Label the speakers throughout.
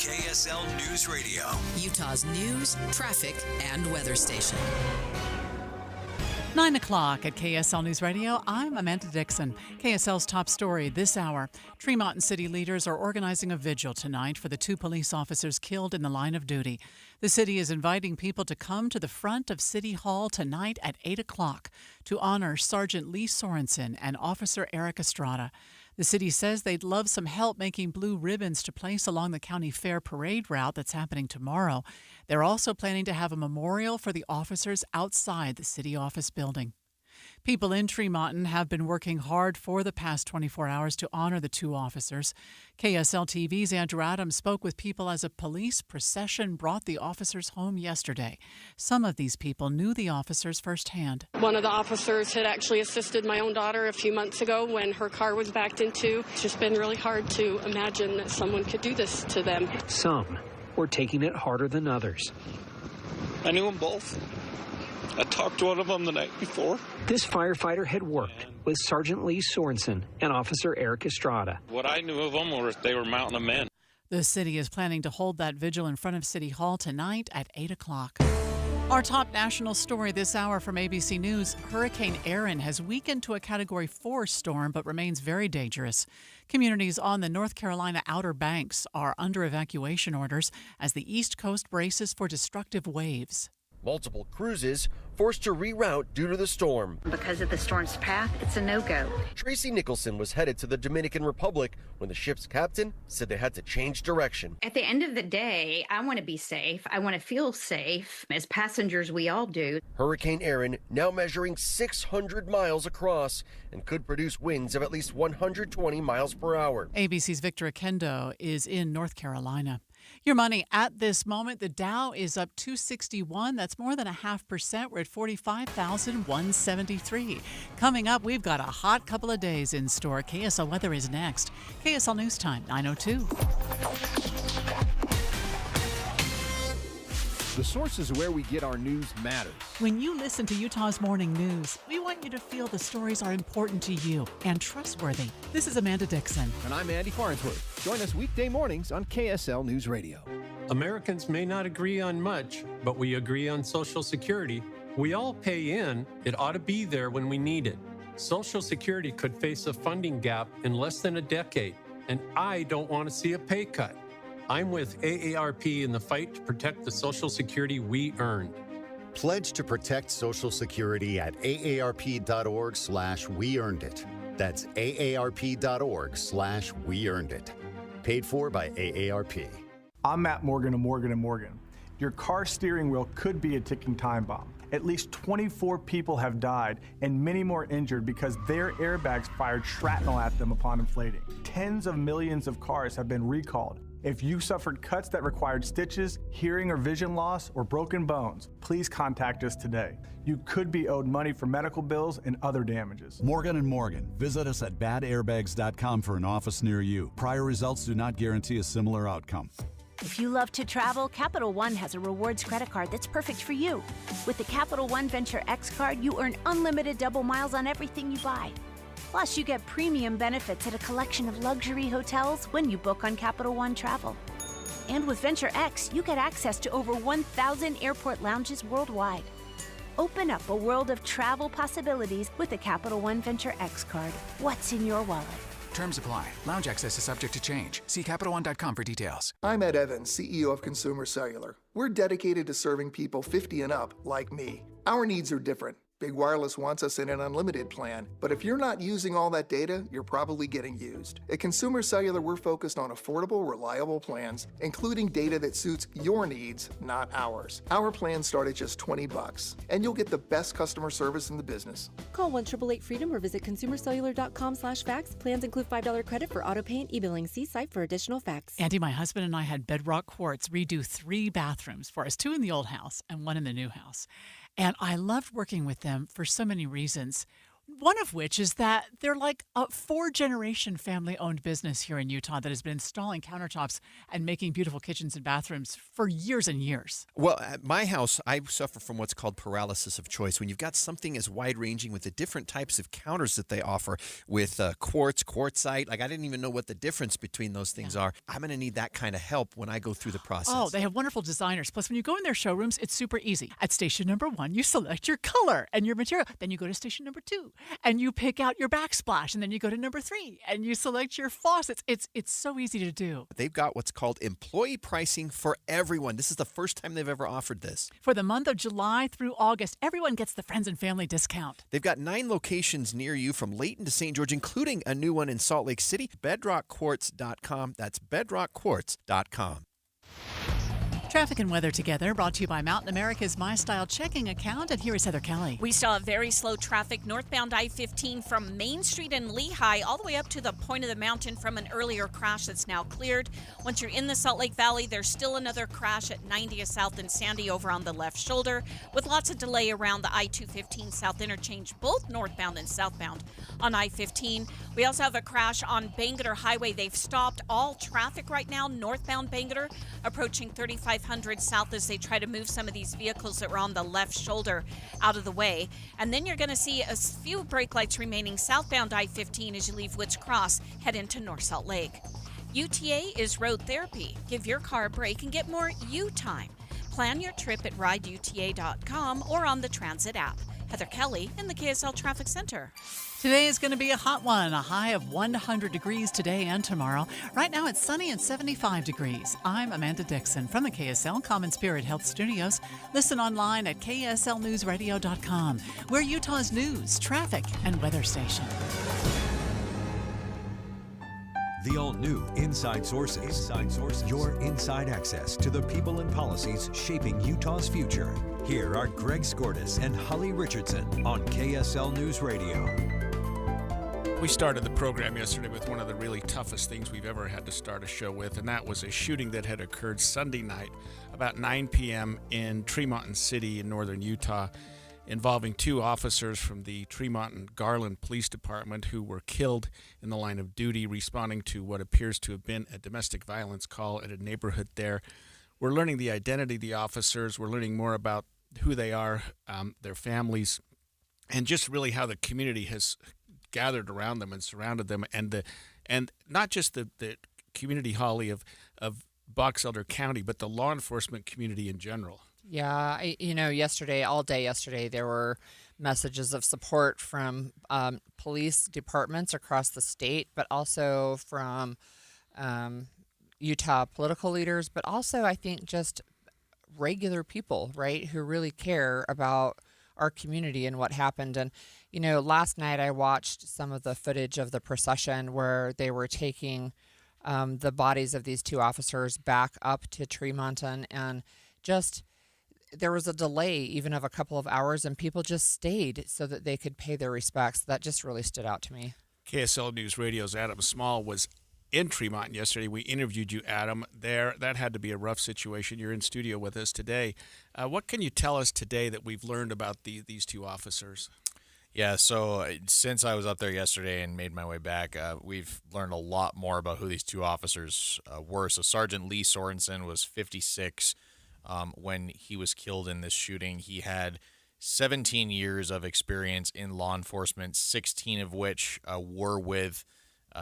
Speaker 1: KSL News Radio,
Speaker 2: Utah's news, traffic, and weather station.
Speaker 3: 9 o'clock at KSL News Radio. I'm Amanda Dixon. KSL's top story this hour. Tremont city leaders are organizing a vigil tonight for the 2 police officers killed in the line of duty. The city is inviting people to come to the front of City Hall tonight at 8 o'clock to honor Sergeant Lee Sorensen and Officer Eric Estrada. The city says they'd love some help making blue ribbons to place along the county fair parade route that's happening tomorrow. They're also planning to have a memorial for the officers outside the city office building. People in Tremont have been working hard for the past 24 hours to honor the 2 officers. KSL TV's Andrew Adams spoke with people as a police procession brought the officers home yesterday. Some of these people knew the officers firsthand.
Speaker 4: One of the officers had actually assisted my own daughter a few months ago when her car was backed into. It's just been really hard to imagine that someone could do this to them.
Speaker 5: Some were taking it harder than others.
Speaker 6: I knew them both. I talked to one of them the night before.
Speaker 5: This firefighter had worked with Sergeant Lee Sorensen and Officer Eric Estrada.
Speaker 6: What I knew of them was they were mountain of men.
Speaker 3: The city is planning to hold that vigil in front of City Hall tonight at 8 o'clock. Our top national story this hour from ABC News. Hurricane Erin has weakened to a Category 4 storm but remains very dangerous. Communities on the North Carolina Outer Banks are under evacuation orders as the East Coast braces for destructive waves.
Speaker 7: Multiple cruises forced to reroute due to the storm.
Speaker 8: Because of the storm's path, it's a no-go.
Speaker 7: Tracy Nicholson was headed to the Dominican Republic when the ship's captain said they had to change direction.
Speaker 8: At the end of the day, I want to be safe. I want to feel safe. As passengers, we all do.
Speaker 7: Hurricane Erin now measuring 600 miles across and could produce winds of at least 120 miles per hour.
Speaker 3: ABC's Victor Akendo is in North Carolina. Your money at this moment, the Dow is up 261. That's more than 0.5%. We're at 45,173. Coming up, we've got a hot couple of days in store. KSL weather is next. KSL News Time, 9:02.
Speaker 9: The sources where we get our news matters.
Speaker 3: When you listen to Utah's Morning News, we want you to feel the stories are important to you and trustworthy. This is Amanda Dixon.
Speaker 9: And I'm Andy Farnsworth. Join us weekday mornings on KSL News Radio.
Speaker 10: Americans may not agree on much, but we agree on Social Security. We all pay in. It ought to be there when we need it. Social Security could face a funding gap in less than a decade, and I don't want to see a pay cut. I'm with AARP in the fight to protect the Social Security we earned.
Speaker 11: Pledge to protect Social Security at aarp.org/weearnedit. That's aarp.org/weearnedit. Paid for by AARP.
Speaker 12: I'm Matt Morgan of Morgan & Morgan. Your car steering wheel could be a ticking time bomb. At least 24 people have died and many more injured because their airbags fired shrapnel at them upon inflating. Tens of millions of cars have been recalled. If you suffered cuts that required stitches, hearing or vision loss, or broken bones, please contact us today. You could be owed money for medical bills and other damages.
Speaker 13: Morgan & Morgan. Visit us at badairbags.com for an office near you. Prior results do not guarantee a similar outcome.
Speaker 14: If you love to travel, Capital One has a rewards credit card that's perfect for you. With the Capital One Venture X card, you earn unlimited double miles on everything you buy. Plus, you get premium benefits at a collection of luxury hotels when you book on Capital One Travel. And with Venture X, you get access to over 1,000 airport lounges worldwide. Open up a world of travel possibilities with the Capital One Venture X card. What's in your wallet?
Speaker 15: Terms apply. Lounge access is subject to change. See CapitalOne.com for details.
Speaker 16: I'm Ed Evans, CEO of Consumer Cellular. We're dedicated to serving people 50 and up like me. Our needs are different. Big Wireless wants us in an unlimited plan, but if you're not using all that data, you're probably getting used. At Consumer Cellular, we're focused on affordable, reliable plans, including data that suits your needs, not ours. Our plans start at just $20, and you'll get the best customer service in the business.
Speaker 17: Call 1-888-FREEDOM or visit consumercellular.com/facts. Plans include $5 credit for auto pay and e-billing. See site for additional facts.
Speaker 3: Andy, my husband and I had Bedrock Quartz redo 3 bathrooms for us, 2 in the old house and 1 in the new house. And I loved working with them for so many reasons. One of which is that they're like a 4-generation family-owned business here in Utah that has been installing countertops and making beautiful kitchens and bathrooms for years and years.
Speaker 18: Well, at my house, I suffer from what's called paralysis of choice. When you've got something as wide-ranging with the different types of counters that they offer with quartzite, like I didn't even know what the difference between those things are. I'm going to need that kind of help when I go through the process.
Speaker 3: Oh, they have wonderful designers. Plus, when you go in their showrooms, it's super easy. At station number 1, you select your color and your material. Then you go to station number 2 and you pick out your backsplash. And then you go to number 3 and you select your faucets. It's so easy to do.
Speaker 18: They've got what's called employee pricing for everyone. This is the first time they've ever offered this.
Speaker 3: For the month of July through August, everyone gets the friends and family discount.
Speaker 18: They've got 9 locations near you from Layton to St. George, including a new one in Salt Lake City. BedrockQuartz.com. That's BedrockQuartz.com.
Speaker 3: Traffic and weather together, brought to you by Mountain America's My Style checking account. And here is Heather Kelly.
Speaker 19: We still have very slow traffic northbound I-15 from Main Street and Lehigh all the way up to the point of the mountain from an earlier crash that's now cleared. Once you're in the Salt Lake Valley, there's still another crash at 90th South and Sandy over on the left shoulder, with lots of delay around the I-215 South interchange, both northbound and southbound on I-15. We also have a crash on Bangerter Highway. They've stopped all traffic right now, northbound Bangerter, approaching 3500 South as they try to move some of these vehicles that were on the left shoulder out of the way. And then you're going to see a few brake lights remaining southbound I-15 as you leave Woods Cross, head into North Salt Lake. UTA is road therapy. Give your car a break and get more you time. Plan your trip at rideuta.com or on the Transit app. Heather Kelly in the KSL Traffic Center.
Speaker 3: Today is going to be a hot one, a high of 100 degrees today and tomorrow. Right now it's sunny and 75 degrees. I'm Amanda Dixon from the KSL Common Spirit Health Studios. Listen online at kslnewsradio.com. We're Utah's news, traffic, and weather station.
Speaker 1: The all-new Inside Sources. Inside Sources. Your inside access to the people and policies shaping Utah's future. Here are Greg Skordas and Holly Richardson on KSL News Radio.
Speaker 6: We started the program yesterday with one of the really toughest things we've ever had to start a show with, and that was a shooting that had occurred Sunday night about 9 p.m. in Tremont City in northern Utah, involving 2 officers from the Tremont and Garland Police Department who were killed in the line of duty responding to what appears to have been a domestic violence call at a neighborhood there. We're learning the identity of the officers. We're learning more about who they are, their families, and just really how the community has gathered around them and surrounded them, and not just the community, Holly, of Box Elder County, but the law enforcement community in general.
Speaker 20: Yeah, all day yesterday, there were messages of support from police departments across the state, but also from Utah political leaders, but also I think just regular people, right, who really care about our community and what happened. And, last night I watched some of the footage of the procession where they were taking the bodies of these 2 officers back up to Tremont, and just there was a delay even of a couple of hours, and people just stayed so that they could pay their respects. That just really stood out to me.
Speaker 6: KSL News Radio's Adam Small was in Tremont yesterday. We interviewed you, Adam, there. That had to be a rough situation. You're in studio with us today. What can you tell us today that we've learned about these 2 officers?
Speaker 21: Yeah, so since I was up there yesterday and made my way back, we've learned a lot more about who these 2 officers were. So Sergeant Lee Sorensen was 56 when he was killed in this shooting. He had 17 years of experience in law enforcement, 16 of which were with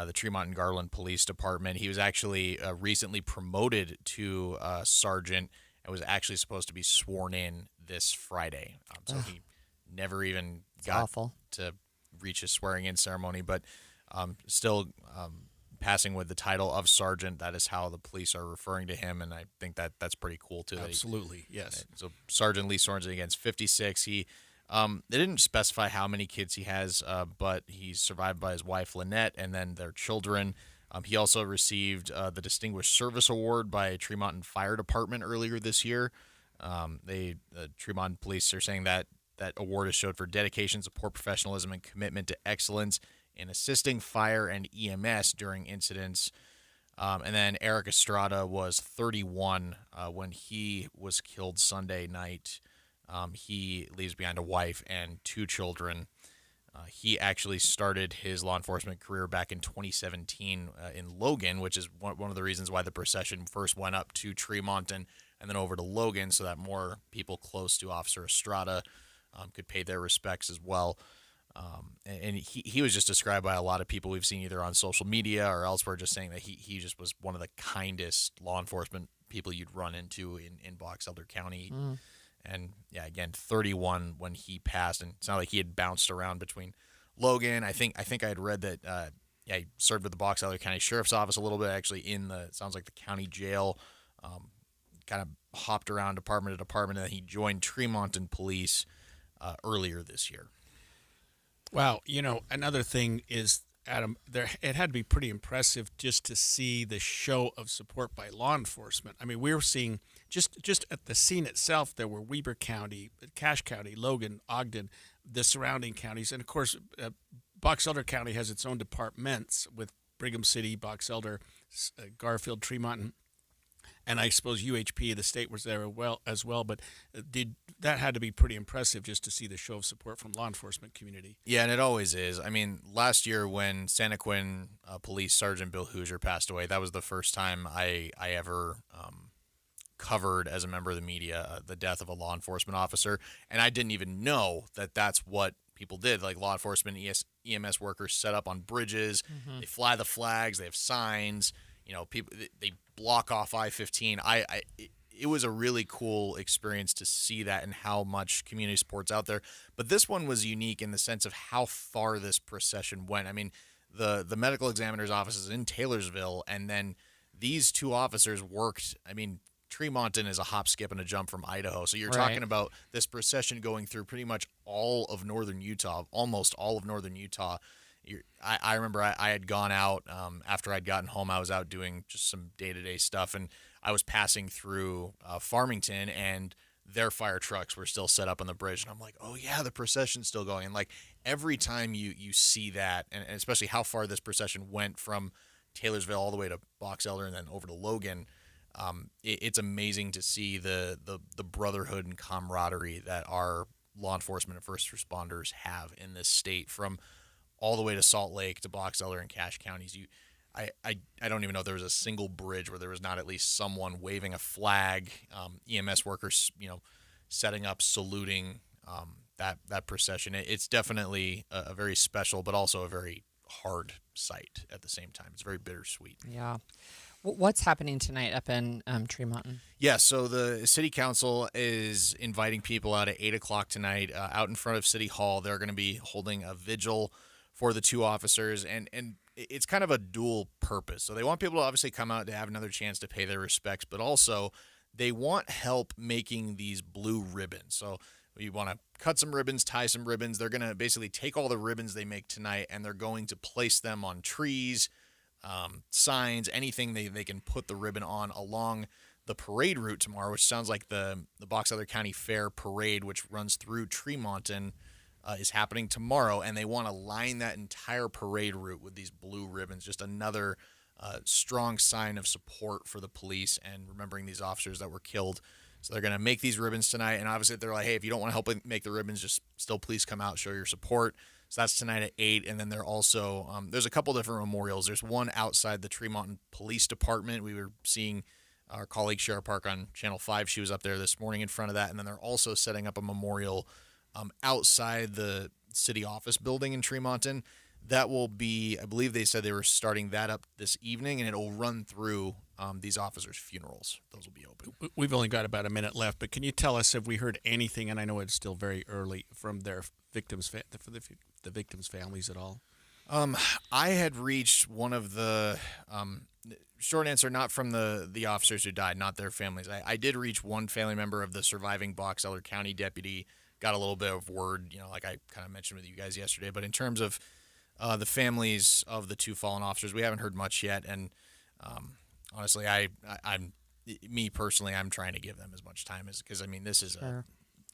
Speaker 21: the Tremont and Garland Police Department. He was actually recently promoted to sergeant and was actually supposed to be sworn in this Friday. So he never even got to reach his swearing-in ceremony, but still passing with the title of sergeant. That is how the police are referring to him, and I think that's pretty cool, too.
Speaker 6: Absolutely, yes.
Speaker 21: So Sergeant Lee Sorensen, again, 56. They didn't specify how many kids he has, but he's survived by his wife, Lynette, and then their children. He also received the Distinguished Service Award by Tremont Fire Department earlier this year. The Tremont Police are saying that award is showed for dedication, support, professionalism, and commitment to excellence in assisting fire and EMS during incidents. And then Eric Estrada was 31 when he was killed Sunday night. He leaves behind a wife and 2 children. He actually started his law enforcement career back in 2017 in Logan, which is one of the reasons why the procession first went up to Tremont and then over to Logan, so that more people close to Officer Estrada could pay their respects as well. And he was just described by a lot of people we've seen either on social media or elsewhere, just saying that he just was one of the kindest law enforcement people you'd run into in Box Elder County. And yeah, again, 31 when he passed, and it's not like he had bounced around between Logan. I think I had read that he served with the Box Elder County Sheriff's Office a little bit, actually it sounds like the county jail. Kind of hopped around department to department, and then he joined Tremonton Police earlier this year.
Speaker 6: Wow, another thing is, Adam, it had to be pretty impressive just to see the show of support by law enforcement. I mean, we were seeing just at the scene itself, there were Weber County, Cache County, Logan, Ogden, the surrounding counties, and of course, Box Elder County has its own departments with Brigham City, Box Elder, Garfield, Tremont, and I suppose UHP, the state, was there as well. But that had to be pretty impressive just to see the show of support from law enforcement community.
Speaker 21: Yeah, and it always is. I mean, last year when Santaquin Police Sergeant Bill Hoosier passed away, that was the first time I ever covered as a member of the media the death of a law enforcement officer, and I didn't even know that that's what people did. Like law enforcement, EMS workers set up on bridges, they fly the flags, they have signs. People they block off I-15. It was a really cool experience to see that and how much community support's out there. But this one was unique in the sense of how far this procession went. I mean, the medical examiner's office is in Taylorsville, and then these two officers worked. I mean, Tremonton is a hop, skip, and a jump from Idaho. So you're talking about this procession going through pretty much all of northern Utah, almost all of northern Utah. I remember I had gone out after I'd gotten home. I was out doing just some day-to-day stuff, and I was passing through Farmington, and their fire trucks were still set up on the bridge. And I'm like, oh, yeah, the procession's still going. And, like, every time you see that, and especially how far this procession went from Taylorsville all the way to Box Elder and then over to Logan, it's amazing to see the brotherhood and camaraderie that our law enforcement and first responders have in this state, from all the way to Salt Lake to Box Elder and Cache counties. I don't even know if there was a single bridge where there was not at least someone waving a flag, EMS workers, setting up, saluting that procession. It's definitely a very special, but also a very hard sight at the same time. It's very bittersweet.
Speaker 20: Yeah. What's happening tonight up in Tremonton?
Speaker 21: Yeah, so the city council is inviting people out at 8 o'clock tonight out in front of City Hall. They're going to be holding a vigil for the two officers, and it's kind of a dual purpose. So they want people to obviously come out to have another chance to pay their respects, but also they want help making these blue ribbons. So you want to cut some ribbons, tie some ribbons. They're going to basically take all the ribbons they make tonight, and they're going to place them on trees, signs, anything they can put the ribbon on along the parade route tomorrow, which sounds like the Box Elder County Fair Parade, which runs through Tremonton, is happening tomorrow, and they want to line that entire parade route with these blue ribbons. Just another strong sign of support for the police and remembering these officers that were killed. So they're going to make these ribbons tonight, and obviously they're like, hey, if you don't want to help make the ribbons, just still please come out, show your support. So that's tonight at 8, and then they're also there's a couple different memorials. There's one outside the Tremonton Police Department. We were seeing our colleague Shara Park on Channel 5. She was up there this morning in front of that, and then they're also setting up a memorial outside the city office building in Tremonton. That will be, I believe they said they were starting that up this evening, and it'll run through these officers' funerals. Those will be open.
Speaker 6: We've only got about a minute left, but can you tell us if we heard anything, and I know it's still very early, from their victims, the victims' families at all?
Speaker 21: I had reached one of the short answer, not from the officers who died, not their families. I did reach one family member of the surviving Box Elder County deputy. Got a little bit of word, like I kind of mentioned with you guys yesterday. But in terms of the families of the two fallen officers, we haven't heard much yet. And honestly, I'm me personally, I'm trying to give them as much time as, because I mean, this is an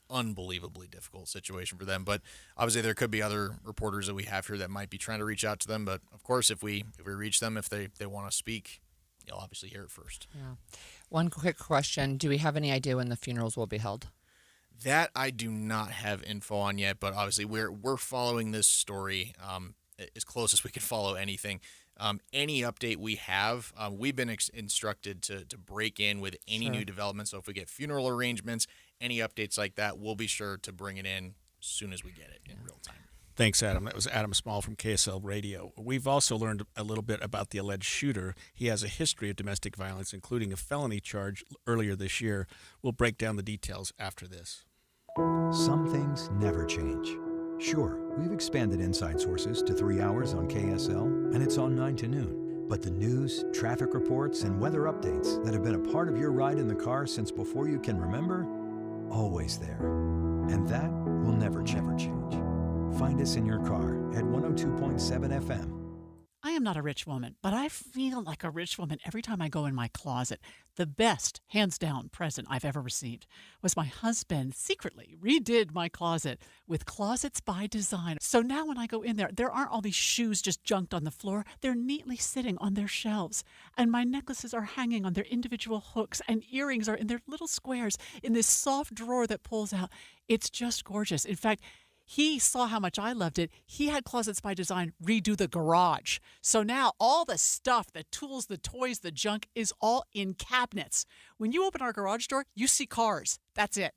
Speaker 21: unbelievably difficult situation for them. But obviously, there could be other reporters that we have here that might be trying to reach out to them. But of course, if we reach them, if they want to speak, you'll obviously hear it first.
Speaker 20: Yeah. One quick question: do we have any idea when the funerals will be held?
Speaker 21: That I do not have info on yet, but obviously we're following this story as close as we can follow anything. Any update we have, we've been instructed to break in with any new developments. So if we get funeral arrangements, any updates like that, we'll be sure to bring it in as soon as we get it in real time.
Speaker 6: Thanks, Adam. That was Adam Small from KSL Radio. We've also learned a little bit about the alleged shooter. He has a history of domestic violence, including a felony charge earlier this year. We'll break down the details after this.
Speaker 1: Some things never change. Sure, we've expanded Inside Sources to 3 hours on KSL, and it's on 9 to noon. But the news, traffic reports, and weather updates that have been a part of your ride in the car since before you can remember, always there. And that will never change. Find us in your car at 102.7 FM.
Speaker 3: I am not a rich woman, but I feel like a rich woman every time I go in my closet. The best, hands down, present I've ever received was my husband secretly redid my closet with Closets by Design. So now when I go in there aren't all these shoes just junked on the floor. They're neatly sitting on their shelves. And my necklaces are hanging on their individual hooks, and earrings are in their little squares in this soft drawer that pulls out. It's just gorgeous. In fact, he saw how much I loved it. He had Closets by Design redo the garage. So now all the stuff, the tools, the toys, the junk is all in cabinets. When you open our garage door, you see cars. That's it.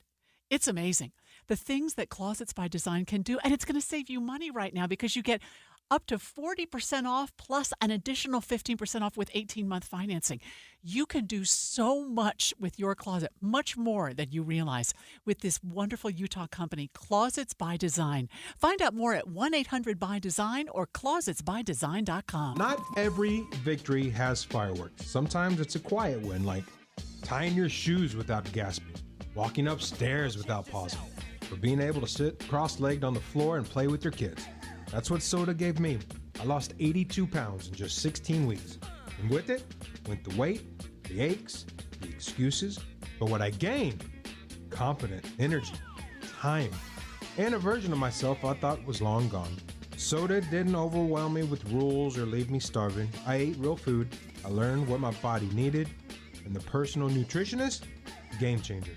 Speaker 3: It's amazing. The things that Closets by Design can do, and it's going to save you money right now because you get up to 40% off plus an additional 15% off with 18-month financing. You can do so much with your closet, much more than you realize, with this wonderful Utah company, Closets by Design. Find out more at 1-800-BY-DESIGN or closetsbydesign.com.
Speaker 2: Not every victory has fireworks. Sometimes it's a quiet win, like tying your shoes without gasping, walking upstairs without pausing, or being able to sit cross-legged on the floor and play with your kids. That's what soda gave me. I lost 82 pounds in just 16 weeks. And with it went the weight, the aches, the excuses. But what I gained, confidence, energy, time, and a version of myself I thought was long gone. Soda didn't overwhelm me with rules or leave me starving. I ate real food. I learned what my body needed. And the personal nutritionist, game changer.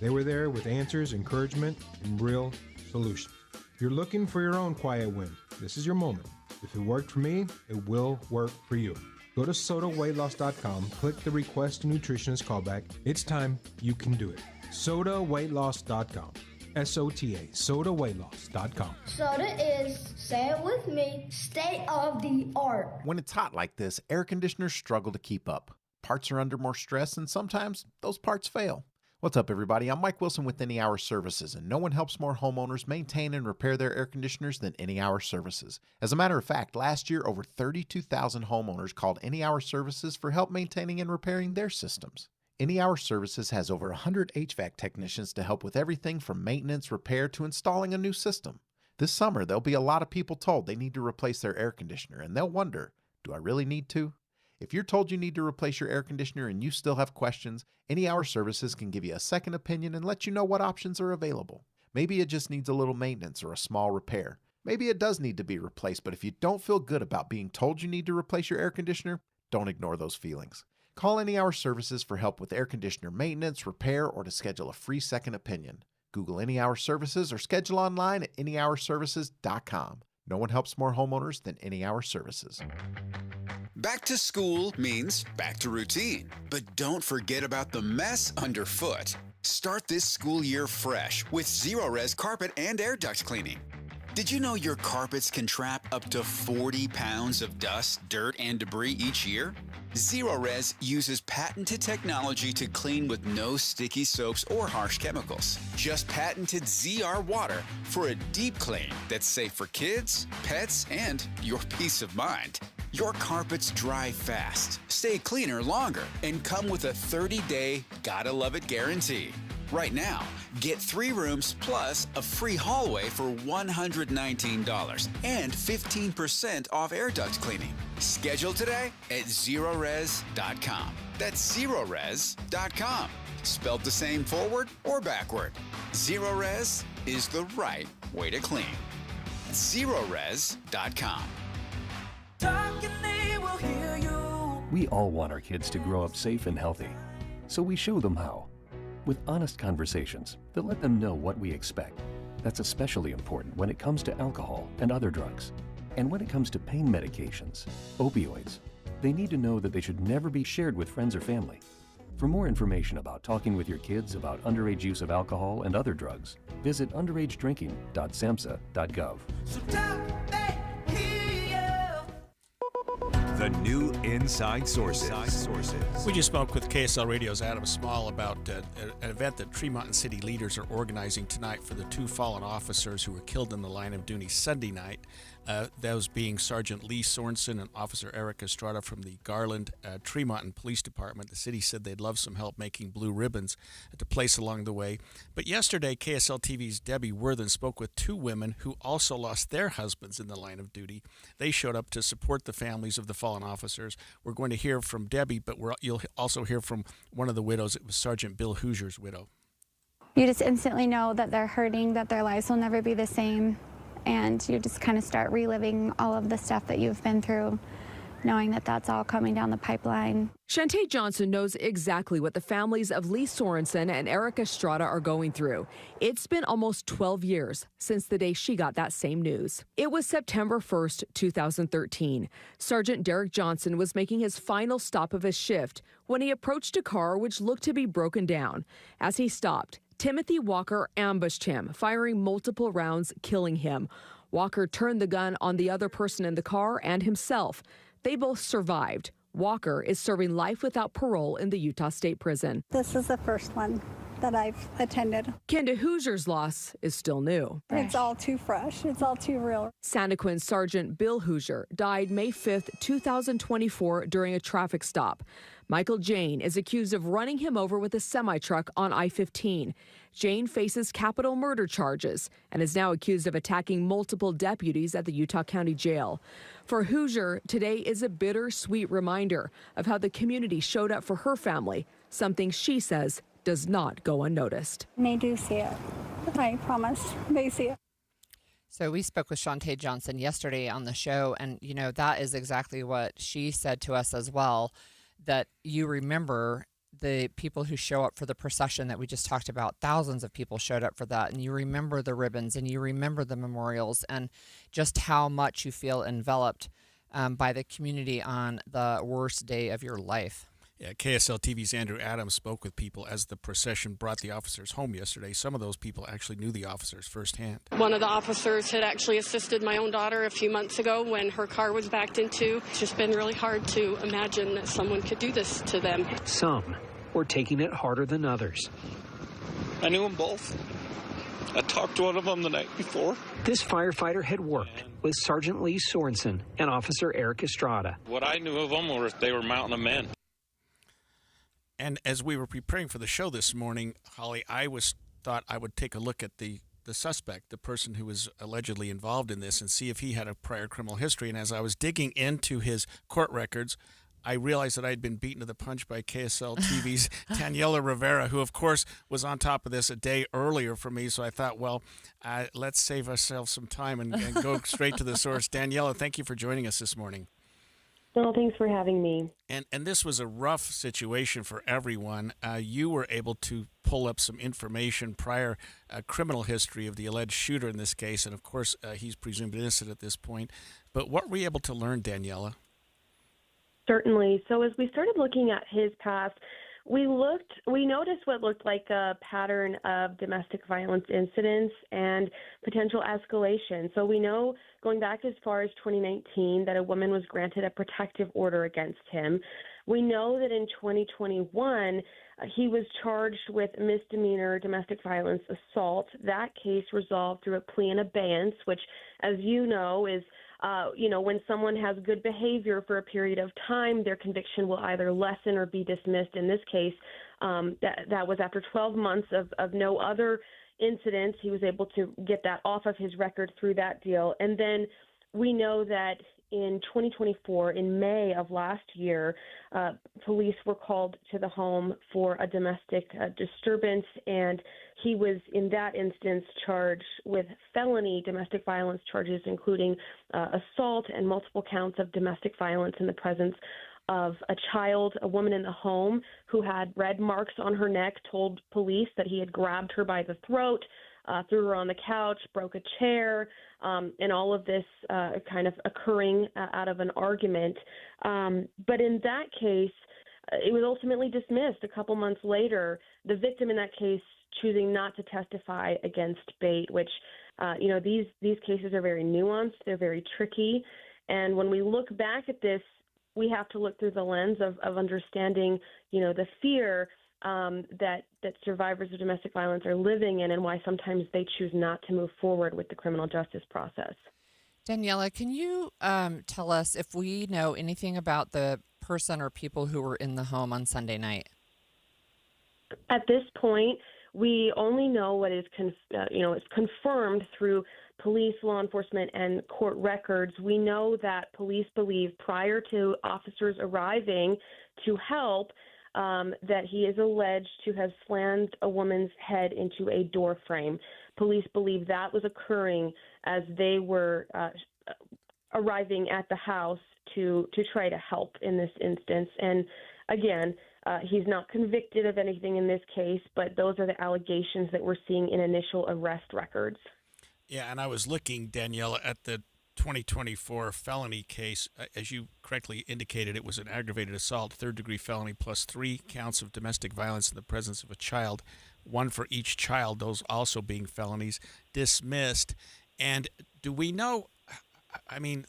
Speaker 2: They were there with answers, encouragement, and real solutions. If you're looking for your own quiet win, this is your moment. If it worked for me, it will work for you. Go to SodaWeightLoss.com, click the Request a Nutritionist callback. It's time. You can do it. SodaWeightLoss.com. SOTA, SodaWeightLoss.com.
Speaker 22: Soda is, say it with me, state of the art.
Speaker 23: When it's hot like this, air conditioners struggle to keep up. Parts are under more stress, and sometimes those parts fail. What's up, everybody? I'm Mike Wilson with Any Hour Services, and no one helps more homeowners maintain and repair their air conditioners than Any Hour Services. As a matter of fact, last year, over 32,000 homeowners called Any Hour Services for help maintaining and repairing their systems. Any Hour Services has over 100 HVAC technicians to help with everything from maintenance, repair, to installing a new system. This summer, there'll be a lot of people told they need to replace their air conditioner, and they'll wonder, do I really need to? If you're told you need to replace your air conditioner and you still have questions, Any Hour Services can give you a second opinion and let you know what options are available. Maybe it just needs a little maintenance or a small repair. Maybe it does need to be replaced, but if you don't feel good about being told you need to replace your air conditioner, don't ignore those feelings. Call Any Hour Services for help with air conditioner maintenance, repair, or to schedule a free second opinion. Google Any Hour Services or schedule online at anyhourservices.com. No one helps more homeowners than Any Hour Services.
Speaker 24: Back to school means back to routine. But don't forget about the mess underfoot. Start this school year fresh with Zero-Res carpet and air duct cleaning. Did you know your carpets can trap up to 40 pounds of dust, dirt, and debris each year? Zero-Res uses patented technology to clean with no sticky soaps or harsh chemicals. Just patented ZR water for a deep clean that's safe for kids, pets, and your peace of mind. Your carpets dry fast, stay cleaner longer, and come with a 30-day gotta love it guarantee. Right now, get 3 rooms plus a free hallway for $119 and 15% off air duct cleaning. Schedule today at Zerores.com. That's Zerores.com. Spelled the same forward or backward. Zerores is the right way to clean. Zerores.com.
Speaker 25: We all want our kids to grow up safe and healthy, so we show them how.
Speaker 4: with honest conversations that let them know what we expect. That's especially important when it comes to alcohol and other drugs. And when it comes to pain medications, opioids, they need to know that they should never be shared with friends or family. For more information about talking with your kids about underage use of alcohol and other drugs, visit underagedrinking.samhsa.gov.
Speaker 1: The new Inside Sources.
Speaker 6: We just spoke with KSL Radio's Adam Small about an event that Tremont City leaders are organizing tonight for the two fallen officers who were killed in the line of duty Sunday night. Those being Sergeant Lee Sorensen and Officer Eric Estrada from the Garland Tremont Police Department. The city said they'd love some help making blue ribbons to place along the way. But yesterday, KSL TV's Debbie Worthen spoke with two women who also lost their husbands in the line of duty. They showed up to support the families of the fallen officers. We're going to hear from Debbie, but you'll also hear from one of the widows. It was Sergeant Bill Hoosier's widow.
Speaker 5: You just instantly know that they're hurting, that their lives will never be the same. And you just kind of start reliving all of the stuff that you've been through, knowing that that's all coming down the pipeline.
Speaker 7: Shantae Johnson knows exactly what the families of Lee Sorensen and Eric Estrada are going through. It's been almost 12 years since the day she got that same news. It was September 1st, 2013. Sergeant Derek Johnson was making his final stop of his shift when he approached a car which looked to be broken down. As he stopped, Timothy Walker ambushed him, firing multiple rounds, killing him. Walker turned the gun on the other person in the car and himself. They both survived. Walker is serving life without parole in the Utah State Prison.
Speaker 8: This is the first one that I've attended.
Speaker 7: Kenda Hoosier's loss is still new.
Speaker 8: It's all too fresh. It's all too real.
Speaker 7: Santaquin Sergeant Bill Hoosier died May 5th, 2024 during a traffic stop. Michael Jane is accused of running him over with a semi-truck on I-15. Jane faces capital murder charges and is now accused of attacking multiple deputies at the Utah County Jail. For Hoosier, today is a bittersweet reminder of how the community showed up for her family, something she says does not go unnoticed.
Speaker 8: They do see it. I promise. They see it.
Speaker 20: So we spoke with Shantae Johnson yesterday on the show, and, you know, that is exactly what she said to us as well, that you remember the people who show up for the procession that we just talked about. Thousands of people showed up for that, and you remember the ribbons and you remember the memorials and just how much you feel enveloped by the community on the worst day of your life.
Speaker 6: Yeah, KSL TV's Andrew Adams spoke with people as the procession brought the officers home yesterday. Some of those people actually knew the officers firsthand.
Speaker 25: One of the officers had actually assisted my own daughter a few months ago when her car was backed into. It's just been really hard to imagine that someone could do this to them.
Speaker 26: Some were taking it harder than others.
Speaker 27: I knew them both. I talked to one of them the night before.
Speaker 26: This firefighter had worked with Sergeant Lee Sorensen and Officer Eric Estrada.
Speaker 27: What I knew of them was they were mountain of men.
Speaker 6: And as we were preparing for the show this morning, Holly, I thought I would take a look at the suspect, the person who was allegedly involved in this, and see if he had a prior criminal history. And as I was digging into his court records, I realized that I'd been beaten to the punch by KSL TV's Daniela Rivera, who, of course, was on top of this a day earlier for me. So I thought, well, let's save ourselves some time and go straight to the source. Daniela, thank you for joining us this morning.
Speaker 28: Well, thanks for having me.
Speaker 6: And this was a rough situation for everyone. You were able to pull up some information, prior criminal history of the alleged shooter in this case, and of course he's presumed innocent at this point. But what were you able to learn, Daniela?
Speaker 28: Certainly. So as we started looking at his past, we noticed what looked like a pattern of domestic violence incidents and potential escalation. So we know, going back as far as 2019, that a woman was granted a protective order against him. We know that in 2021, he was charged with misdemeanor domestic violence assault. That case resolved through a plea in abeyance, which, as you know, is when someone has good behavior for a period of time, their conviction will either lessen or be dismissed. In this case, that was after 12 months of no other incidents. He was able to get that off of his record through that deal. And then we know that in 2024, in May of last year, police were called to the home for a domestic disturbance, and he was, in that instance, charged with felony domestic violence charges, including assault and multiple counts of domestic violence in the presence of a child, a woman in the home who had red marks on her neck, told police that he had grabbed her by the throat, threw her on the couch, broke a chair, and all of this kind of occurring out of an argument. But in that case, it was ultimately dismissed a couple months later, the victim in that case choosing not to testify against Bate, which, these cases are very nuanced, they're very tricky. And when we look back at this, we have to look through the lens of understanding, the fear that survivors of domestic violence are living in and why sometimes they choose not to move forward with the criminal justice process.
Speaker 20: Daniela, can you tell us if we know anything about the person or people who were in the home on Sunday night?
Speaker 28: At this point, we only know what is is confirmed through police, law enforcement, and court records. We know that police believe prior to officers arriving to help that he is alleged to have slammed a woman's head into a door frame. Police believe that was occurring as they were arriving at the house to try to help in this instance. And again, he's not convicted of anything in this case, but those are the allegations that we're seeing in initial arrest records.
Speaker 6: Yeah, and I was looking, Daniela, at the 2024 felony case. As you correctly indicated, it was an aggravated assault, third-degree felony, plus 3 counts of domestic violence in the presence of a child, 1 for each child, those also being felonies, dismissed. And do we know,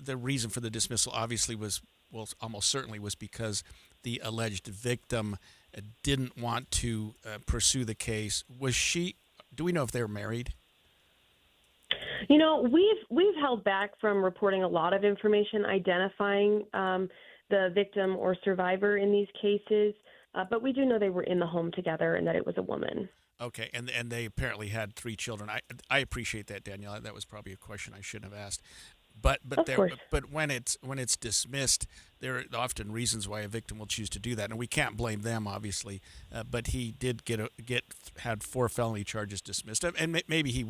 Speaker 6: the reason for the dismissal obviously almost certainly was because the alleged victim didn't want to pursue the case. Do we know if they were married?
Speaker 28: We've held back from reporting a lot of information identifying the victim or survivor in these cases, but we do know they were in the home together and that it was a woman.
Speaker 6: Okay, and they apparently had 3 children. I appreciate that, Daniela. That was probably a question I shouldn't have asked. But when it's dismissed, there are often reasons why a victim will choose to do that, and we can't blame them, obviously. But he did had 4 felony charges dismissed, and maybe he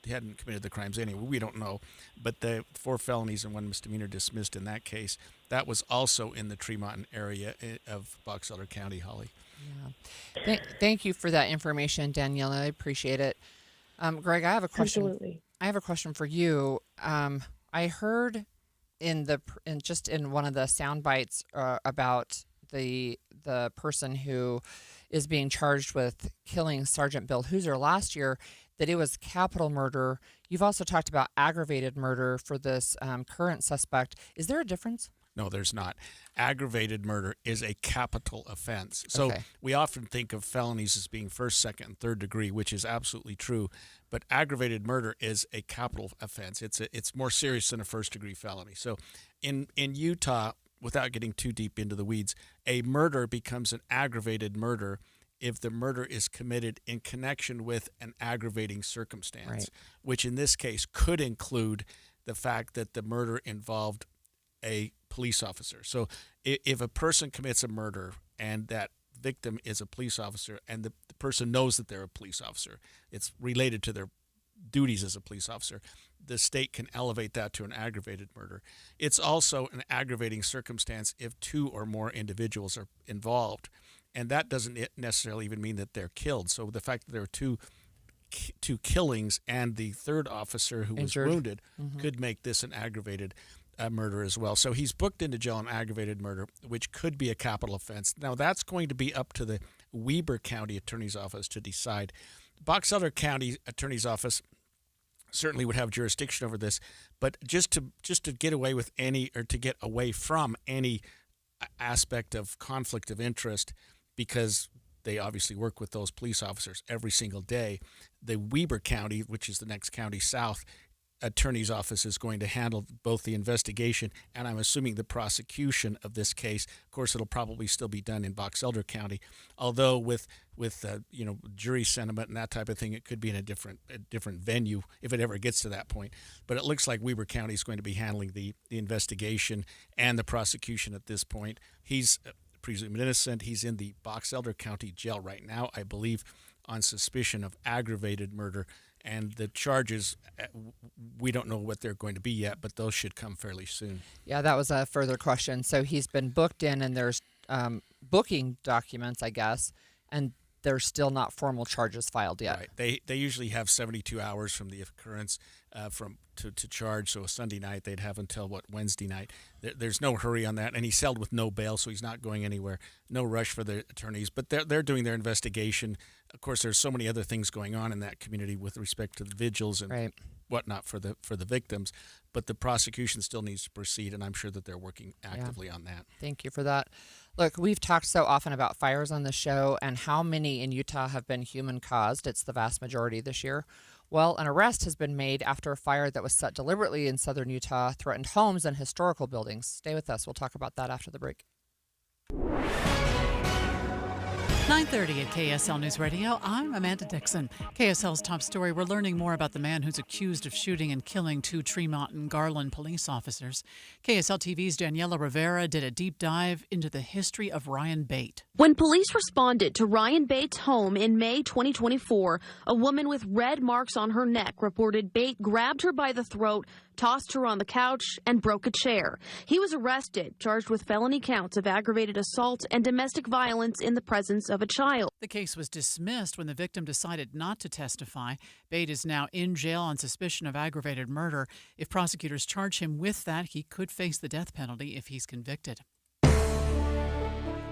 Speaker 6: hadn't committed the crimes anyway. We don't know. But the 4 felonies and 1 misdemeanor dismissed in that case. That was also in the Tremont area of Box Elder County, Holly.
Speaker 20: Yeah. Thank you for that information, Daniela. I appreciate it. Greg, I have a question.
Speaker 28: Absolutely.
Speaker 20: I have a question for you. I heard in one of the sound bites about the person who is being charged with killing Sergeant Bill Hooser last year, that it was capital murder. You've also talked about aggravated murder for this current suspect. Is there a difference?
Speaker 6: No, there's not. Aggravated murder is a capital offense. So we often think of felonies as being first, second, and third degree, which is absolutely true. But aggravated murder is a capital offense. It's more serious than a first-degree felony. So in Utah, without getting too deep into the weeds, a murder becomes an aggravated murder if the murder is committed in connection with an aggravating circumstance, which in this case could include the fact that the murder involved a police officer. So if a person commits a murder and that victim is a police officer and the person knows that they're a police officer, it's related to their duties as a police officer, the state can elevate that to an aggravated murder. It's also an aggravating circumstance if 2 or more individuals are involved. And that doesn't necessarily even mean that they're killed. So the fact that there are two killings and the third officer who was wounded could make this an aggravated murder as well. So he's booked into jail on aggravated murder, which could be a capital offense. Now, that's going to be up to the Weber County Attorney's Office to decide. Box Elder County Attorney's Office certainly would have jurisdiction over this, but just to get away with to get away from any aspect of conflict of interest, because they obviously work with those police officers every single day, the Weber County, which is the next county south, Attorney's Office is going to handle both the investigation and I'm assuming the prosecution of this case. Of course, it'll probably still be done in Box Elder County, although with jury sentiment and that type of thing, it could be in a different venue if it ever gets to that point. But it looks like Weber County is going to be handling the investigation and the prosecution at this point. He's presumed innocent. He's in the Box Elder County jail right now, I believe, on suspicion of aggravated murder. And the charges, we don't know what they're going to be yet, but those should come fairly soon.
Speaker 20: Yeah, that was a further question. So he's been booked in, and there's booking documents, I guess, and there's still not formal charges filed yet.
Speaker 6: Right. They usually have 72 hours from the occurrence to charge. So a Sunday night, they'd have until, Wednesday night. There's no hurry on that. And he's held with no bail, so he's not going anywhere. No rush for the attorneys. But they're doing their investigation. Of course, there's so many other things going on in that community with respect to the vigils and whatnot for the victims. But the prosecution still needs to proceed, and I'm sure that they're working actively on that.
Speaker 20: Thank you for that. Look, we've talked so often about fires on the show and how many in Utah have been human-caused. It's the vast majority this year. Well, an arrest has been made after a fire that was set deliberately in southern Utah threatened homes and historical buildings. Stay with us. We'll talk about that after the break.
Speaker 3: 9:30 at KSL News Radio. I'm Amanda Dixon. KSL's top story, we're learning more about the man who's accused of shooting and killing 2 Tremont and Garland police officers. KSL TV's Daniela Rivera did a deep dive into the history of Ryan Bate.
Speaker 9: When police responded to Ryan Bate's home in May 2024, a woman with red marks on her neck reported Bate grabbed her by the throat, tossed her on the couch, and broke a chair. He was arrested, charged with felony counts of aggravated assault and domestic violence in the presence of a child.
Speaker 3: The case was dismissed when the victim decided not to testify. Bate is now in jail on suspicion of aggravated murder. If prosecutors charge him with that, he could face the death penalty if he's convicted.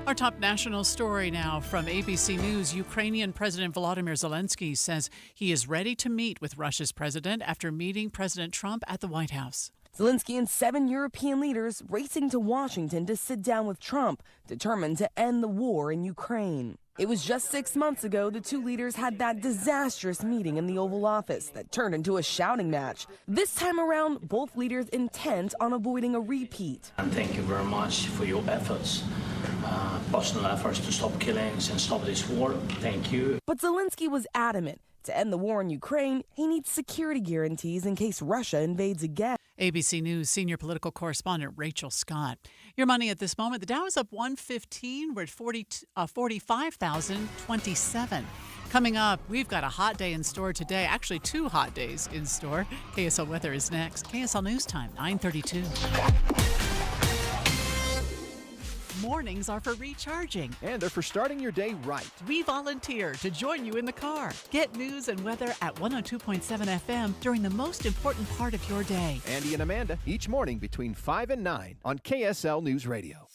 Speaker 3: Our top national story now from ABC News. Ukrainian President Volodymyr Zelensky says he is ready to meet with Russia's president after meeting President Trump at the White House.
Speaker 10: Zelensky and 7 European leaders racing to Washington to sit down with Trump, determined to end the war in Ukraine. It was just 6 months ago the two leaders had that disastrous meeting in the Oval Office that turned into a shouting match. This time around, both leaders intent on avoiding a repeat.
Speaker 11: And thank you very much for your efforts, personal efforts to stop killings and stop this war. Thank you.
Speaker 10: But Zelensky was adamant. To end the war in Ukraine, he needs security guarantees in case Russia invades again.
Speaker 3: ABC News senior political correspondent Rachel Scott. Your money at this moment. The Dow is up 115. We're at 45,027. Coming up, we've got a hot day in store today. Actually, 2 hot days in store. KSL weather is next. KSL News Time, 9:32. Mornings are for recharging.
Speaker 12: And they're for starting your day right.
Speaker 3: We volunteer to join you in the car. Get news and weather at 102.7 FM during the most important part of your day.
Speaker 12: Andy and Amanda, each morning between 5 and 9 on KSL News Radio.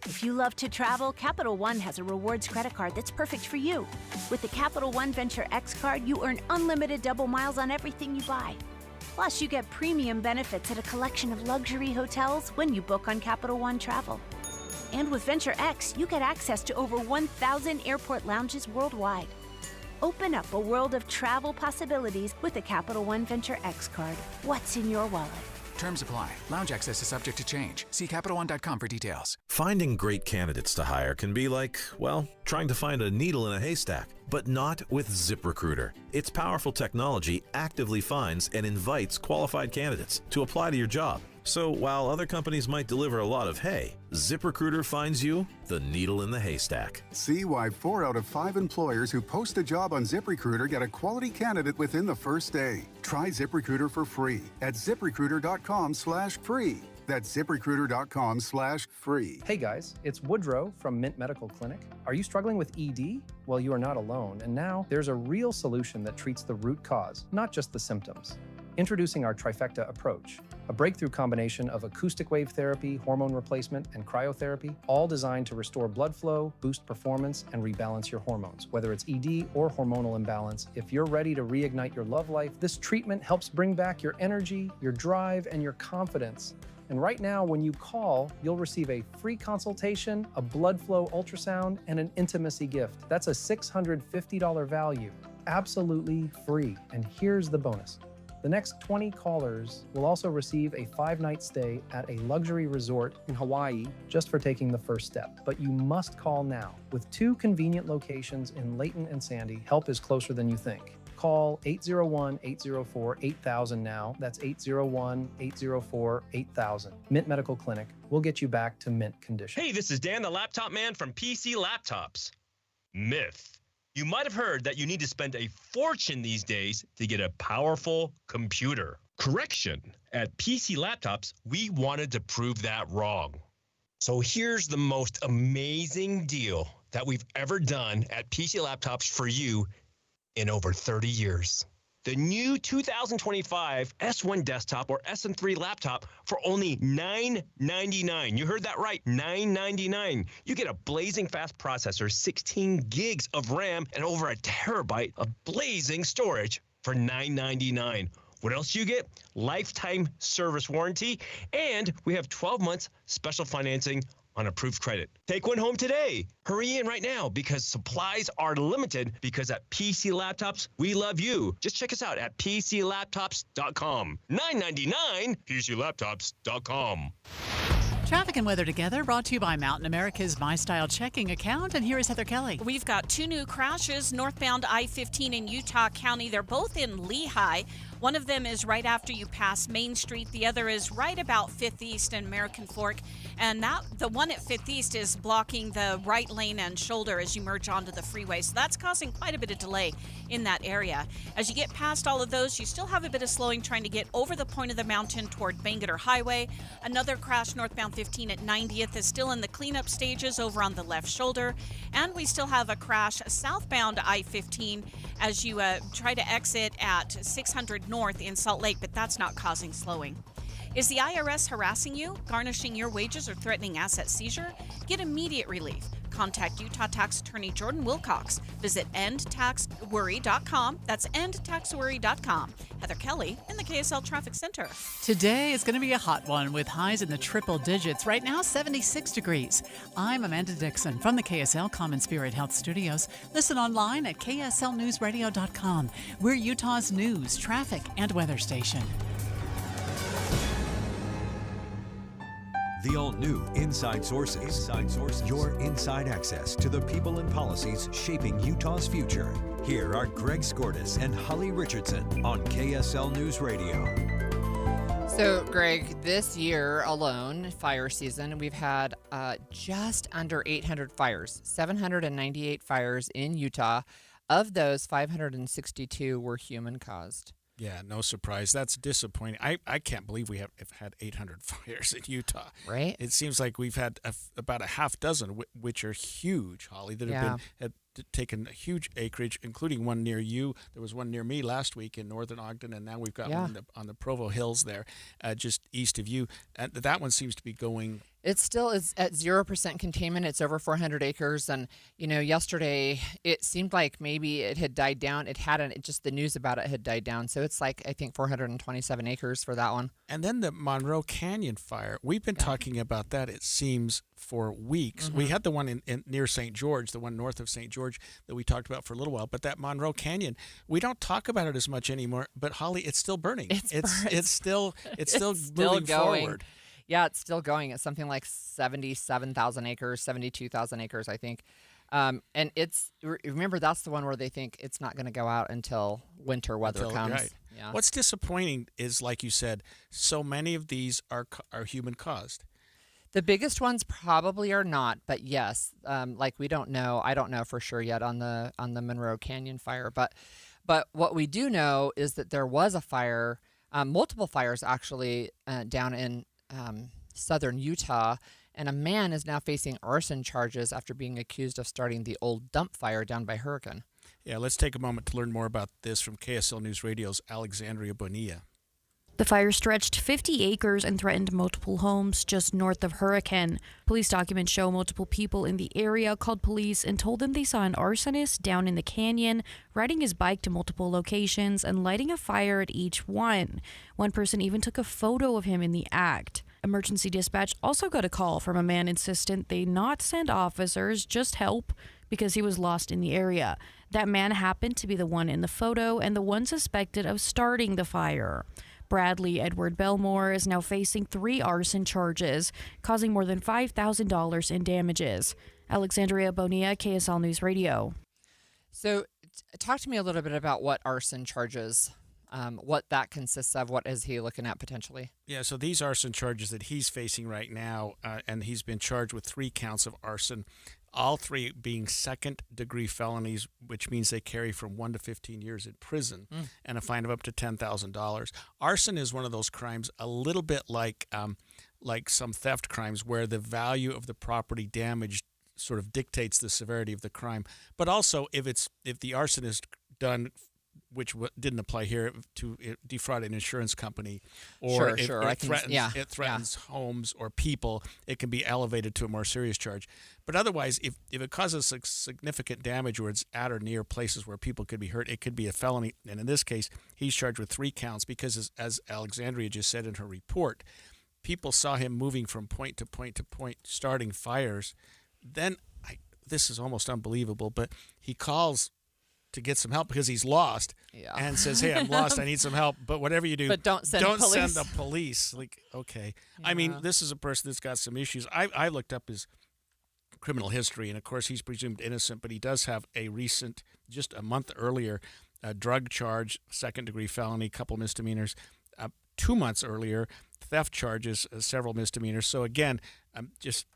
Speaker 13: If you love to travel, Capital One has a rewards credit card that's perfect for you. With the Capital One Venture X card, you earn unlimited double miles on everything you buy. Plus, you get premium benefits at a collection of luxury hotels when you book on Capital One Travel. And with Venture X, you get access to over 1,000 airport lounges worldwide. Open up a world of travel possibilities with the Capital One Venture X card. What's in your wallet?
Speaker 14: Terms apply. Lounge access is subject to change. See CapitalOne.com for details.
Speaker 15: Finding great candidates to hire can be like, well, trying to find a needle in a haystack. But not with ZipRecruiter. Its powerful technology actively finds and invites qualified candidates to apply to your job. So while other companies might deliver a lot of hay, ZipRecruiter finds you the needle in the haystack.
Speaker 16: See why 4 out of 5 employers who post a job on ZipRecruiter get a quality candidate within the first day. Try ZipRecruiter for free at ZipRecruiter.com/free. That's ZipRecruiter.com/free.
Speaker 29: Hey guys, it's Woodrow from Mint Medical Clinic. Are you struggling with ED? Well, you are not alone, and now there's a real solution that treats the root cause, not just the symptoms. Introducing our Trifecta approach, a breakthrough combination of acoustic wave therapy, hormone replacement, and cryotherapy, all designed to restore blood flow, boost performance, and rebalance your hormones. Whether it's ED or hormonal imbalance, if you're ready to reignite your love life, this treatment helps bring back your energy, your drive, and your confidence. And right now, when you call, you'll receive a free consultation, a blood flow ultrasound, and an intimacy gift. That's a $650 value, absolutely free. And here's the bonus. The next 20 callers will also receive a 5-night stay at a luxury resort in Hawaii just for taking the first step. But you must call now. With 2 convenient locations in Layton and Sandy, help is closer than you think. Call 801-804-8000 now. That's 801-804-8000. Mint Medical Clinic. We'll get you back to mint condition.
Speaker 30: Hey, this is Dan, the laptop man from PC Laptops. Myth.
Speaker 2: You might have heard that you need to spend a fortune these days to get a powerful computer. Correction, at PC Laptops, we wanted to prove that wrong. So here's the most amazing deal that we've ever done at PC Laptops for you in over 30 years. The new 2025 S1 desktop or SM3 laptop for only $999. You heard that right, $999. You get a blazing fast processor, 16 gigs of RAM, and over a terabyte of blazing storage for $999. What else do you get? Lifetime service warranty, and we have 12 months special financing on approved credit. Take one home today. Hurry in right now because supplies are limited, because at PC Laptops, we love you. Just check us out at PCLaptops.com. $999, PCLaptops.com.
Speaker 3: Traffic and weather together, brought to you by Mountain America's My Style checking account. And here is Heather Kelly.
Speaker 4: We've got 2 new crashes northbound I-15 in Utah County. They're both in Lehigh. One of them is right after you pass Main Street. The other is right about 5th East and American Fork. And the one at 5th East is blocking the right lane and shoulder as you merge onto the freeway. So that's causing quite a bit of delay in that area. As you get past all of those, you still have a bit of slowing trying to get over the point of the mountain toward Bangerter Highway. Another crash northbound 15 at 90th is still in the cleanup stages over on the left shoulder. And we still have a crash southbound I-15 as you try to exit at 600 North in Salt Lake, but that's not causing slowing. Is the IRS harassing you, garnishing your wages, or threatening asset seizure? Get immediate relief. Contact Utah Tax Attorney Jordan Wilcox. Visit endtaxworry.com. That's endtaxworry.com. Heather Kelly in the KSL Traffic Center.
Speaker 3: Today is going to be a hot one with highs in the triple digits. Right now, 76 degrees. I'm Amanda Dixon from the KSL Common Spirit Health Studios. Listen online at kslnewsradio.com. We're Utah's news, traffic, and weather station.
Speaker 1: The all-new Inside Sources. Inside Sources. Your inside access to the people and policies shaping Utah's future. Here are Greg Skordas and Holly Richardson on KSL News Radio.
Speaker 20: So, Greg, this year alone, fire season, we've had just under 800 fires, 798 fires in Utah. Of those, 562 were human-caused.
Speaker 6: Yeah, no surprise. That's disappointing. I can't believe we have had 800 fires in Utah.
Speaker 20: Right.
Speaker 6: It seems like we've had about a half dozen, which are huge, Holly, that have taken a huge acreage, including one near you. There was one near me last week in northern Ogden, and now we've got one on the Provo Hills there, just east of you. And that one seems to be going...
Speaker 20: It still is at 0% containment. It's over 400 acres. And, yesterday it seemed like maybe it had died down. It hadn't. Just the news about it had died down. So it's like, I think, 427 acres for that one.
Speaker 6: And then the Monroe Canyon fire. We've been talking about that, it seems, for weeks. Mm-hmm. We had the one in near St. George, the one north of St. George that we talked about for a little while. But that Monroe Canyon, we don't talk about it as much anymore. But, Holly, it's still burning. It's still moving forward.
Speaker 20: Yeah, it's still going. It's something like 77,000 acres, 72,000 acres, I think. And remember, that's the one where they think it's not going to go out until winter weather comes.
Speaker 6: Right.
Speaker 20: Yeah.
Speaker 6: What's disappointing is, like you said, so many of these are human caused.
Speaker 20: The biggest ones probably are not, but yes, we don't know. I don't know for sure yet on the Monroe Canyon fire, but what we do know is that there was a fire, multiple fires actually, down in southern Utah, and a man is now facing arson charges after being accused of starting the old dump fire down by Hurricane.
Speaker 6: Yeah, let's take a moment to learn more about this from KSL News Radio's Alexandria Bonilla.
Speaker 17: The fire stretched 50 acres and threatened multiple homes just north of Hurricane. Police documents show multiple people in the area called police and told them they saw an arsonist down in the canyon, riding his bike to multiple locations and lighting a fire at each one. One person even took a photo of him in the act. Emergency dispatch also got a call from a man insistent they not send officers, just help, because he was lost in the area. That man happened to be the one in the photo and the one suspected of starting the fire. Bradley Edward Belmore is now facing 3 arson charges, causing more than $5,000 in damages. Alexandria Bonilla, KSL News Radio.
Speaker 20: So talk to me a little bit about what arson charges, what that consists of. What is he looking at potentially?
Speaker 6: Yeah, so these arson charges that he's facing right now, and he's been charged with 3 counts of arson. all three being second-degree felonies, which means they carry from 1 to 15 years in prison and a fine of up to $10,000. Arson is one of those crimes a little bit like some theft crimes where the value of the property damaged sort of dictates the severity of the crime. But also, if the arson is done, which didn't apply here, to defraud an insurance company, or it threatens homes or people, it can be elevated to a more serious charge. But otherwise, if it causes significant damage or it's at or near places where people could be hurt, it could be a felony. And in this case, he's charged with 3 counts because, as Alexandria just said in her report, people saw him moving from point to point to point, starting fires. Then, this is almost unbelievable, but he calls to get some help because he's lost and says, hey, I'm lost, I need some help. But whatever you do,
Speaker 20: but don't send
Speaker 6: the police. Like, okay. Yeah. I mean, this is a person that's got some issues. I looked up his criminal history, and of course he's presumed innocent, but he does have a recent, just a month earlier, drug charge, second-degree felony, couple misdemeanors. 2 months earlier, theft charges, several misdemeanors. So again, just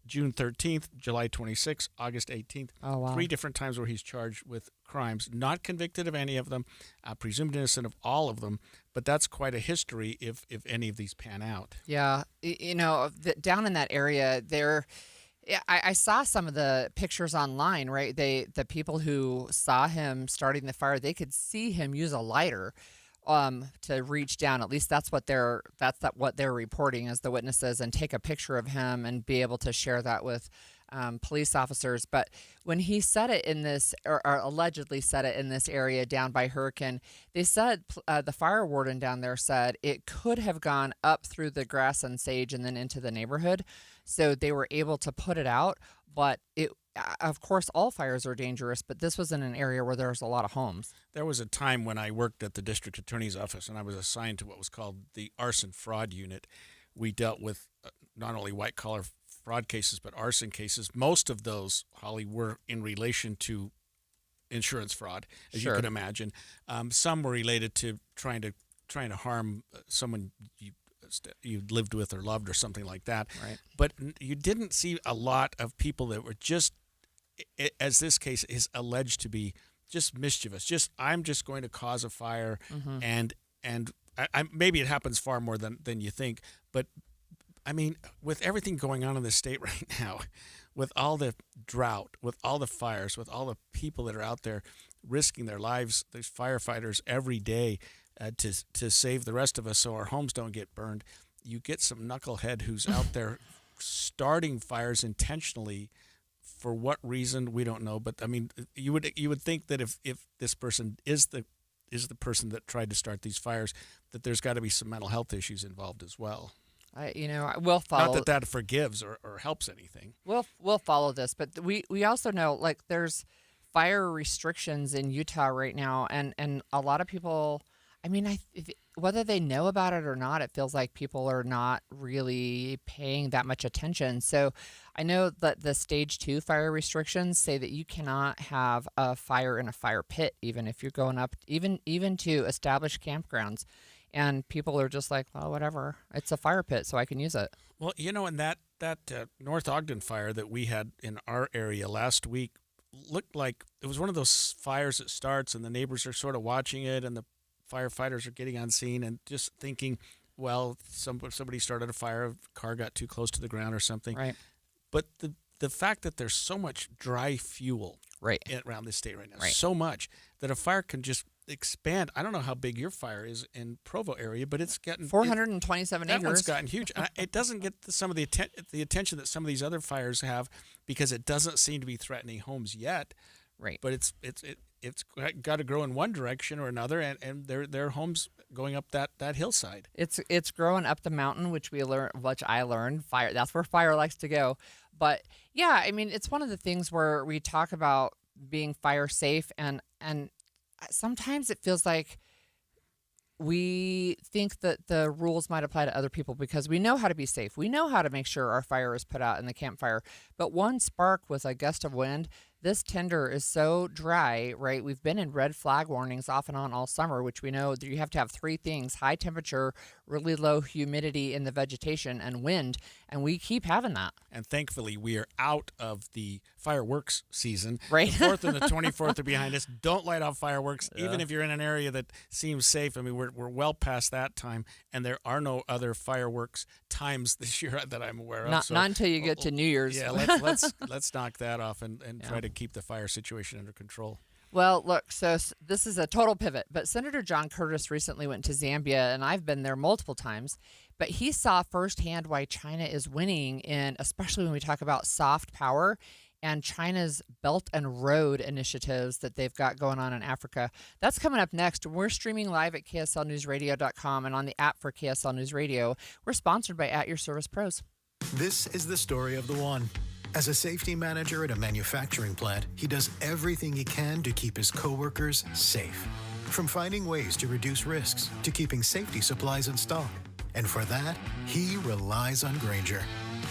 Speaker 6: June 13th, July 26th, August 18th.
Speaker 20: Oh, wow.
Speaker 6: 3 different times where he's charged with crimes, not convicted of any of them, presumed innocent of all of them. But that's quite a history if any of these pan out.
Speaker 20: Yeah. Down in that area there, I saw some of the pictures online, right? The people who saw him starting the fire, they could see him use a lighter to reach down. At least that's what they're reporting as the witnesses, and take a picture of him and be able to share that with police officers. But when he said it in this, or allegedly said it in this area down by Hurricane, they said the fire warden down there said it could have gone up through the grass and sage and then into the neighborhood. So they were able to put it out, but of course, all fires are dangerous, but this was in an area where there's a lot of homes.
Speaker 6: There was a time when I worked at the district attorney's office, and I was assigned to what was called the arson fraud unit. We dealt with not only white-collar fraud cases, but arson cases. Most of those, Holly, were in relation to insurance fraud, as you can imagine. Some were related to trying to harm someone you lived with or loved or something like that.
Speaker 20: Right.
Speaker 6: But you didn't see a lot of people that were just, as this case is alleged to be, just mischievous. I'm just going to cause a fire, and maybe it happens far more than you think. But I mean, with everything going on in the state right now, with all the drought, with all the fires, with all the people that are out there risking their lives, there's firefighters every day to save the rest of us so our homes don't get burned. You get some knucklehead who's out there starting fires intentionally. For what reason, we don't know. But I mean, you would think that if this person is the person that tried to start these fires, that there's got to be some mental health issues involved as well.
Speaker 20: We'll follow.
Speaker 6: Not that forgives or helps anything.
Speaker 20: We'll follow this, but we also know, like, there's fire restrictions in Utah right now, and a lot of people. I mean, whether they know about it or not, it feels like people are not really paying that much attention. So I know that the stage 2 fire restrictions say that you cannot have a fire in a fire pit, even if you're going up, even to established campgrounds. And people are just like, well, whatever. It's a fire pit, so I can use it.
Speaker 6: Well, and that North Ogden fire that we had in our area last week looked like it was one of those fires that starts and the neighbors are sort of watching it, and the firefighters are getting on scene and just thinking, well, somebody started a fire, a car got too close to the ground or something.
Speaker 20: Right.
Speaker 6: But the fact that there's so much dry fuel around this state right now, so much that a fire can just expand. I don't know how big your fire is in Provo area, but it's gotten
Speaker 20: 427 acres.
Speaker 6: That one's gotten huge. It doesn't get some of the attention that some of these other fires have because it doesn't seem to be threatening homes yet.
Speaker 20: Right.
Speaker 6: But it's got to grow in one direction or another, and there are homes going up that hillside.
Speaker 20: It's growing up the mountain, which I learned. Fire, that's where fire likes to go. But yeah, I mean, it's one of the things where we talk about being fire safe, and sometimes it feels like we think that the rules might apply to other people because we know how to be safe. We know how to make sure our fire is put out in the campfire. But one spark with a gust of wind, this tender is so dry, right? We've been in red flag warnings off and on all summer, which we know that you have to have three things: high temperature, really low humidity in the vegetation, and wind. And we keep having that.
Speaker 6: And thankfully, we are out of the fireworks season.
Speaker 20: Right.
Speaker 6: The 4th and the 24th are behind us. Don't light off fireworks, even if you're in an area that seems safe. I mean, we're well past that time, and there are no other fireworks times this year that I'm aware of.
Speaker 20: Not until you get to New Year's.
Speaker 6: Yeah, let's knock that off and try to keep the fire situation under control.
Speaker 20: Well, look, so this is a total pivot, but Senator John Curtis recently went to Zambia, and I've been there multiple times, but he saw firsthand why China is winning, especially when we talk about soft power and China's Belt and Road initiatives that they've got going on in Africa. That's coming up next. We're streaming live at KSLNewsRadio.com and on the app for KSL News Radio. We're sponsored by At Your Service Pros.
Speaker 5: This is the story of the one. As a safety manager at a manufacturing plant, he does everything he can to keep his coworkers safe. From finding ways to reduce risks to keeping safety supplies in stock. And for that, he relies on Grainger.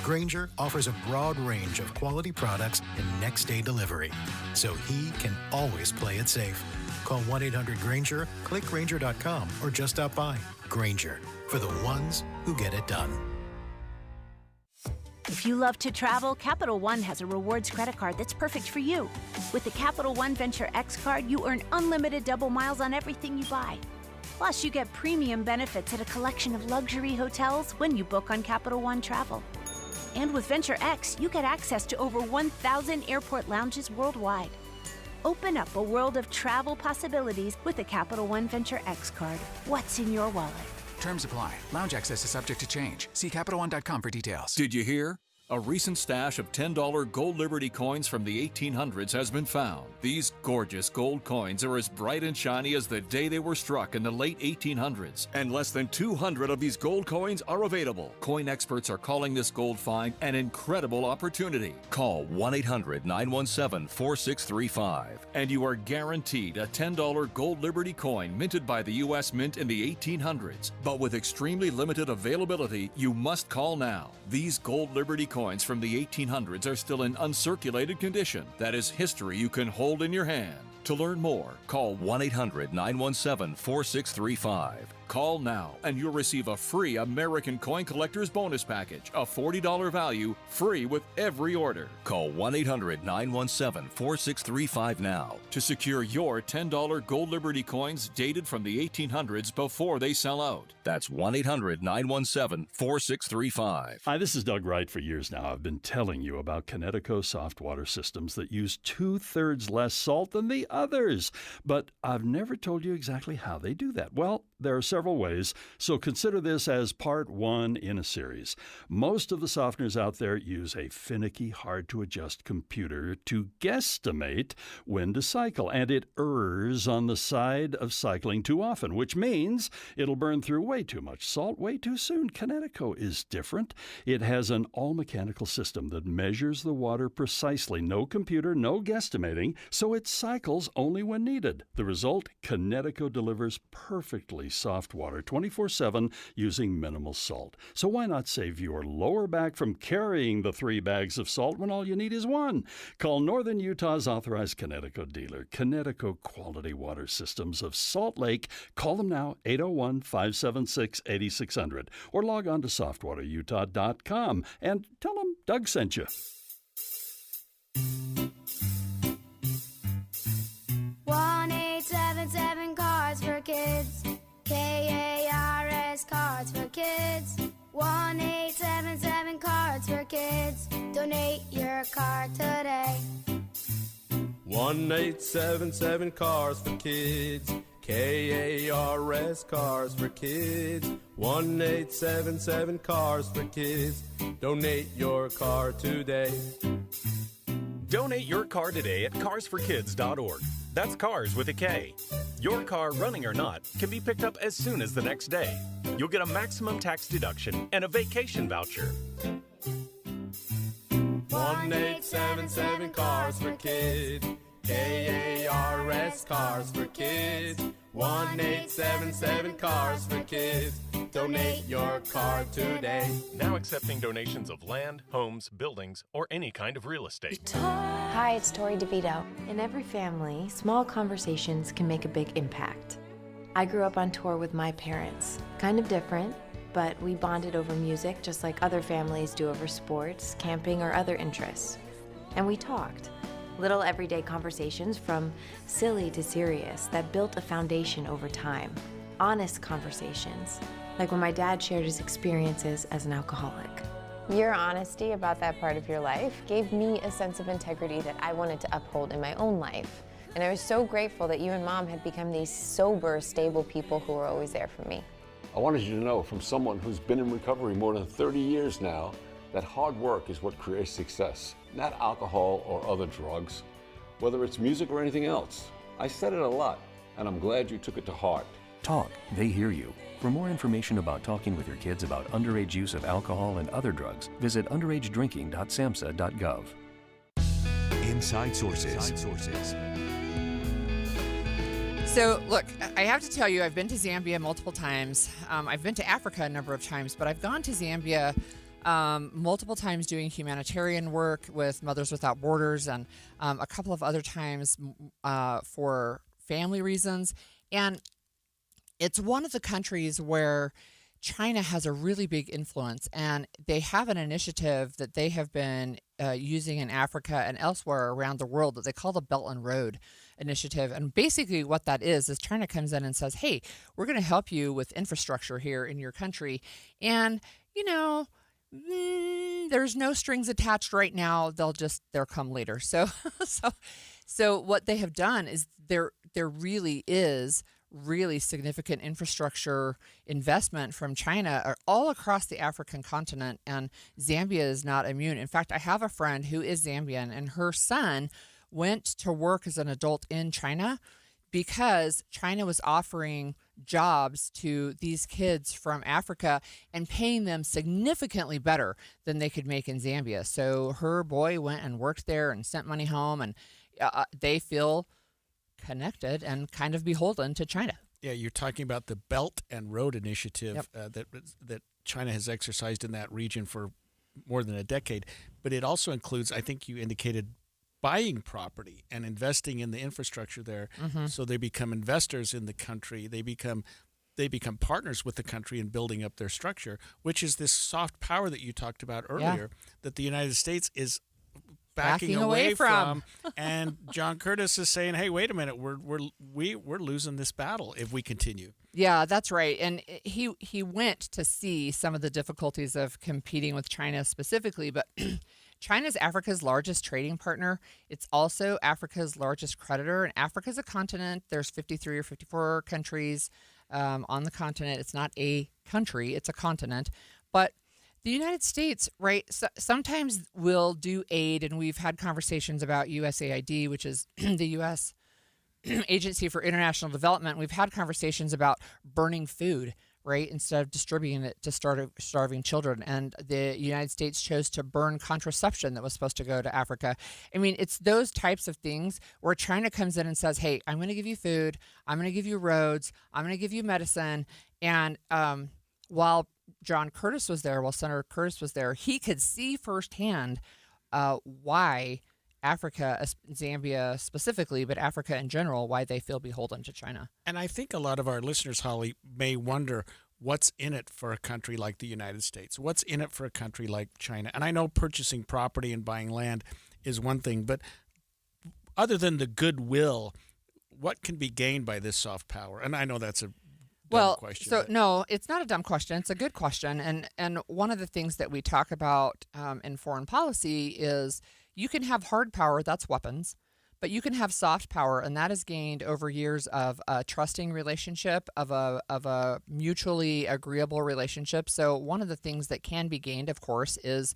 Speaker 5: Grainger offers a broad range of quality products and next-day delivery, so he can always play it safe. Call 1-800-GRAINGER, click Grainger.com, or just stop by. Grainger, for the ones who get it done.
Speaker 13: If you love to travel, Capital One has a rewards credit card that's perfect for you. With the Capital One Venture X card, you earn unlimited double miles on everything you buy. Plus, you get premium benefits at a collection of luxury hotels when you book on Capital One Travel. And with Venture X, you get access to over 1,000 airport lounges worldwide. Open up a world of travel possibilities with the Capital One Venture X card. What's in your wallet?
Speaker 14: Terms apply. Lounge access is subject to change. See CapitalOne.com for details.
Speaker 7: Did you hear? A recent stash of $10 Gold Liberty coins from the 1800s has been found. These gorgeous gold coins are as bright and shiny as the day they were struck in the late 1800s. And less than 200 of these gold coins are available. Coin experts are calling this gold find an incredible opportunity. Call 1-800-917-4635 and you are guaranteed a $10 Gold Liberty coin minted by the U.S. Mint in the 1800s. But with extremely limited availability, you must call now. These Gold Liberty coins from the 1800s are still in uncirculated condition. That is history you can hold in your hand. To learn more, call 1-800-917-4635. Call now and you'll receive a free American Coin Collector's Bonus Package, a $40 value, free with every order. Call 1-800-917-4635 now to secure your $10 Gold Liberty coins dated from the 1800s before they sell out. That's 1-800-917-4635.
Speaker 8: Hi, this is Doug Wright. For years now, I've been telling you about Connecticut soft water systems that use 2/3 less salt than the others. But I've never told you exactly how they do that. Well, there are several ways, so consider this as part one in a series. Most of the softeners out there use a finicky, hard-to-adjust computer to guesstimate when to cycle, and it errs on the side of cycling too often, which means it'll burn through way too much salt way too soon. Connecticut is different. It has an all-mechanical system that measures the water precisely. No computer, no guesstimating, so it cycles only when needed. The result, Connecticut delivers perfectly soft water 24/7 using minimal salt. So why not save your lower back from carrying the 3 bags of salt when all you need is 1? Call Northern Utah's authorized Connecticut dealer, Connecticut Quality Water Systems of Salt Lake. Call them now, 801-576-8600, or log on to softwaterutah.com and tell them Doug sent you.
Speaker 18: 1-877 Cards for Kids. KARS Cards for Kids. 1-877 Cards for Kids. Donate your card today.
Speaker 19: 1-877 Cars for Kids. KARS Cars for Kids. 1-877 Cars for Kids. Donate your car today.
Speaker 21: Donate your car today at carsforkids.org. That's cars with a K. Your car, running or not, can be picked up as soon as the next day. You'll get a maximum tax deduction and a vacation voucher.
Speaker 19: 1-877 Cars for Kids. KARS Cars for Kids. 1-877 Cars for Kids. Donate your car today.
Speaker 21: Now accepting donations of land, homes, buildings, or any kind of real estate.
Speaker 9: Hi, it's Tori DeVito. In every family, small conversations can make a big impact. I grew up on tour with my parents. Kind of different, but we bonded over music just like other families do over sports, camping, or other interests. And we talked. Little everyday conversations from silly to serious that built a foundation over time. Honest conversations, like when my dad shared his experiences as an alcoholic.
Speaker 11: Your honesty about that part of your life gave me a sense of integrity that I wanted to uphold in my own life. And I was so grateful that you and Mom had become these sober, stable people who were always there for me.
Speaker 22: I wanted you to know from someone who's been in recovery more than 30 years now that hard work is what creates success, not alcohol or other drugs, whether it's music or anything else. I said it a lot, and I'm glad you took it to heart.
Speaker 23: Talk, they hear you. For more information about talking with your kids about underage use of alcohol and other drugs, visit underagedrinking.samhsa.gov.
Speaker 1: Inside Sources.
Speaker 20: So, look, I have to tell you, I've been to Zambia multiple times. I've been to Africa a number of times, but I've gone to Zambia multiple times doing humanitarian work with Mothers Without Borders and a couple of other times for family reasons. And it's one of the countries where China has a really big influence, and they have an initiative that they have been using in Africa and elsewhere around the world that they call the Belt and Road Initiative. And basically what that is China comes in and says, hey, we're going to help you with infrastructure here in your country. And, there's no strings attached right now. They'll come later. So what they have done is there really is really significant infrastructure investment from China all across the African continent, and Zambia is not immune. In fact, I have a friend who is Zambian, and her son went to work as an adult in China because China was offering jobs to these kids from Africa and paying them significantly better than they could make in Zambia. So her boy went and worked there and sent money home, and they feel connected and kind of beholden to China.
Speaker 6: Yeah, you're talking about the Belt and Road Initiative that China has exercised in that region for more than a decade. But it also includes, I think you indicated, buying property and investing in the infrastructure there. Mm-hmm. So they become investors in the country. They become partners with the country in building up their structure, which is this soft power that you talked about earlier that the United States is backing away from. And John Curtis is saying, hey, wait a minute, we're losing this battle if we continue.
Speaker 20: Yeah, that's right. And he went to see some of the difficulties of competing with China specifically, but China is Africa's largest trading partner. It's also Africa's largest creditor. And Africa's a continent. There's 53 or 54 countries on the continent. It's not a country, it's a continent. But the United States, right, sometimes will do aid, and we've had conversations about USAID, which is the U.S. Agency for International Development. We've had conversations about burning food, right, instead of distributing it to starving children. And the United States chose to burn contraception that was supposed to go to Africa. I mean, it's those types of things where China comes in and says, hey, I'm going to give you food, I'm going to give you roads, I'm going to give you medicine. And while John Curtis was there, while Senator Curtis was there, he could see firsthand why Africa, Zambia specifically, but Africa in general, why they feel beholden to China.
Speaker 6: And I think a lot of our listeners, Holly, may wonder what's in it for a country like the United States? What's in it for a country like China? And I know purchasing property and buying land is one thing, but other than the goodwill, what can be gained by this soft power? And I know that's a question.
Speaker 20: So no, it's not a dumb question. It's a good question. And one of the things that we talk about in foreign policy is you can have hard power, that's weapons, but you can have soft power, and that is gained over years of a trusting relationship, of a mutually agreeable relationship. So one of the things that can be gained, of course, is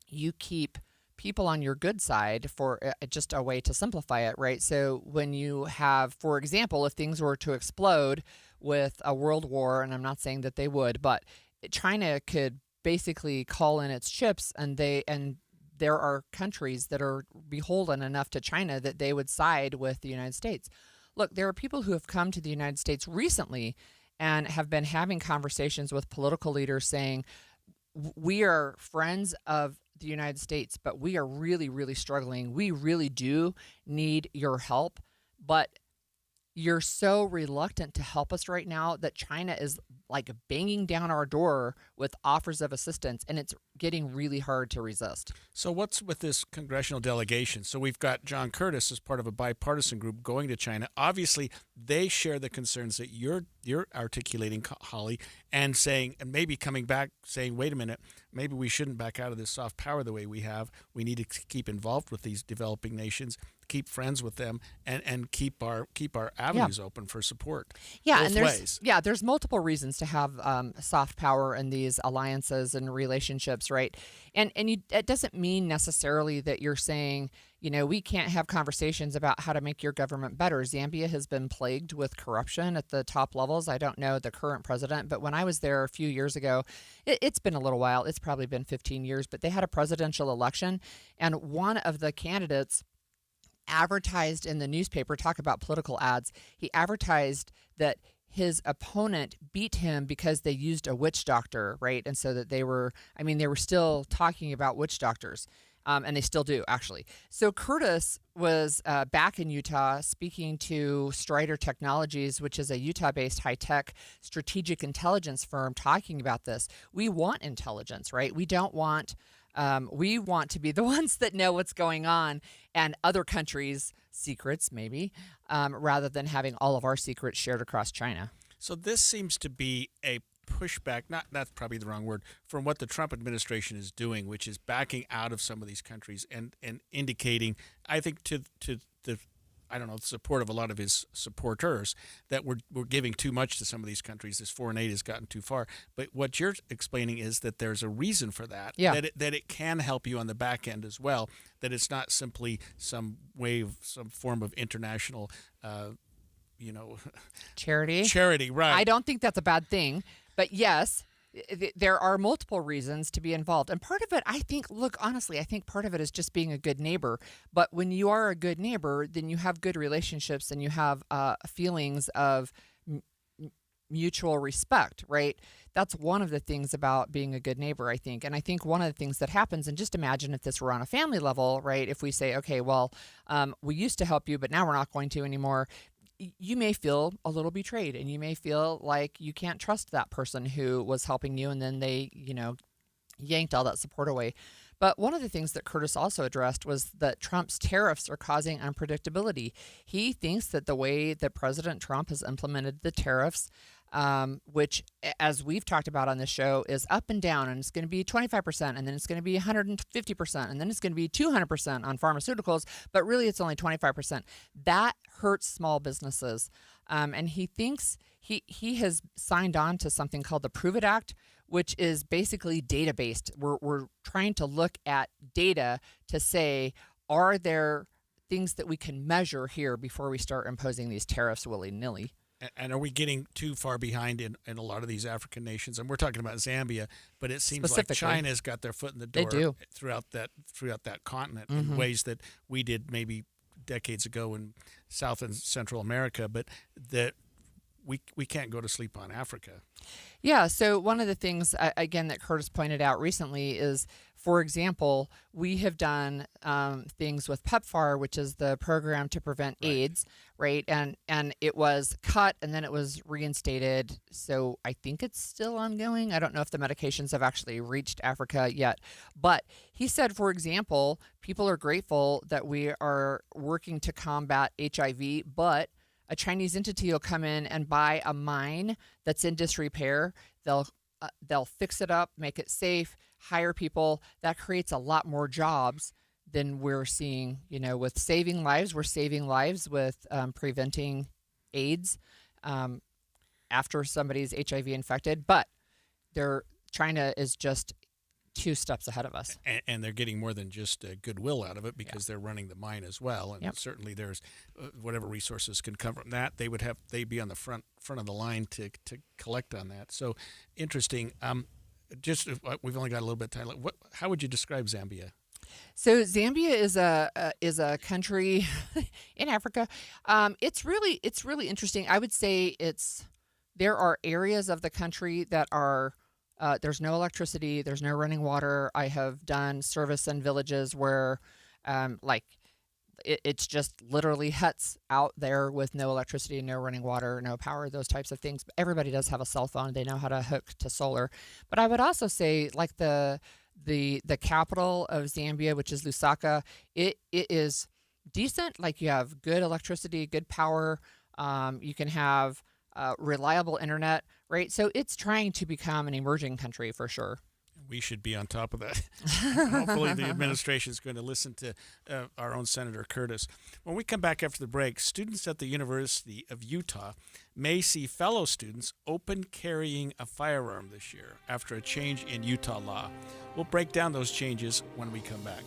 Speaker 20: you keep people on your good side for just a way to simplify it, right? So when you have, for example, if things were to explode with a world war, and I'm not saying that they would, but China could basically call in its chips, and there are countries that are beholden enough to China that they would side with the United States. Look, there are people who have come to the United States recently and have been having conversations with political leaders saying, we are friends of the United States, but we are really, really struggling. We really do need your help, but you're so reluctant to help us right now that China is like banging down our door with offers of assistance, and it's getting really hard to resist.
Speaker 6: So what's with this congressional delegation? So we've got John Curtis as part of a bipartisan group going to China. Obviously, they share the concerns that you're articulating, Holly, and saying, and maybe coming back saying, wait a minute, maybe we shouldn't back out of this soft power the way we have. We need to keep involved with these developing nations, keep friends with them, and keep our avenues open for support.
Speaker 20: Yeah,
Speaker 6: both
Speaker 20: and
Speaker 6: ways.
Speaker 20: there's multiple reasons to have soft power in these alliances and relationships, right? And it doesn't mean necessarily that you're saying, we can't have conversations about how to make your government better. Zambia has been plagued with corruption at the top levels. I don't know the current president, but when I was there a few years ago, it's been a little while. It's probably been 15 years, but they had a presidential election, and one of the candidates advertised in the newspaper, talk about political ads, he advertised that his opponent beat him because they used a witch doctor, right? And so that they were still talking about witch doctors. And they still do, actually. So Curtis was back in Utah speaking to Strider Technologies, which is a Utah-based high-tech strategic intelligence firm, talking about this. We want intelligence, right? We don't want... we want to be the ones that know what's going on and other countries' secrets, maybe, rather than having all of our secrets shared across China.
Speaker 6: So this seems to be a pushback, that's probably the wrong word, from what the Trump administration is doing, which is backing out of some of these countries and indicating, I think, to the support of a lot of his supporters, that we're giving too much to some of these countries. This foreign aid has gotten too far. But what you're explaining is that there's a reason for that, that it can help you on the back end as well, that it's not simply some form of international charity, right?
Speaker 20: I don't think that's a bad thing, but yes, there are multiple reasons to be involved. And part of it, I think part of it is just being a good neighbor. But when you are a good neighbor, then you have good relationships and you have feelings of mutual respect, right? That's one of the things about being a good neighbor, I think. And I think one of the things that happens, and just imagine if this were on a family level, right? If we say, okay, well, we used to help you, but now we're not going to anymore. You may feel a little betrayed, and you may feel like you can't trust that person who was helping you, and then they, yanked all that support away. But one of the things that Curtis also addressed was that Trump's tariffs are causing unpredictability. He thinks that the way that President Trump has implemented the tariffs, which, as we've talked about on this show, is up and down, and it's going to be 25%, and then it's going to be 150%, and then it's going to be 200% on pharmaceuticals, but really it's only 25%. That hurts small businesses. And he thinks he has signed on to something called the Prove It Act, which is basically data-based. We're trying to look at data to say, are there things that we can measure here before we start imposing these tariffs willy-nilly?
Speaker 6: And are we getting too far behind in a lot of these African nations? And we're talking about Zambia, but it seems like China's got their foot in the door throughout that continent in ways that we did maybe decades ago in South and Central America, but that we can't go to sleep on Africa.
Speaker 20: Yeah, so one of the things, again, that Curtis pointed out recently is, for example, we have done things with PEPFAR, which is the program to prevent AIDS, right? And it was cut and then it was reinstated. So I think it's still ongoing. I don't know if the medications have actually reached Africa yet. But he said, for example, people are grateful that we are working to combat HIV, but a Chinese entity will come in and buy a mine that's in disrepair. They'll fix it up, make it safe, hire people. That creates a lot more jobs than we're seeing, with saving lives. We're saving lives with preventing AIDS after somebody's HIV infected. But China is just 2 steps ahead of us.
Speaker 6: And they're getting more than just goodwill out of it, because they're running the mine as well. And certainly there's whatever resources can come from that, they'd be on the front of the line to collect on that. So interesting. We've only got a little bit of time. How would you describe Zambia?
Speaker 20: So Zambia is a country in Africa. It's really interesting. I would say there are areas of the country that are there's no electricity, there's no running water. I have done service in villages where it's just literally huts out there with no electricity, no running water, no power, those types of things. But everybody does have a cell phone. They know how to hook to solar. But I would also say, like the capital of Zambia, which is Lusaka, it is decent. Like, you have good electricity, good power. You can have reliable internet, right? So it's trying to become an emerging country for sure.
Speaker 6: We should be on top of that. Hopefully the administration is going to listen to our own Senator Curtis. When we come back after the break, students at the University of Utah may see fellow students open carrying a firearm this year after a change in Utah law. We'll break down those changes when we come back.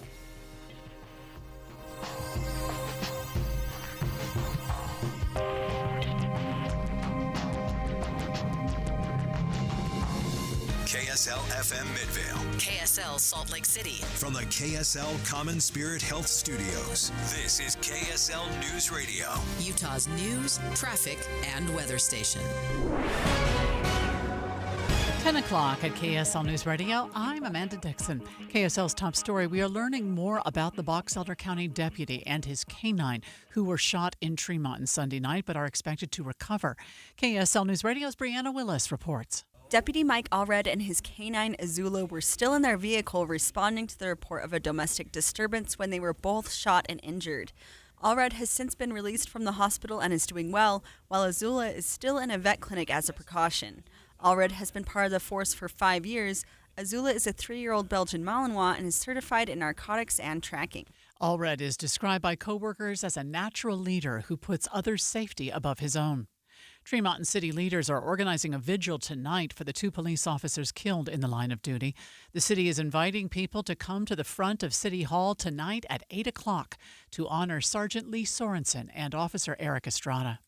Speaker 1: KSL FM Midvale.
Speaker 10: KSL Salt Lake City.
Speaker 1: From the KSL Common Spirit Health Studios, this is KSL News Radio.
Speaker 10: Utah's news, traffic, and weather station.
Speaker 3: 10 o'clock at KSL News Radio. I'm Amanda Dixon. KSL's top story. We are learning more about the Box Elder County deputy and his canine who were shot in Tremont on Sunday night but are expected to recover. KSL News Radio's Brianna Willis reports.
Speaker 12: Deputy Mike Allred and his canine Azula were still in their vehicle responding to the report of a domestic disturbance when they were both shot and injured. Allred has since been released from the hospital and is doing well, while Azula is still in a vet clinic as a precaution. Allred has been part of the force for 5 years. Azula is a 3-year-old Belgian Malinois and is certified in narcotics and tracking.
Speaker 3: Allred is described by coworkers as a natural leader who puts others' safety above his own. Tremont City leaders are organizing a vigil tonight for the 2 police officers killed in the line of duty. The city is inviting people to come to the front of City Hall tonight at 8 o'clock to honor Sergeant Lee Sorensen and Officer Eric Estrada.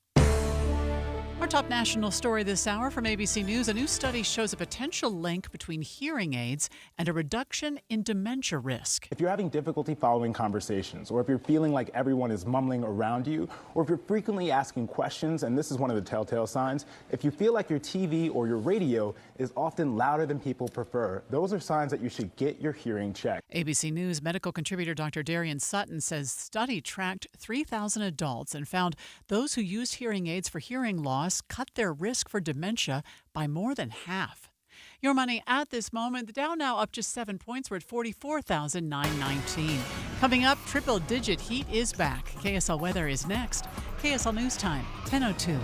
Speaker 3: Our top national story this hour from ABC News. A new study shows a potential link between hearing aids and a reduction in dementia risk.
Speaker 15: If you're having difficulty following conversations, or if you're feeling like everyone is mumbling around you, or if you're frequently asking questions, and this is one of the telltale signs, if you feel like your TV or your radio is often louder than people prefer, those are signs that you should get your hearing checked.
Speaker 3: ABC News medical contributor Dr. Darian Sutton says the study tracked 3,000 adults and found those who used hearing aids for hearing loss cut their risk for dementia by more than half. Your money at this moment, the Dow now up just 7 points. We're at 44,919. Coming up, triple-digit heat is back. KSL weather is next. KSL News Time, 10:02.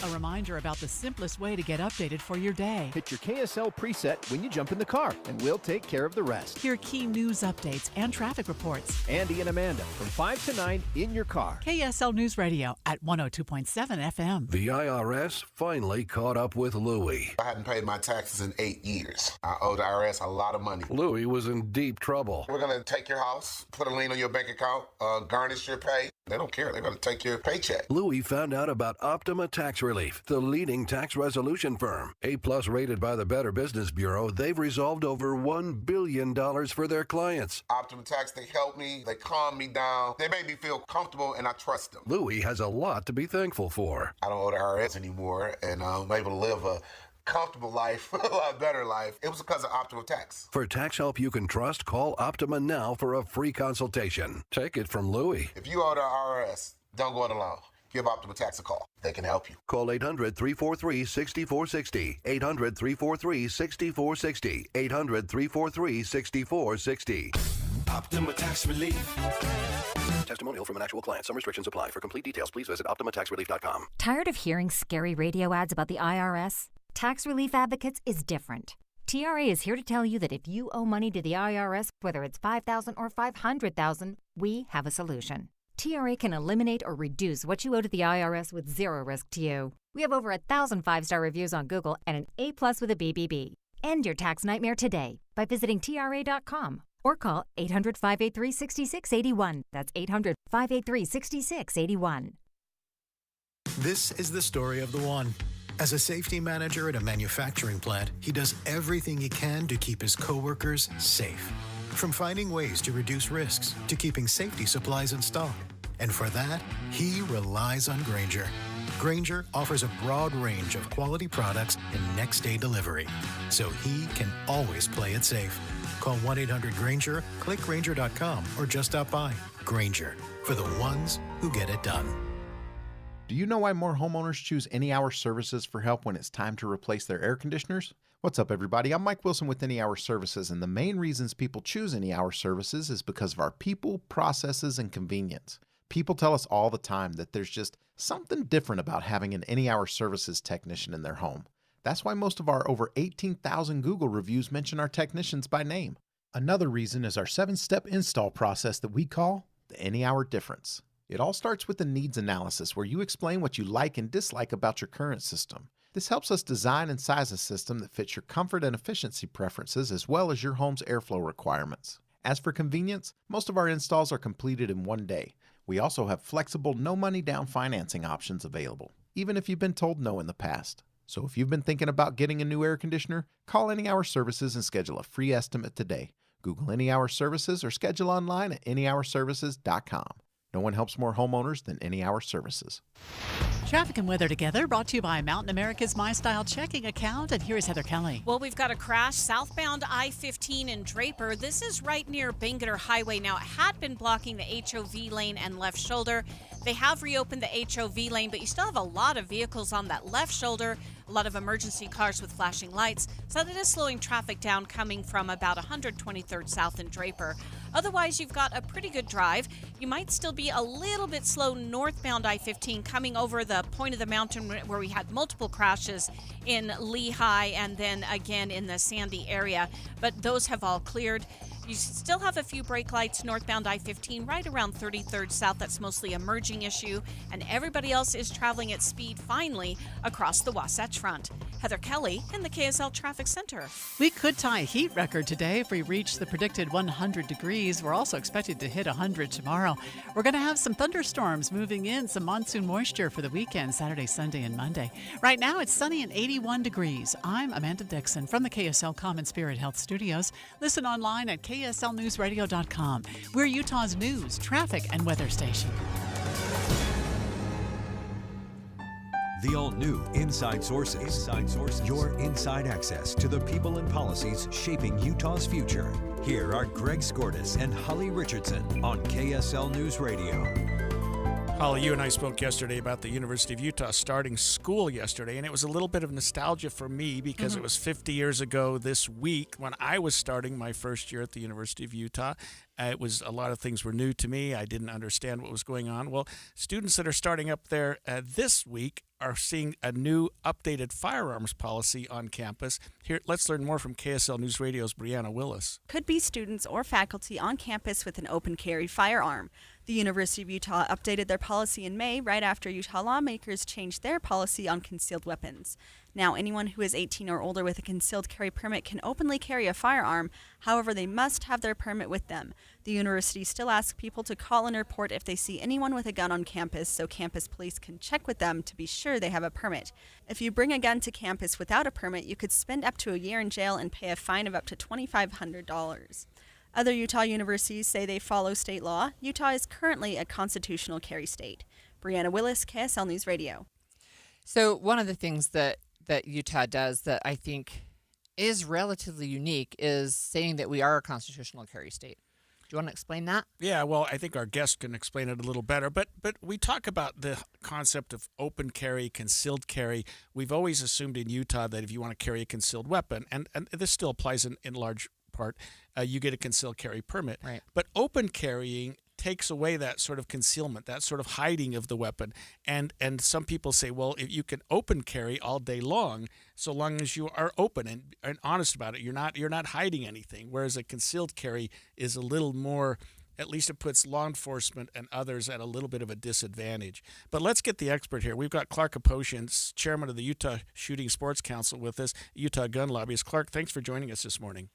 Speaker 3: A reminder about the simplest way to get updated for your day.
Speaker 16: Hit your KSL preset when you jump in the car, and we'll take care of the rest.
Speaker 3: Hear key news updates and traffic reports.
Speaker 16: Andy and Amanda from 5 to 9 in your car.
Speaker 3: KSL News Radio at 102.7 FM.
Speaker 24: The IRS finally caught up with Louie.
Speaker 25: I hadn't paid my taxes in 8 years. I owe the IRS a lot of money.
Speaker 24: Louie was in deep trouble.
Speaker 25: We're going to take your house, put a lien on your bank account, garnish your pay. They don't care. They're going to take your paycheck.
Speaker 24: Louie found out about Optima Tax Relief, the leading tax resolution firm. A-plus rated by the Better Business Bureau, they've resolved over $1 billion for their clients.
Speaker 25: Optima Tax, they help me. They calm me down. They make me feel comfortable, and I trust them.
Speaker 24: Louie has a lot to be thankful for.
Speaker 25: I don't owe the IRS anymore, and I'm able to live a comfortable life, a lot better life. It was because of Optima Tax.
Speaker 24: For tax help you can trust, call Optima now for a free consultation. Take it from Louie.
Speaker 25: If you owe the IRS, don't go it alone. Give Optima Tax a call. They can help you.
Speaker 24: Call 800-343-6460. 800-343-6460. 800-343-6460. Optima Tax Relief. Testimonial from an actual client. Some restrictions apply. For complete details, please visit OptimaTaxRelief.com.
Speaker 26: Tired of hearing scary radio ads about the IRS? Tax Relief Advocates is different. TRA is here to tell you that if you owe money to the IRS, whether it's $5,000 or $500,000, we have a solution. TRA can eliminate or reduce what you owe to the IRS with zero risk to you. We have over 1,000 5-star reviews on Google and an A+ with a BBB. End your tax nightmare today by visiting TRA.com or call 800-583-6681. That's 800-583-6681.
Speaker 5: This is the story of the one. As a safety manager at a manufacturing plant, he does everything he can to keep his coworkers safe. From finding ways to reduce risks to keeping safety supplies in stock. And for that, he relies on Grainger. Grainger offers a broad range of quality products and next-day delivery, so he can always play it safe. Call 1-800-GRAINGER, click Grainger.com, or just stop by. Grainger, for the ones who get it done.
Speaker 2: Do you know why more homeowners choose Any Hour Services for help when it's time to replace their air conditioners? What's up, everybody? I'm Mike Wilson with Any Hour Services, and the main reasons people choose Any Hour Services is because of our people, processes, and convenience. People tell us all the time that there's just something different about having an Any Hour Services technician in their home. That's why most of our over 18,000 Google reviews mention our technicians by name. Another reason is our 7-step install process that we call the Any Hour Difference. It all starts with the needs analysis, where you explain what you like and dislike about your current system. This helps us design and size a system that fits your comfort and efficiency preferences as well as your home's airflow requirements. As for convenience, most of our installs are completed in one day. We also have flexible, no-money down financing options available, even if you've been told no in the past. So if you've been thinking about getting a new air conditioner, call Any Hour Services and schedule a free estimate today. Google Any Hour Services or schedule online at anyhourservices.com. No one helps more homeowners than Any Hour Services.
Speaker 3: Traffic and weather together, brought to you by Mountain America's My Style checking account. And here is Heather Kelly.
Speaker 4: Well, we've got a crash southbound I-15 in Draper. This is right near Bangerter Highway. Now, it had been blocking the HOV lane and left shoulder. They have reopened the HOV lane, but you still have a lot of vehicles on that left shoulder, a lot of emergency cars with flashing lights. So that is slowing traffic down coming from about 123rd South in Draper. Otherwise, you've got a pretty good drive. You might still be a little bit slow northbound I-15 coming over the point of the mountain where we had multiple crashes in Lehigh and then again in the Sandy area. But those have all cleared. You still have a few brake lights northbound I-15 right around 33rd South. That's mostly a merging issue. And everybody else is traveling at speed finally across the Wasatch Front. Heather Kelly in the KSL Traffic Center.
Speaker 3: We could tie a heat record today if we reach the predicted 100 degrees. We're also expected to hit 100 tomorrow. We're going to have some thunderstorms moving in, some monsoon moisture for the weekend, Saturday, Sunday, and Monday. Right now, it's sunny and 81 degrees. I'm Amanda Dixon from the KSL Common Spirit Health Studios. Listen online at KSLNewsRadio.com. We're Utah's news, traffic, and weather station.
Speaker 1: The all-new Inside Sources. Inside Sources. Your inside access to the people and policies shaping Utah's future. Here are Greg Skordas and Holly Richardson on KSL News Radio.
Speaker 6: Holly, you and I spoke yesterday about the University of Utah starting school yesterday, and it was a little bit of nostalgia for me because it was 50 years ago this week when I was starting my first year at the University of Utah. It was a lot of things were new to me. I didn't understand what was going on. Well, students that are starting up there this week are seeing a new updated firearms policy on campus. Here, let's learn more from KSL News Radio's Brianna Willis.
Speaker 12: Could be students or faculty on campus with an open carry firearm. The University of Utah updated their policy in May, right after Utah lawmakers changed their policy on concealed weapons. Now, anyone who is 18 or older with a concealed carry permit can openly carry a firearm. However, they must have their permit with them. The university still asks people to call and report if they see anyone with a gun on campus so campus police can check with them to be sure they have a permit. If you bring a gun to campus without a permit, you could spend up to a year in jail and pay a fine of up to $2,500. Other Utah universities say they follow state law. Utah is currently a constitutional carry state. Brianna Willis, KSL News Radio.
Speaker 20: So one of the things that Utah does that I think is relatively unique is saying that we are a constitutional carry state. Do you want to explain that?
Speaker 6: Yeah, well, I think our guest can explain it a little better. But we talk about the concept of open carry, concealed carry. We've always assumed in Utah that if you want to carry a concealed weapon, and this still applies in large part, you get a concealed carry permit.
Speaker 20: Right.
Speaker 6: But open carrying takes away that sort of concealment, that sort of hiding of the weapon. And some people say, well, if you can open carry all day long, so long as you are open and honest about it, you're not hiding anything. Whereas a concealed carry is a little more, at least it puts law enforcement and others at a little bit of a disadvantage. But let's get the expert here. We've got Clark Aposhian, chairman of the Utah Shooting Sports Council with us, Utah gun lobbyist. Clark, thanks for joining us this morning.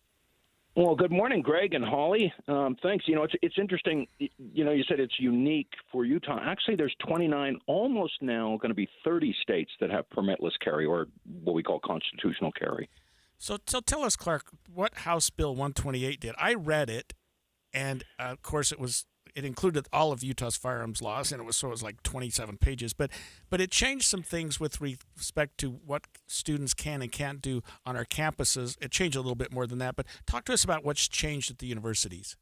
Speaker 7: Well, good morning, Greg and Holly. Thanks. It's interesting. You said it's unique for Utah. Actually, there's 29, almost now going to be 30 states that have permitless carry, or what we call constitutional carry.
Speaker 6: So tell us, Clark, what House Bill 128 did. I read it, and of course it was it included all of Utah's firearms laws, and it was like 27 pages. But it changed some things with respect to what students can and can't do on our campuses. It changed a little bit more than that. But talk to us about what's changed at the universities.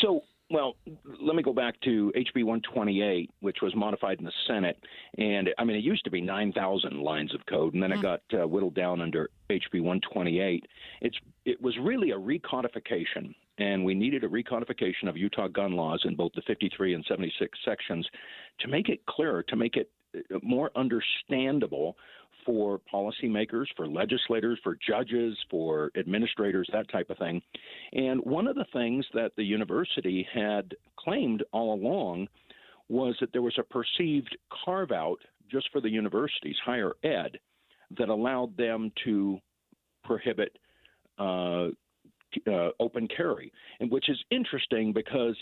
Speaker 7: So, well, let me go back to HB 128, which was modified in the Senate. And, I mean, it used to be 9,000 lines of code, and then it got whittled down under HB 128. It was really a recodification, and we needed a recodification of Utah gun laws in both the 53 and 76 sections to make it clearer, to make it more understandable for policymakers, for legislators, for judges, for administrators, that type of thing. And one of the things that the university had claimed all along was that there was a perceived carve-out just for the universities, higher ed, that allowed them to prohibit open carry, and which is interesting because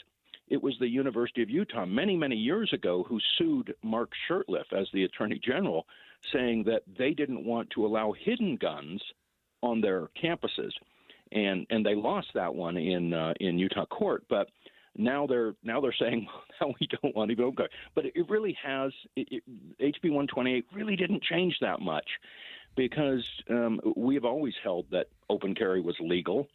Speaker 7: it was the University of Utah many, many years ago who sued Mark Shurtleff as the Attorney General, saying that they didn't want to allow hidden guns on their campuses, and they lost that one in Utah court. But now they're saying that we don't want even open carry. But it really has HB 128 really didn't change that much, because we have always held that open carry was legal,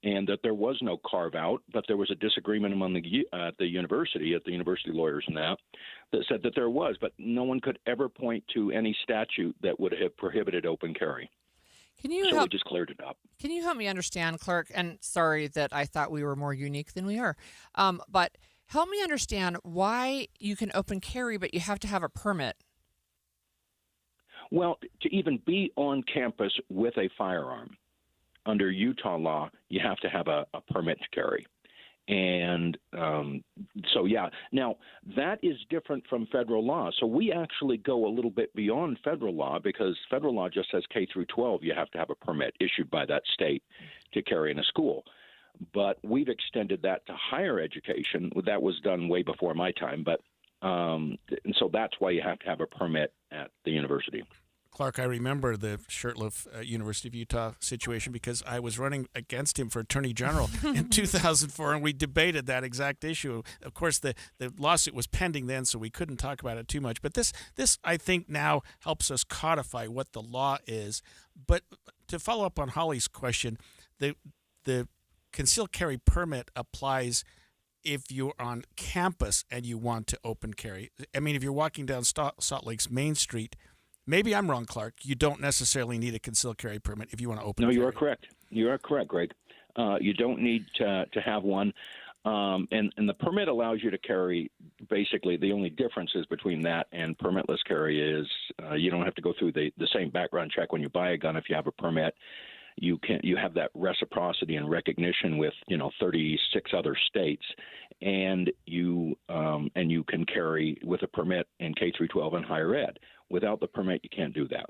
Speaker 7: and that there was no carve-out, but there was a disagreement among the university lawyers and that said that there was, but no one could ever point to any statute that would have prohibited open carry. We just cleared it up.
Speaker 20: Can you help me understand, Clark? And sorry that I thought we were more unique than we are, but help me understand why you can open carry, but you have to have a permit.
Speaker 7: Well, to even be on campus with a firearm, under Utah law, you have to have a permit to carry. And so, yeah. Now, that is different from federal law. So we actually go a little bit beyond federal law, because federal law just says K through 12, you have to have a permit issued by that state to carry in a school. But we've extended that to higher education. That was done way before my time. But and so that's why you have to have a permit at the university.
Speaker 6: Clark, I remember the Shurtleff University of Utah situation because I was running against him for Attorney General in 2004, and we debated that exact issue. Of course, the lawsuit was pending then, so we couldn't talk about it too much. But this I think, now helps us codify what the law is. But to follow up on Holly's question, the concealed carry permit applies if you're on campus and you want to open carry. I mean, if you're walking down Salt Lake's Main Street, maybe I'm wrong, Clark, you don't necessarily need a concealed carry permit if you want to open carry.
Speaker 7: No, you are correct. You are correct, Greg. You don't need to have one. And the permit allows you to carry. Basically, the only differences between that and permitless carry is you don't have to go through the same background check when you buy a gun if you have a permit. You have that reciprocity and recognition with 36 other states, and you can carry with a permit in K through 12 and higher ed. Without the permit, you can't do that.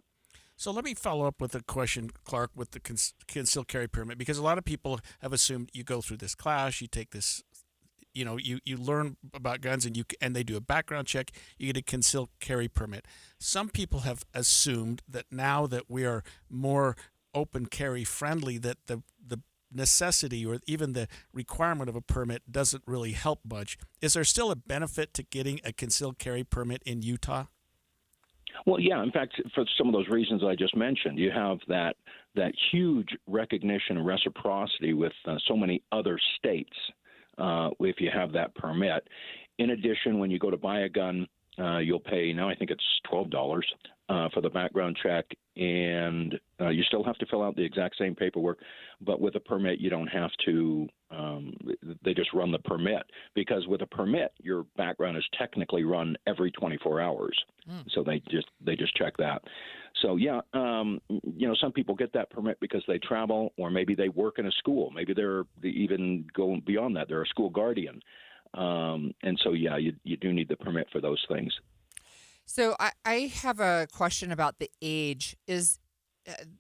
Speaker 6: So let me follow up with a question, Clark, with the concealed carry permit, because a lot of people have assumed you go through this class, you take this, you learn about guns, and they do a background check, you get a concealed carry permit. Some people have assumed that now that we are more open carry friendly, that the necessity or even the requirement of a permit doesn't really help much. Is there still a benefit to getting a concealed carry permit in Utah?
Speaker 7: Well, yeah. In fact, for some of those reasons I just mentioned, you have that huge recognition and reciprocity with so many other states if you have that permit. In addition, when you go to buy a gun, you'll pay, now I think it's $12 for the background check, and you still have to fill out the exact same paperwork, but with a permit you don't have to. They just run the permit, because with a permit your background is technically run every 24 hours. So they just check that. So yeah, some people get that permit because they travel, or maybe they work in a school, maybe they even go beyond that, they're a school guardian. And so, yeah, you do need the permit for those things.
Speaker 20: So I have a question about the age.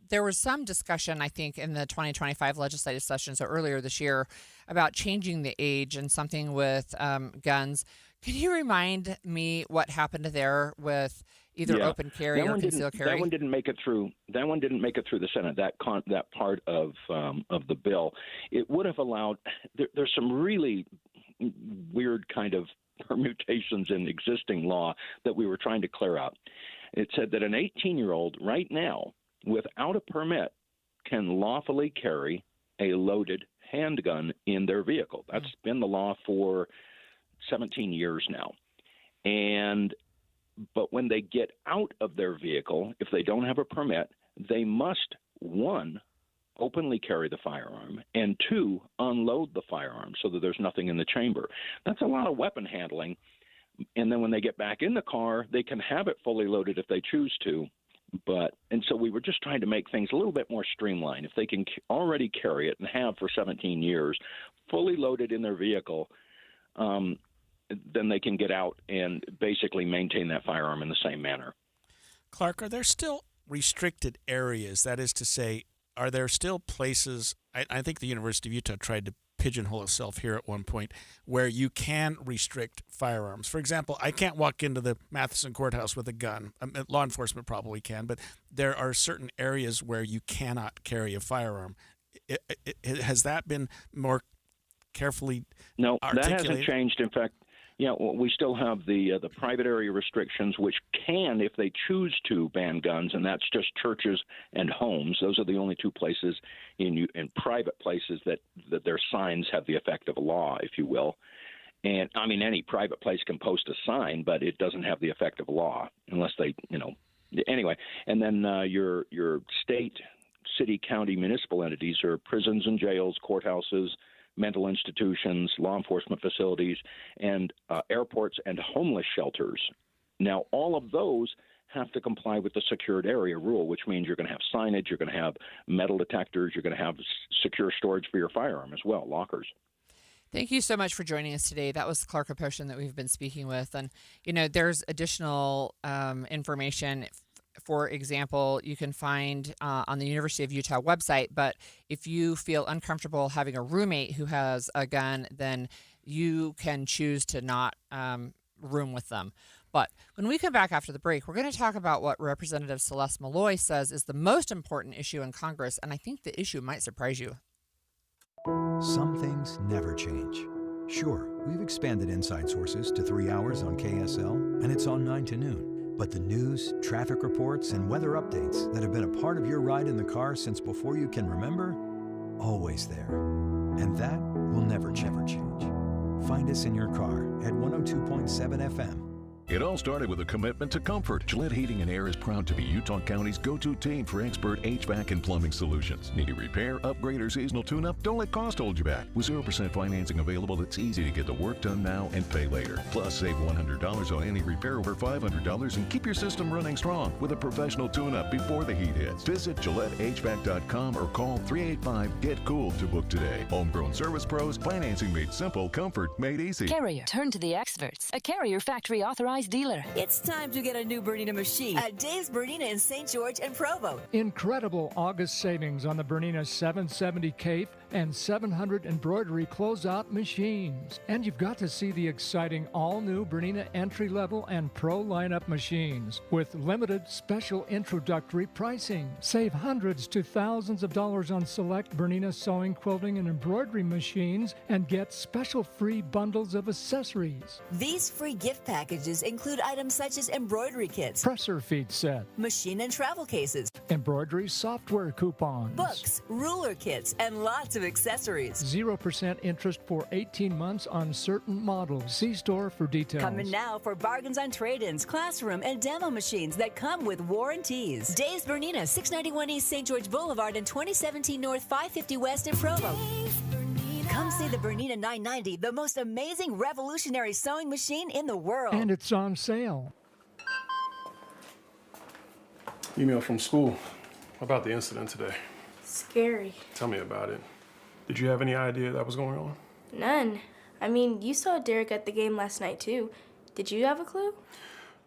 Speaker 20: There was some discussion, I think, in the 2025 legislative session, so earlier this year, about changing the age and something with guns. Can you remind me what happened there with either open carry or concealed carry?
Speaker 7: That one didn't make it through. That one didn't make it through the Senate. That part of the bill, it would have allowed. There's some really. We weird kind of permutations in existing law that we were trying to clear out. It said that an 18-year-old right now, without a permit, can lawfully carry a loaded handgun in their vehicle. That's been the law for 17 years now. But when they get out of their vehicle, if they don't have a permit, they must, one, openly carry the firearm, and two, unload the firearm so that there's nothing in the chamber. That's a lot of weapon handling. And then when they get back in the car, they can have it fully loaded if they choose to. And so we were just trying to make things a little bit more streamlined. If they can already carry it and have for 17 years, fully loaded in their vehicle, then they can get out and basically maintain that firearm in the same manner.
Speaker 6: Clark, are there still restricted areas? That is to say, are there still places, I think the University of Utah tried to pigeonhole itself here at one point, where you can restrict firearms? For example, I can't walk into the Matheson Courthouse with a gun. Law enforcement probably can, but there are certain areas where you cannot carry a firearm. Has that been more carefully articulated?
Speaker 7: That hasn't changed. In fact, we still have the private area restrictions, which can, if they choose to, ban guns, and that's just churches and homes. Those are the only two places in private places that their signs have the effect of a law, if you will. And I mean, any private place can post a sign, but it doesn't have the effect of a law unless they, Anyway, and then your state, city, county, municipal entities are prisons and jails, courthouses, mental institutions, law enforcement facilities, and airports and homeless shelters. Now, all of those have to comply with the secured area rule, which means you're going to have signage, you're going to have metal detectors, you're going to have secure storage for your firearm as well, lockers.
Speaker 20: Thank you so much for joining us today. That was Clark Aposhian that we've been speaking with. And, there's additional information. For example, you can find on the University of Utah website, but if you feel uncomfortable having a roommate who has a gun, then you can choose to not room with them. But when we come back after the break, we're going to talk about what Representative Celeste Malloy says is the most important issue in Congress, and I think the issue might surprise you.
Speaker 1: Some things never change. Sure, we've expanded Inside Sources to 3 hours on KSL, and it's on 9 to noon. But the news, traffic reports, and weather updates that have been a part of your ride in the car since before you can remember, always there. And that will never change. Find us in your car at 102.7 FM.
Speaker 8: It all started with a commitment to comfort. Gillette Heating and Air is proud to be Utah County's go-to team for expert HVAC and plumbing solutions. Need a repair, upgrade, or seasonal tune-up? Don't let cost hold you back. With 0% financing available, it's easy to get the work done now and pay later. Plus, save $100 on any repair over $500 and keep your system running strong with a professional tune-up before the heat hits. Visit GilletteHVAC.com or call 385-GET-COOL to book today. Homegrown service pros, financing made simple, comfort made easy.
Speaker 13: Carrier, turn to the experts. A Carrier factory authorized dealer.
Speaker 14: It's time to get a new Bernina machine at Dave's Bernina in St. George and Provo.
Speaker 17: Incredible August savings on the Bernina 770 Cape and 700 embroidery closeout machines. And you've got to see the exciting all-new Bernina entry-level and pro lineup machines with limited special introductory pricing. Save hundreds to thousands of dollars on select Bernina sewing, quilting, and embroidery machines and get special free bundles of accessories.
Speaker 14: These free gift packages include items such as embroidery kits,
Speaker 17: presser feed set,
Speaker 14: machine and travel cases,
Speaker 17: embroidery software coupons,
Speaker 14: books, ruler kits, and lots of accessories.
Speaker 17: 0% interest for 18 months on certain models. See store for details.
Speaker 14: Come in now for bargains on trade-ins, classroom, and demo machines that come with warranties. Dave's Bernina, 691 East St. George Boulevard and 2017 North 550 West in Provo. Come see the Bernina 990, the most amazing revolutionary sewing machine in the world.
Speaker 17: And it's on sale.
Speaker 18: Email from school about the incident today.
Speaker 19: Scary.
Speaker 18: Tell me about it. Did you have any idea that was going on?
Speaker 19: None. I mean, you saw Derek at the game last night, too. Did you have a clue?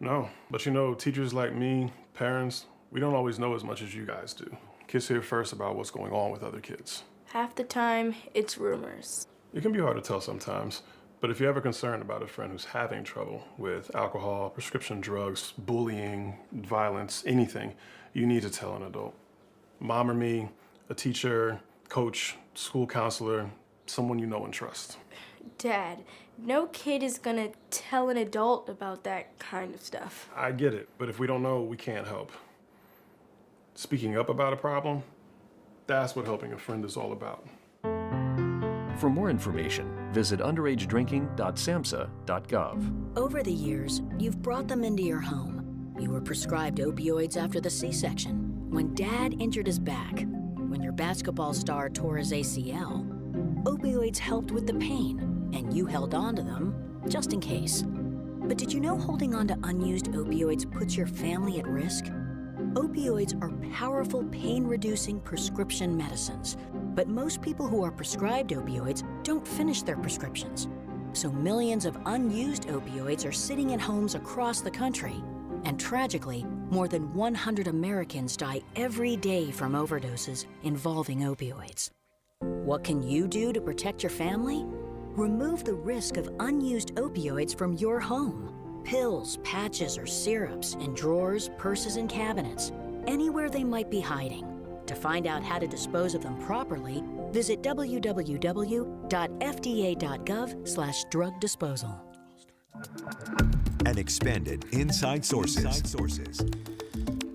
Speaker 18: No, but teachers like me, parents, we don't always know as much as you guys do. Kids hear first about what's going on with other kids.
Speaker 19: Half the time, it's rumors.
Speaker 18: It can be hard to tell sometimes, but if you're ever concerned about a friend who's having trouble with alcohol, prescription drugs, bullying, violence, anything, you need to tell an adult. Mom or me, a teacher, coach, school counselor, someone you know and trust.
Speaker 19: Dad, no kid is gonna tell an adult about that kind of stuff.
Speaker 18: I get it, but if we don't know, we can't help. Speaking up about a problem, that's what helping a friend is all about.
Speaker 9: For more information, visit underagedrinking.samhsa.gov.
Speaker 10: Over the years, you've brought them into your home. You were prescribed opioids after the C-section, when Dad injured his back, when your basketball star tore his ACL. Opioids helped with the pain, and you held on to them just in case. But did you know holding on to unused opioids puts your family at risk? Opioids are powerful pain-reducing prescription medicines, but most people who are prescribed opioids don't finish their prescriptions. So millions of unused opioids are sitting in homes across the country. And tragically, more than 100 Americans die every day from overdoses involving opioids. What can you do to protect your family? Remove the risk of unused opioids from your home. Pills, patches, or syrups in drawers, purses, and cabinets, anywhere they might be hiding. To find out how to dispose of them properly, visit www.fda.gov/drug disposal.
Speaker 1: And expanded Inside Sources.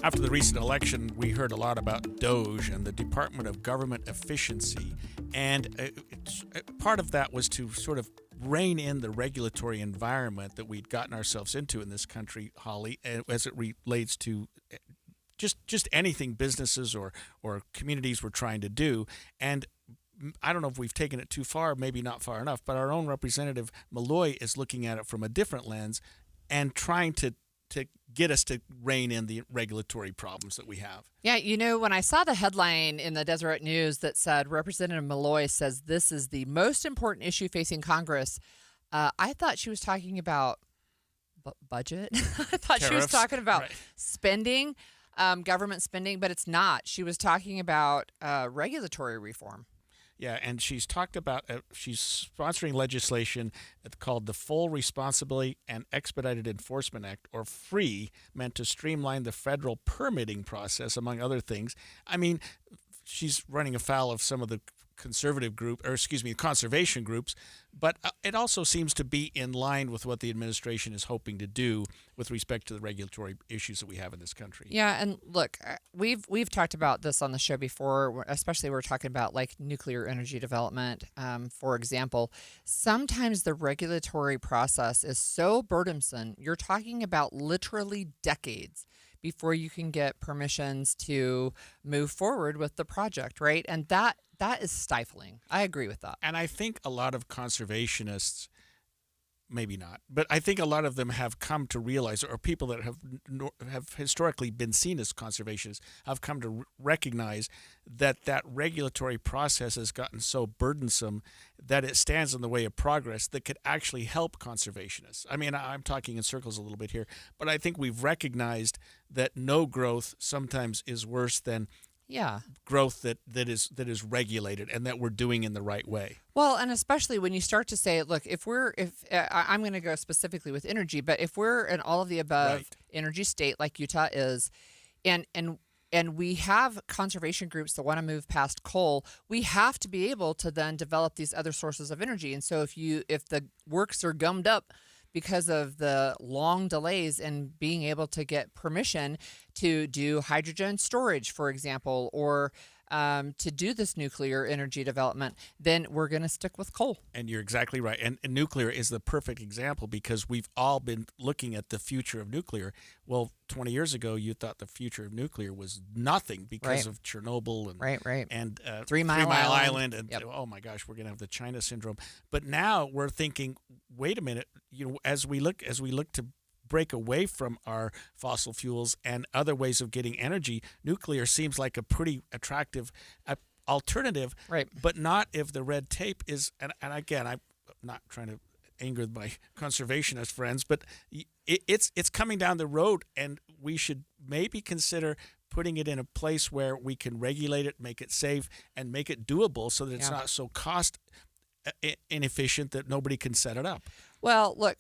Speaker 6: After the recent election, we heard a lot about DOGE and the Department of Government Efficiency, and part of that was to sort of rein in the regulatory environment that we'd gotten ourselves into in this country, Holly, as it relates to just anything businesses or communities were trying to do. And I don't know if we've taken it too far, maybe not far enough, but our own Representative Malloy is looking at it from a different lens and trying to get us to rein in the regulatory problems that we have.
Speaker 20: Yeah, you know, when I saw the headline in the Deseret News that said Representative Malloy says this is the most important issue facing Congress, I thought she was talking about budget. I thought
Speaker 6: Tariffs,
Speaker 20: she was talking about
Speaker 6: right.
Speaker 20: spending, government spending, but it's not. She was talking about regulatory reform.
Speaker 6: Yeah, and she's talked about, she's sponsoring legislation called the Full Responsibility and Expedited Enforcement Act, or FREE, meant to streamline the federal permitting process, among other things. I mean, she's running afoul of some of the conservation groups, but it also seems to be in line with what the administration is hoping to do with respect to the regulatory issues that we have in this country.
Speaker 20: Yeah, and look, we've talked about this on the show before, especially we're talking about like nuclear energy development, for example. Sometimes the regulatory process is so burdensome, you're talking about literally decades before you can get permissions to move forward with the project, right? And that is stifling. I agree with that.
Speaker 6: And I think a lot of conservationists, maybe not, but I think a lot of them have come to realize, or people that have historically been seen as conservationists have come to recognize that regulatory process has gotten so burdensome that it stands in the way of progress that could actually help conservationists. I mean, I'm talking in circles a little bit here, but I think we've recognized that no growth sometimes is worse than growth that is regulated and that we're doing in the right way.
Speaker 20: Well, and especially when you start to say, look, if I'm going to go specifically with energy, but if we're an all of the above energy state like Utah is, and we have conservation groups that want to move past coal, we have to be able to then develop these other sources of energy. And so if the works are gummed up because of the long delays in being able to get permission to do hydrogen storage, for example, or to do this nuclear energy development, then we're going to stick with coal.
Speaker 6: And you're exactly right. And nuclear is the perfect example because we've all been looking at the future of nuclear. Well, 20 years ago, you thought the future of nuclear was nothing because of Chernobyl and and
Speaker 20: 3 Mile
Speaker 6: Island and oh my gosh, we're going to have the China syndrome. But now we're thinking, wait a minute, as we look to break away from our fossil fuels and other ways of getting energy, nuclear seems like a pretty attractive alternative, but not if the red tape is, and again, I'm not trying to anger my conservationist friends, but it's coming down the road, and we should maybe consider putting it in a place where we can regulate it, make it safe, and make it doable so that it's not so inefficient that nobody can set it up.
Speaker 20: Well, look,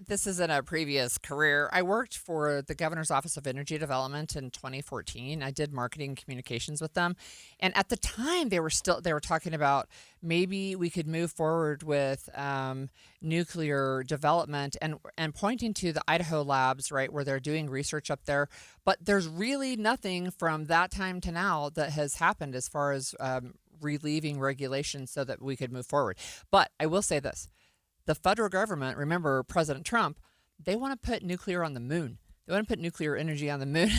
Speaker 20: this is in a previous career. I worked for the Governor's Office of Energy Development in 2014. I did marketing communications with them. And at the time, they were talking about maybe we could move forward with nuclear development and pointing to the Idaho labs, right, where they're doing research up there. But there's really nothing from that time to now that has happened as far as relieving regulations so that we could move forward. But I will say this. The federal government, remember President Trump, they want to put nuclear on the moon. They want to put nuclear energy on the moon.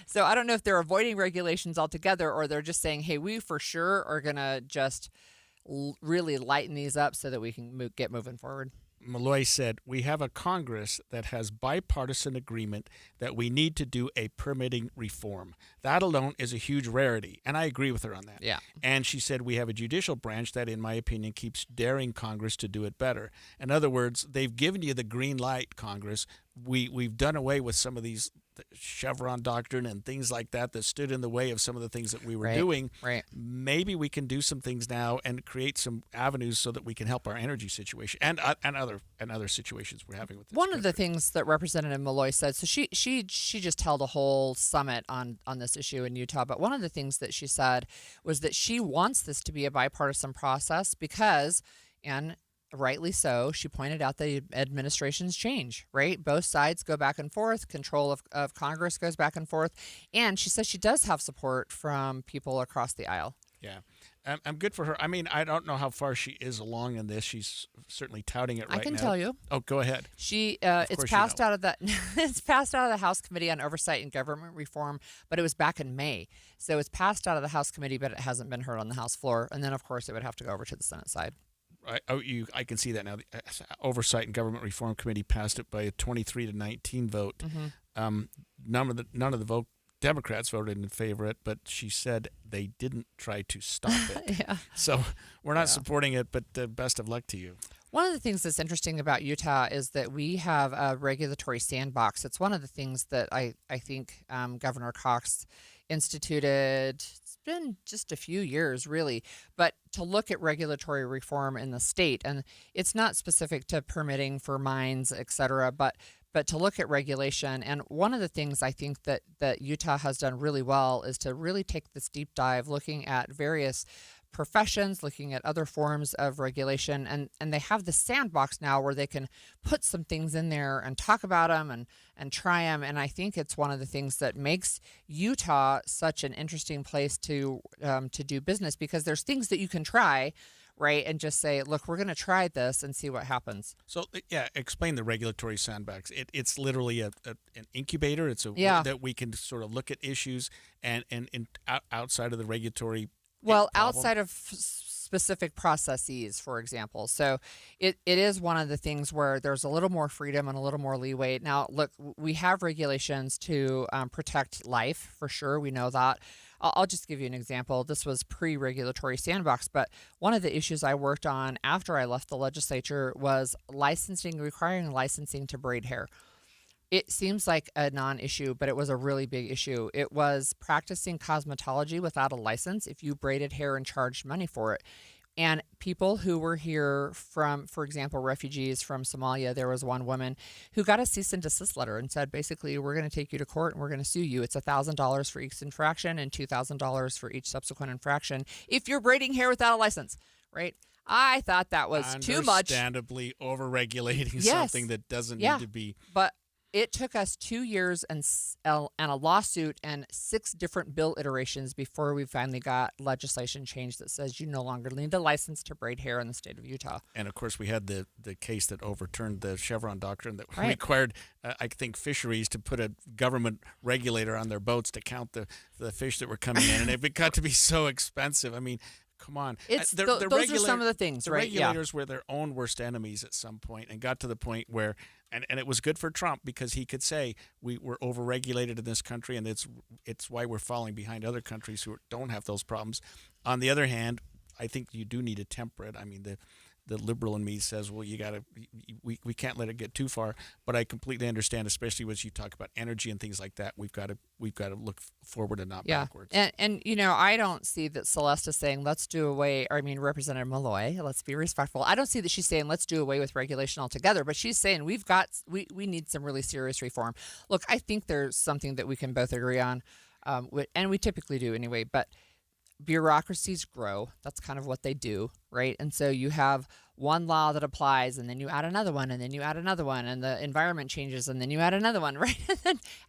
Speaker 20: So I don't know if they're avoiding regulations altogether or they're just saying, hey, we for sure are going to just really lighten these up so that we can get moving forward.
Speaker 6: Malloy said, we have a Congress that has bipartisan agreement that we need to do a permitting reform. That alone is a huge rarity, and I agree with her on that.
Speaker 20: Yeah.
Speaker 6: And she said, we have a judicial branch that, in my opinion, keeps daring Congress to do it better. In other words, they've given you the green light, Congress. We've done away with some of these Chevron doctrine and things like that stood in the way of some of the things that we were doing.
Speaker 20: Right.
Speaker 6: Maybe we can do some things now and create some avenues so that we can help our energy situation and other situations we're having with this
Speaker 20: One of the things that Representative Malloy said, so she just held a whole summit on this issue in Utah, but one of the things that she said was that she wants this to be a bipartisan process because, and rightly so, she pointed out that administrations change, right? Both sides go back and forth. Control of Congress goes back and forth. And she says she does have support from people across the aisle.
Speaker 6: Yeah. I'm good for her. I mean, I don't know how far she is along in this. She's certainly touting it right now.
Speaker 20: I can tell you.
Speaker 6: Oh, go ahead.
Speaker 20: It's passed out of it's passed out of the House Committee on Oversight and Government Reform, but it was back in May. So it's passed out of the House Committee, but it hasn't been heard on the House floor. And then, of course, it would have to go over to the Senate side.
Speaker 6: I can see that now. The Oversight and Government Reform Committee passed it by a 23-19 vote.
Speaker 20: Mm-hmm.
Speaker 6: None of the Democrats voted in favor of it, but she said they didn't try to stop it.
Speaker 20: Yeah.
Speaker 6: So we're not supporting it, but best of luck to you.
Speaker 20: One of the things that's interesting about Utah is that we have a regulatory sandbox. It's one of the things that I think Governor Cox instituted. It's been just a few years, really, but to look at regulatory reform in the state, and it's not specific to permitting for mines, et cetera, but to look at regulation. And one of the things I think that Utah has done really well is to really take this deep dive looking at various professions, looking at other forms of regulation, and they have the sandbox now where they can put some things in there and talk about them and try them. And I think it's one of the things that makes Utah such an interesting place to do business, because there's things that you can try, right, and just say, look, we're going to try this and see what happens.
Speaker 6: So, explain the regulatory sandbox. It's literally an incubator. It's way that we can sort of look at issues and outside of the regulatory problem.
Speaker 20: Outside of specific processes, for example. So it is one of the things where there's a little more freedom and a little more leeway. Now, look, we have regulations to protect life, for sure. We know that. I'll just give you an example. This was pre-regulatory sandbox, but one of the issues I worked on after I left the legislature was requiring licensing to braid hair. It seems like a non-issue, but it was a really big issue. It was practicing cosmetology without a license if you braided hair and charged money for it. And people who were here from, for example, refugees from Somalia, there was one woman who got a cease and desist letter and said, basically, we're going to take you to court and we're going to sue you. It's $1,000 for each infraction and $2,000 for each subsequent infraction if you're braiding hair without a license, right? I thought that was too much.
Speaker 6: Understandably over-regulating something that doesn't need to be.
Speaker 20: But it took us 2 years and a lawsuit and 6 different bill iterations before we finally got legislation changed that says you no longer need a license to braid hair in the state of Utah.
Speaker 6: And, of course, we had the case that overturned the Chevron doctrine that required, I think, fisheries to put a government regulator on their boats to count the fish that were coming in. And it got to be so expensive. I mean, come on.
Speaker 20: Those are some of the things, right?
Speaker 6: The regulators were their own worst enemies at some point and got to the point where, and it was good for Trump because he could say we're overregulated in this country and it's why we're falling behind other countries who don't have those problems. On the other hand, I think you do need to temper it. I mean, the liberal in me says, well, we can't let it get too far. But I completely understand, especially as you talk about energy and things like that. We've got to look forward and not backwards.
Speaker 20: And I don't see that Celeste is saying let's do away. Or I mean, Representative Malloy, let's be respectful. I don't see that she's saying let's do away with regulation altogether. But she's saying we need some really serious reform. Look, I think there's something that we can both agree on, and we typically do anyway. But bureaucracies grow. That's kind of what they do, right? And so you have one law that applies, and then you add another one, and then you add another one, and the environment changes, and then you add another one, right?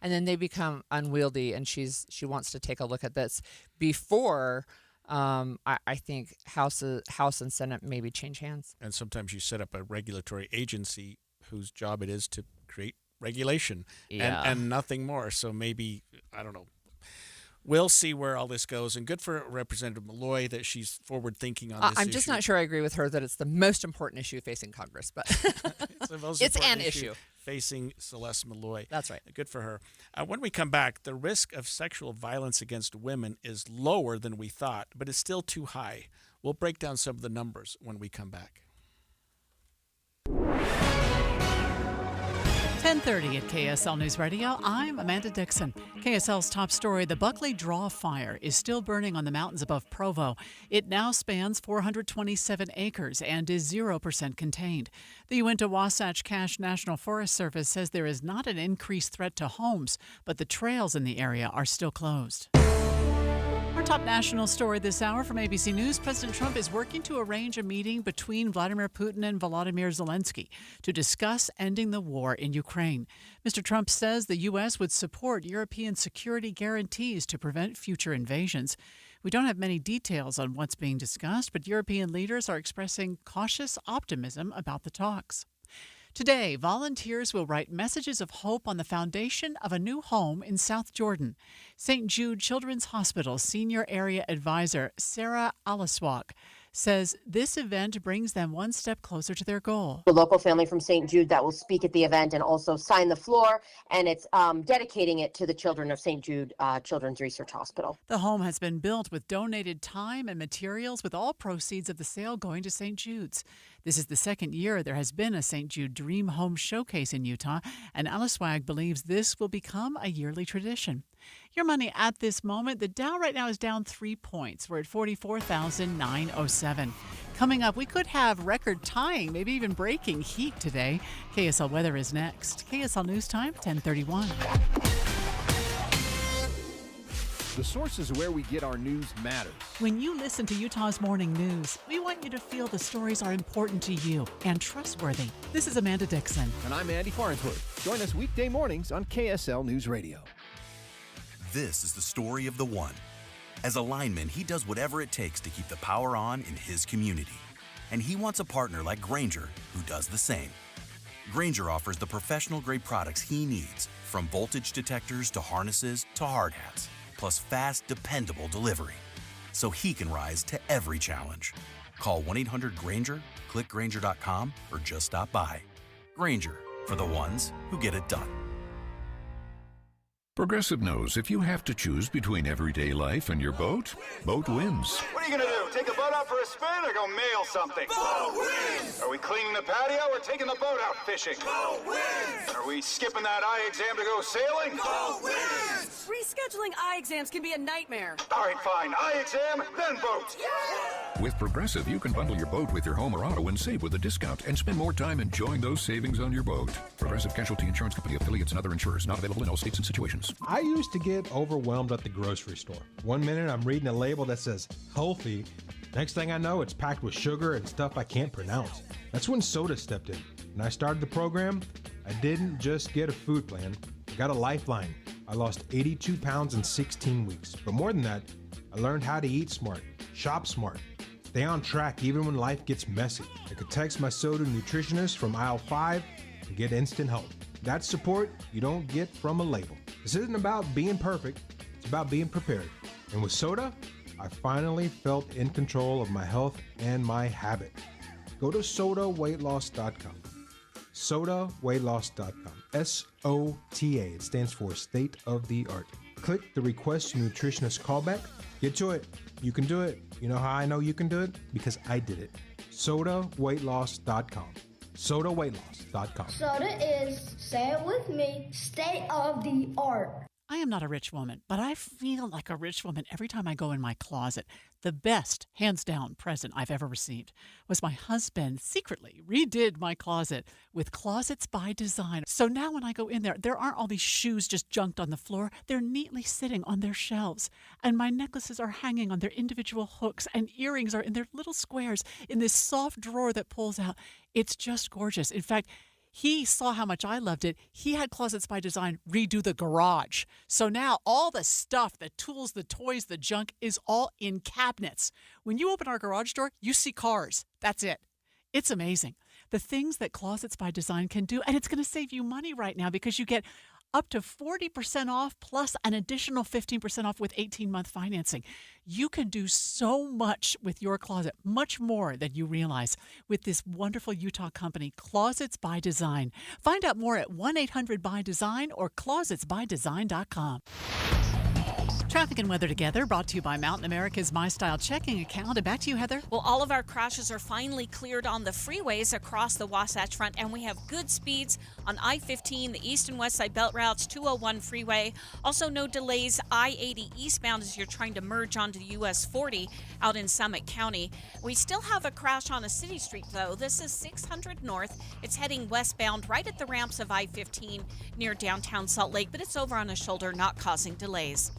Speaker 20: And then they become unwieldy, and she wants to take a look at this before I think House and Senate maybe change hands.
Speaker 6: And sometimes you set up a regulatory agency whose job it is to create regulation and nothing more. So maybe, I don't know. We'll see where all this goes, and good for Representative Malloy that she's forward-thinking on this issue.
Speaker 20: I'm just not sure I agree with her that it's the most important issue facing Congress, but it's an issue
Speaker 6: facing Celeste Malloy.
Speaker 20: That's right.
Speaker 6: Good for her. When we come back, the risk of sexual violence against women is lower than we thought, but it's still too high. We'll break down some of the numbers when we come back.
Speaker 3: 10:30 at KSL News Radio. I'm Amanda Dixon. KSL's top story, the Buckley Draw Fire is still burning on the mountains above Provo. It now spans 427 acres and is 0% contained. The Uinta Wasatch Cache National Forest Service says there is not an increased threat to homes, but the trails in the area are still closed. Our top national story this hour from ABC News. President Trump is working to arrange a meeting between Vladimir Putin and Volodymyr Zelensky to discuss ending the war in Ukraine. Mr. Trump says the U.S. would support European security guarantees to prevent future invasions. We don't have many details on what's being discussed, but European leaders are expressing cautious optimism about the talks. Today, volunteers will write messages of hope on the foundation of a new home in South Jordan. St. Jude Children's Hospital Senior Area Advisor Sarah Alaswak says this event brings them one step closer to their goal.
Speaker 11: The local family from St. Jude that will speak at the event and also sign the floor, and it's dedicating it to the children of St. Jude Children's Research Hospital.
Speaker 3: The home has been built with donated time and materials, with all proceeds of the sale going to St. Jude's. This is the second year there has been a St. Jude Dream Home Showcase in Utah, and Alaswag believes this will become a yearly tradition. Your money at this moment, the Dow right now is down 3 points. We're at 44,907. Coming up, we could have record tying, maybe even breaking heat today. KSL weather is next. KSL News Time, 10:31.
Speaker 15: The sources where we get our news matters.
Speaker 3: When you listen to Utah's Morning News, we want you to feel the stories are important to you and trustworthy. This is Amanda Dixon.
Speaker 15: And I'm Andy Farnsworth. Join us weekday mornings on KSL News Radio.
Speaker 16: This is the story of the one. As a lineman, he does whatever it takes to keep the power on in his community. And he wants a partner like Grainger who does the same. Grainger offers the professional-grade products he needs, from voltage detectors to harnesses to hard hats, plus fast, dependable delivery, so he can rise to every challenge. Call 1-800-GRAINGER, click Grainger.com, or just stop by. Grainger, for the ones who get it done.
Speaker 8: Progressive knows if you have to choose between everyday life and your boat, boat wins.
Speaker 21: What are you going to do? Take the boat out for a spin or go mail something? Boat wins! Are we cleaning the patio or taking the boat out fishing? Boat wins! Are we skipping that eye exam to go sailing? Boat wins!
Speaker 22: Rescheduling eye exams can be a nightmare.
Speaker 21: All right, fine. Eye exam, then boat.
Speaker 22: Yeah!
Speaker 8: With Progressive, you can bundle your boat with your home or auto and save with a discount and spend more time enjoying those savings on your boat. Progressive Casualty Insurance Company, affiliates, and other insurers. Not available in all states and situations.
Speaker 23: I used to get overwhelmed at the grocery store. One minute I'm reading a label that says healthy. Next thing I know, it's packed with sugar and stuff I can't pronounce. That's when Soda stepped in. When I started the program, I didn't just get a food plan, I got a lifeline. I lost 82 pounds in 16 weeks. But more than that, I learned how to eat smart, shop smart, stay on track even when life gets messy. I could text my Soda nutritionist from aisle 5 and get instant help. That's support you don't get from a label. This isn't about being perfect, it's about being prepared. And with Soda, I finally felt in control of my health and my habit. Go to SOTAweightloss.com. SOTAweightloss.com. SOTA. It stands for State of the Art. Click the Request Your Nutritionist callback. Get to it. You can do it. You know how I know you can do it? Because I did it. SodaWeightLoss.com. SodaWeightLoss.com.
Speaker 2: Soda is, say it with me, state of the art.
Speaker 3: I am not a rich woman, but I feel like a rich woman every time I go in my closet. The best, hands down, present I've ever received was my husband secretly redid my closet with Closets by Design. So now when I go in there aren't all these shoes just junked on the floor. They're neatly sitting on their shelves. And my necklaces are hanging on their individual hooks, and earrings are in their little squares in this soft drawer that pulls out. It's just gorgeous. In fact, he saw how much I loved it. He had Closets by Design redo the garage. So now all the stuff, the tools, the toys, the junk is all in cabinets. When you open our garage door, you see cars. That's it. It's amazing. The things that Closets by Design can do, and it's going to save you money right now because you get up to 40% off plus an additional 15% off with 18-month financing. You can do so much with your closet, much more than you realize, with this wonderful Utah company, Closets by Design. Find out more at 1-800-BY-DESIGN or closetsbydesign.com. Traffic and weather together, brought to you by Mountain America's My Style checking account. And back to you, Heather.
Speaker 4: Well, all of our crashes are finally cleared on the freeways across the Wasatch Front, and we have good speeds on I-15, the east and west side belt routes, 201 freeway. Also, no delays I-80 eastbound as you're trying to merge onto US 40 out in Summit County. We still have a crash on a city street, though. This is 600 North. It's heading westbound right at the ramps of I-15 near downtown Salt Lake, but it's over on a shoulder, not causing delays.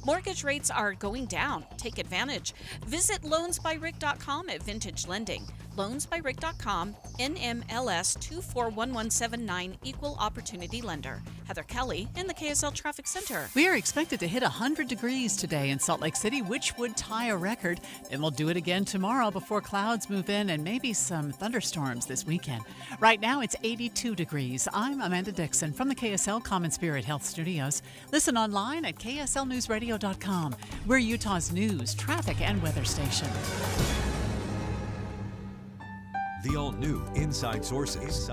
Speaker 4: Mortgage rates are going down. Take advantage. Visit loansbyrick.com at Vintage Lending. Loansbyrick.com, NMLS 241179, Equal Opportunity Lender. Heather Kelly in the KSL Traffic Center.
Speaker 3: We are expected to hit 100 degrees today in Salt Lake City, which would tie a record. And we'll do it again tomorrow before clouds move in and maybe some thunderstorms this weekend. Right now, it's 82 degrees. I'm Amanda Dixon from the KSL Common Spirit Health Studios. Listen online at kslnewsradio.com. We're Utah's news, traffic, and weather station.
Speaker 1: The all-new Inside Sources.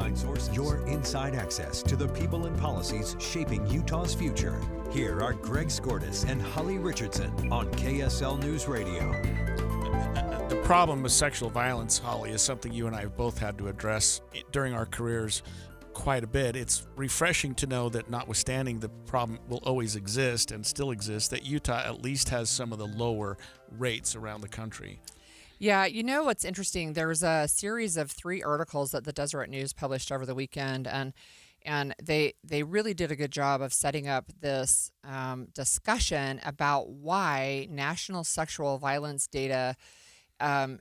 Speaker 1: Your inside access to the people and policies shaping Utah's future. Here are Greg Skordas and Holly Richardson on KSL News Radio.
Speaker 6: The problem with sexual violence, Holly, is something you and I have both had to address during our careers quite a bit. It's refreshing to know that notwithstanding the problem will always exist and still exists, that Utah at least has some of the lower rates around the country.
Speaker 20: Yeah, you know what's interesting? There was a series of 3 articles that the Deseret News published over the weekend, and they really did a good job of setting up this discussion about why national sexual violence data by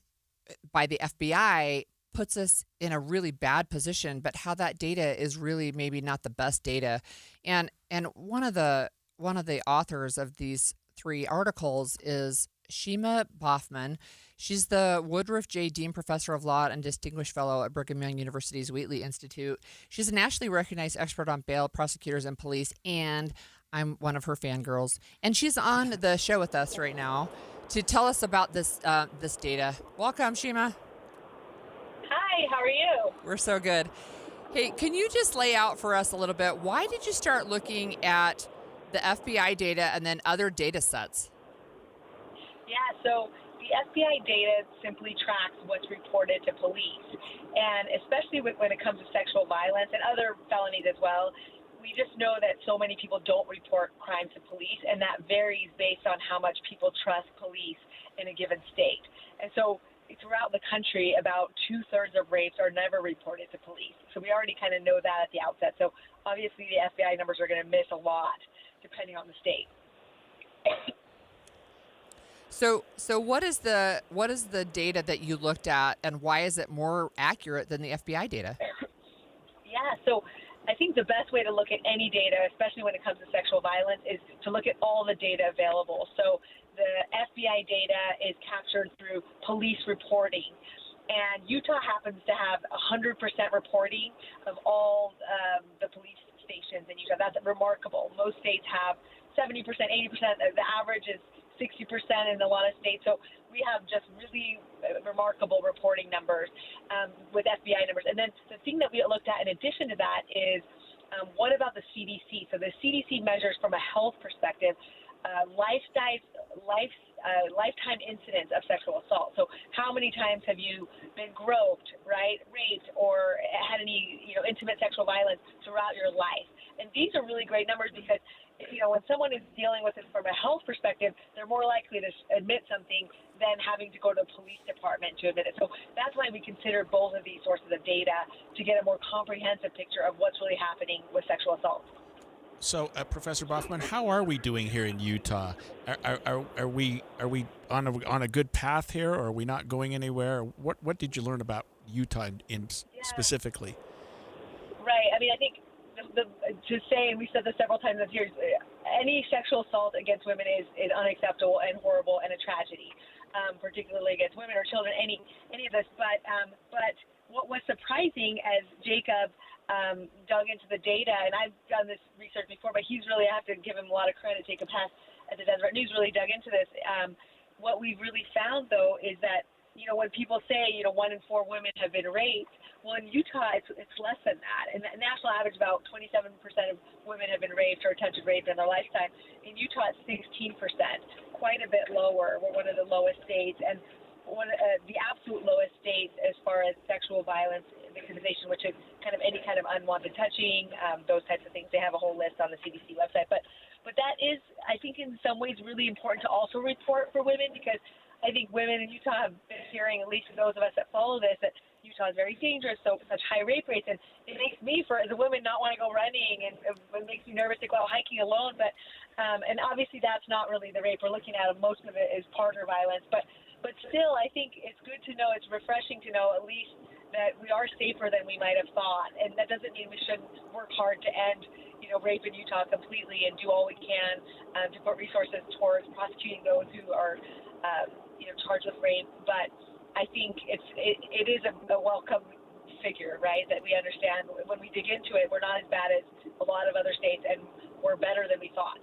Speaker 20: the FBI puts us in a really bad position, but how that data is really maybe not the best data. And one of the authors of these 3 articles is Shima Boffman. She's the Woodruff J. Dean Professor of Law and Distinguished Fellow at Brigham Young University's Wheatley Institute. She's a nationally recognized expert on bail, prosecutors, and police, and I'm one of her fangirls. And she's on the show with us right now to tell us about this data. Welcome, Shima.
Speaker 5: Hi, how are you?
Speaker 20: We're so good. Hey, can you just lay out for us a little bit, why did you start looking at the FBI data and then other data sets?
Speaker 5: Yeah, so the FBI data simply tracks what's reported to police. And especially when it comes to sexual violence and other felonies as well, we just know that so many people don't report crimes to police, and that varies based on how much people trust police in a given state. And so throughout the country, about 2/3 of rapes are never reported to police. So we already kind of know that at the outset. So obviously the FBI numbers are going to miss a lot depending on the state.
Speaker 20: So what is the data that you looked at, and why is it more accurate than the FBI data?
Speaker 5: Yeah, so I think the best way to look at any data, especially when it comes to sexual violence, is to look at all the data available. So the FBI data is captured through police reporting, and Utah happens to have 100% reporting of all the police stations in Utah. That's remarkable. Most states have 70%, 80%. The average is 60% in a lot of states. So we have just really remarkable reporting numbers with FBI numbers. And then the thing that we looked at in addition to that is what about the CDC? So the CDC measures from a health perspective lifestyle lifetime incidence of sexual assault. So how many times have you been groped, right, raped, or had any, intimate sexual violence throughout your life? And these are really great numbers because, when someone is dealing with it from a health perspective, they're more likely to admit something than having to go to a police department to admit it. So that's why we consider both of these sources of data to get a more comprehensive picture of what's really happening with sexual assault.
Speaker 6: So, Professor Boffman, how are we doing here in Utah? Are we on a good path here, or are we not going anywhere? What did you learn about Utah specifically?
Speaker 5: Right. I mean, I think to say, and we've said this several times this year, any sexual assault against women is unacceptable and horrible and a tragedy, particularly against women or children. Any of this, but what was surprising as Jacob dug into the data, and I've done this research before, but he's really, I have to give him a lot of credit, Jacob Hess at the Deseret News really dug into this. What we've really found, though, is that, when people say, 1 in 4 women have been raped, well, in Utah, it's less than that. And the national average, about 27% of women have been raped or attempted rape in their lifetime. In Utah, it's 16%, quite a bit lower. We're one of the lowest states, and one of the absolute lowest states as far as sexual violence victimization, which is kind of any kind of unwanted touching, those types of things. They have a whole list on the CDC website. But that is, I think, in some ways really important to also report for women, because I think women in Utah have been hearing, at least those of us that follow this, that Utah is very dangerous, so such high rape rates. And it makes me, as a woman, not want to go running, and it makes me nervous to go out hiking alone. But and obviously that's not really the rape we're looking at. Most of it is partner violence. But still, I think it's good to know, it's refreshing to know at least that we are safer than we might have thought. And that doesn't mean we shouldn't work hard to end, rape in Utah completely and do all we can to put resources towards prosecuting those who are, charged with rape. But I think it is a welcome figure, right, that we understand when we dig into it, we're not as bad as a lot of other states, and we're better than we thought.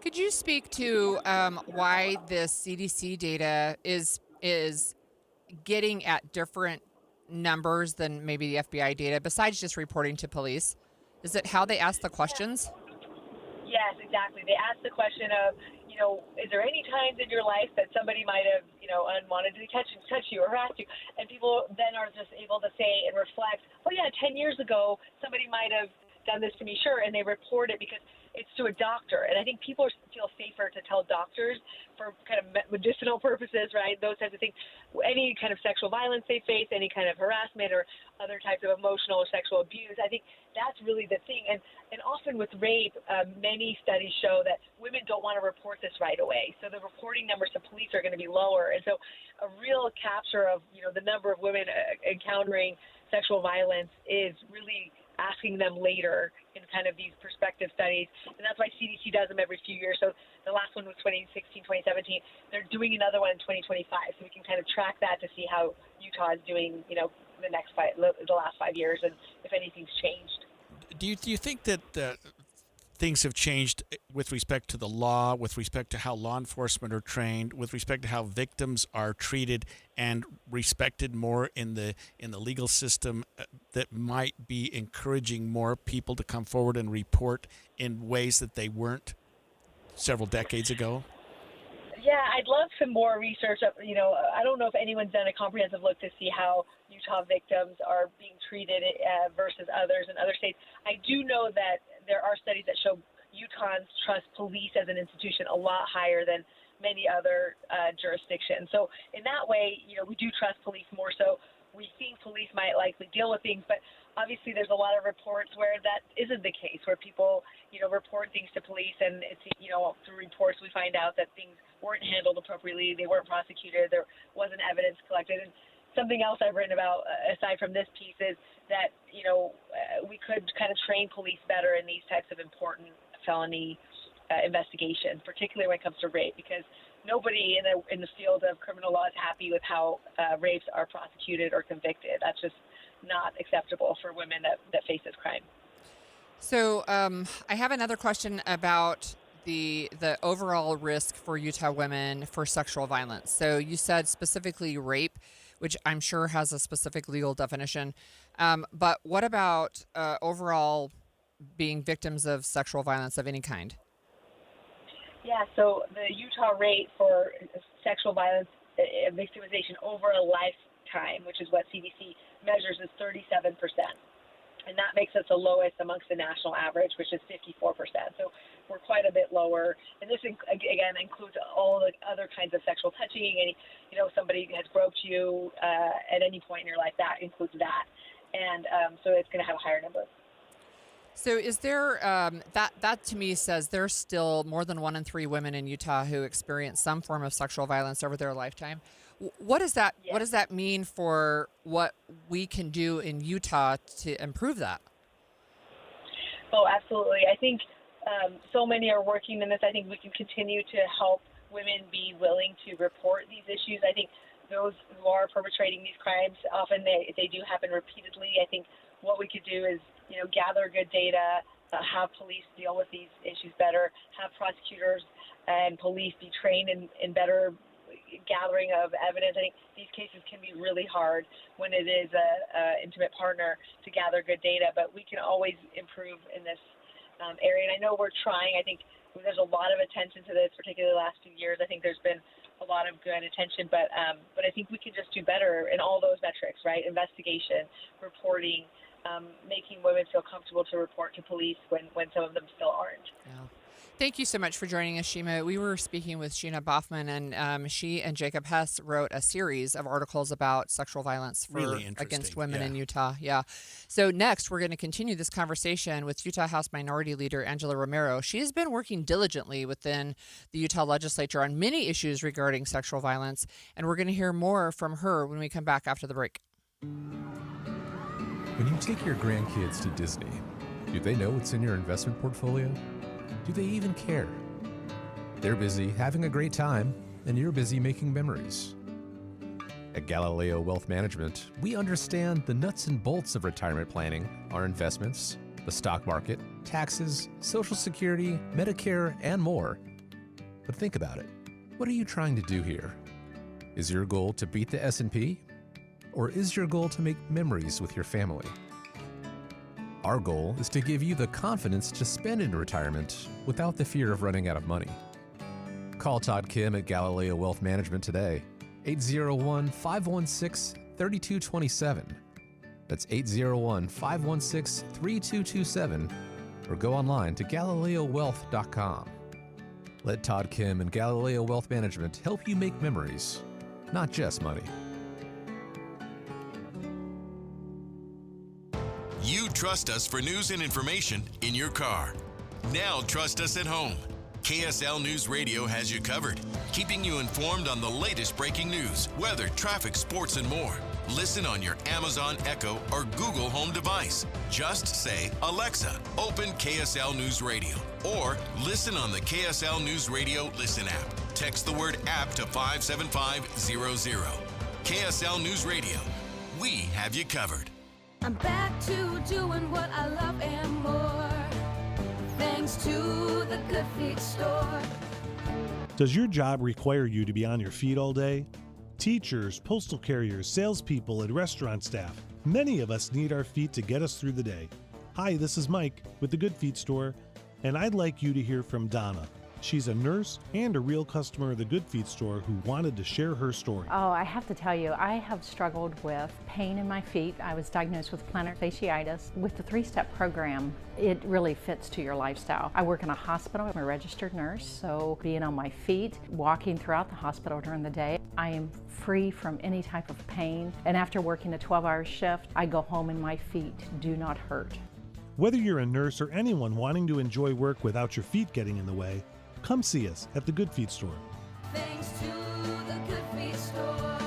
Speaker 20: Could you speak to why this CDC data is getting at different numbers than maybe the FBI data, besides just reporting to police? Is it how they ask the questions?
Speaker 5: Yes, exactly. They ask the question of, is there any times in your life that somebody might have, unwantedly touch you or harass you? And people then are just able to say and reflect, oh yeah, 10 years ago, somebody might have done this to me, sure, and they report it because it's to a doctor. And I think people feel safer to tell doctors for kind of medicinal purposes, right, those types of things. Any kind of sexual violence they face, any kind of harassment or other types of emotional or sexual abuse, I think that's really the thing. And often with rape, many studies show that women don't want to report this right away. So the reporting numbers to police are going to be lower. And so a real capture of, the number of women encountering sexual violence is really asking them later in kind of these perspective studies. And that's why CDC does them every few years. So the last one was 2016, 2017. They're doing another one in 2025. So we can kind of track that to see how Utah is doing, the last 5 years, and if anything's changed.
Speaker 6: Do you think that things have changed with respect to the law, with respect to how law enforcement are trained, with respect to how victims are treated and respected more in the legal system, that might be encouraging more people to come forward and report in ways that they weren't several decades ago?
Speaker 5: Yeah, I'd love some more research. I don't know if anyone's done a comprehensive look to see how Utah victims are being treated versus others in other states. I do know that there are studies that show Utahns trust police as an institution a lot higher than many other jurisdictions. So in that way, we do trust police more. So we think police might likely deal with things, but obviously there's a lot of reports where that isn't the case, where people, report things to police, and it's, through reports we find out that things weren't handled appropriately, they weren't prosecuted, there wasn't evidence collected. And something else I've written about, aside from this piece, is that, we could kind of train police better in these types of important felony investigations, particularly when it comes to rape, because nobody in the field of criminal law is happy with how rapes are prosecuted or convicted. That's just not acceptable for women that face this crime.
Speaker 20: So I have another question about the overall risk for Utah women for sexual violence. So you said specifically rape, which I'm sure has a specific legal definition. But what about overall being victims of sexual violence of any kind?
Speaker 5: Yeah, so the Utah rate for sexual violence victimization over a lifetime, which is what CDC measures, is 37%. And that makes us the lowest amongst the national average, which is 54%. So we're quite a bit lower. And this, again, includes all the other kinds of sexual touching. And, somebody has groped you at any point in your life, that includes that. And so it's going to have a higher number.
Speaker 20: So is there, that to me says there's still more than 1 in 3 women in Utah who experience some form of sexual violence over their lifetime. What does that What does that mean for what we can do in Utah to improve that?
Speaker 5: Oh, absolutely. I think so many are working in this. I think we can continue to help women be willing to report these issues. I think those who are perpetrating these crimes, often they do happen repeatedly. I think what we could do is gather good data, have police deal with these issues better, have prosecutors and police be trained in better gathering of evidence. I think these cases can be really hard when it is a intimate partner to gather good data, but we can always improve in this area. And I know we're trying. I think there's a lot of attention to this, particularly the last few years. I think there's been a lot of good attention, but I think we can just do better in all those metrics, right? Investigation, reporting, making women feel comfortable to report to police when some of them still aren't.
Speaker 20: Yeah. Thank you so much for joining us, Shima. We were speaking with Sheena Boffman, and she and Jacob Hess wrote a series of articles about sexual violence against women in Utah. Yeah. So next, we're going to continue this conversation with Utah House Minority Leader Angela Romero. She has been working diligently within the Utah legislature on many issues regarding sexual violence, and we're going to hear more from her when we come back after the break.
Speaker 7: When you take your grandkids to Disney, do they know what's in your investment portfolio? Do they even care? They're busy having a great time, and you're busy making memories. At Galileo Wealth Management, we understand the nuts and bolts of retirement planning, our investments, the stock market, taxes, Social Security, Medicare, and more. But think about it. What are you trying to do here? Is your goal to beat the S&P? Or is your goal to make memories with your family? Our goal is to give you the confidence to spend in retirement without the fear of running out of money. Call Todd Kim at Galileo Wealth Management today, 801-516-3227. That's 801-516-3227, or go online to GalileoWealth.com. Let Todd Kim and Galileo Wealth Management help you make memories, not just money.
Speaker 12: You trust us for news and information in your car. Now trust us at home. KSL News Radio has you covered, keeping you informed on the latest breaking news, weather, traffic, sports, and more. Listen on your Amazon Echo or Google Home device. Just say, Alexa, open KSL News Radio, or listen on the KSL News Radio Listen app. Text the word app to 57500. KSL News Radio. We have you covered.
Speaker 13: I'm back to doing what I love and more, thanks to the Good Feet store.
Speaker 24: Does your job require you to be on your feet all day? Teachers, postal carriers, salespeople, and restaurant staff. Many of us need our feet to get us through the day. Hi, this is Mike with the Good Feet store, and I'd like you to hear from Donna. She's a nurse and a real customer of the Good Feet store who wanted to share her story.
Speaker 25: Oh, I have to tell you, I have struggled with pain in my feet. I was diagnosed with plantar fasciitis. With the 3-step program, it really fits to your lifestyle. I work in a hospital. I'm a registered nurse, so being on my feet, walking throughout the hospital during the day, I am free from any type of pain. And after working a 12-hour shift, I go home and my feet do not hurt.
Speaker 24: Whether you're a nurse or anyone wanting to enjoy work without your feet getting in the way, come see us at the Good Feet store.
Speaker 13: Thanks to the Good Feet store.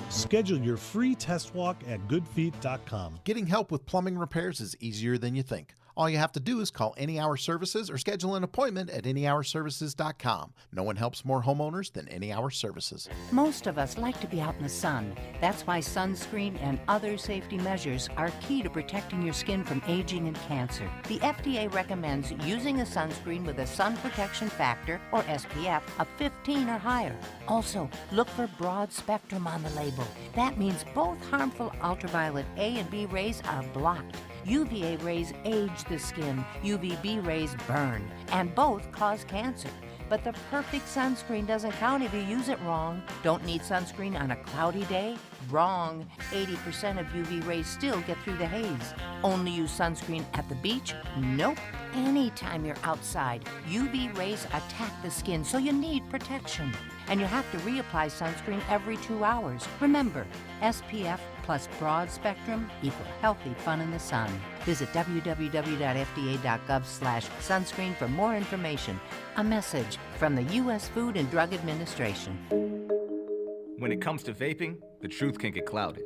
Speaker 24: Schedule your free test walk at goodfeet.com.
Speaker 26: Getting help with plumbing repairs is easier than you think. All you have to do is call Any Hour Services or schedule an appointment at anyhourservices.com. No one helps more homeowners than Any Hour Services.
Speaker 27: Most of us like to be out in the sun. That's why sunscreen and other safety measures are key to protecting your skin from aging and cancer. The FDA recommends using a sunscreen with a sun protection factor, or SPF, of 15 or higher. Also, look for broad spectrum on the label. That means both harmful ultraviolet A and B rays are blocked. UVA rays age the skin, UVB rays burn, and both cause cancer. But the perfect sunscreen doesn't count if you use it wrong. Don't need sunscreen on a cloudy day? Wrong. 80% of UV rays still get through the haze. Only use sunscreen at the beach? Nope. Anytime you're outside, UV rays attack the skin, so you need protection. And you have to reapply sunscreen every 2 hours. Remember, SPF plus broad spectrum equal healthy fun in the sun. Visit www.fda.gov/sunscreen for more information. A message from the U.S. Food and Drug Administration.
Speaker 9: When it comes to vaping, the truth can get clouded.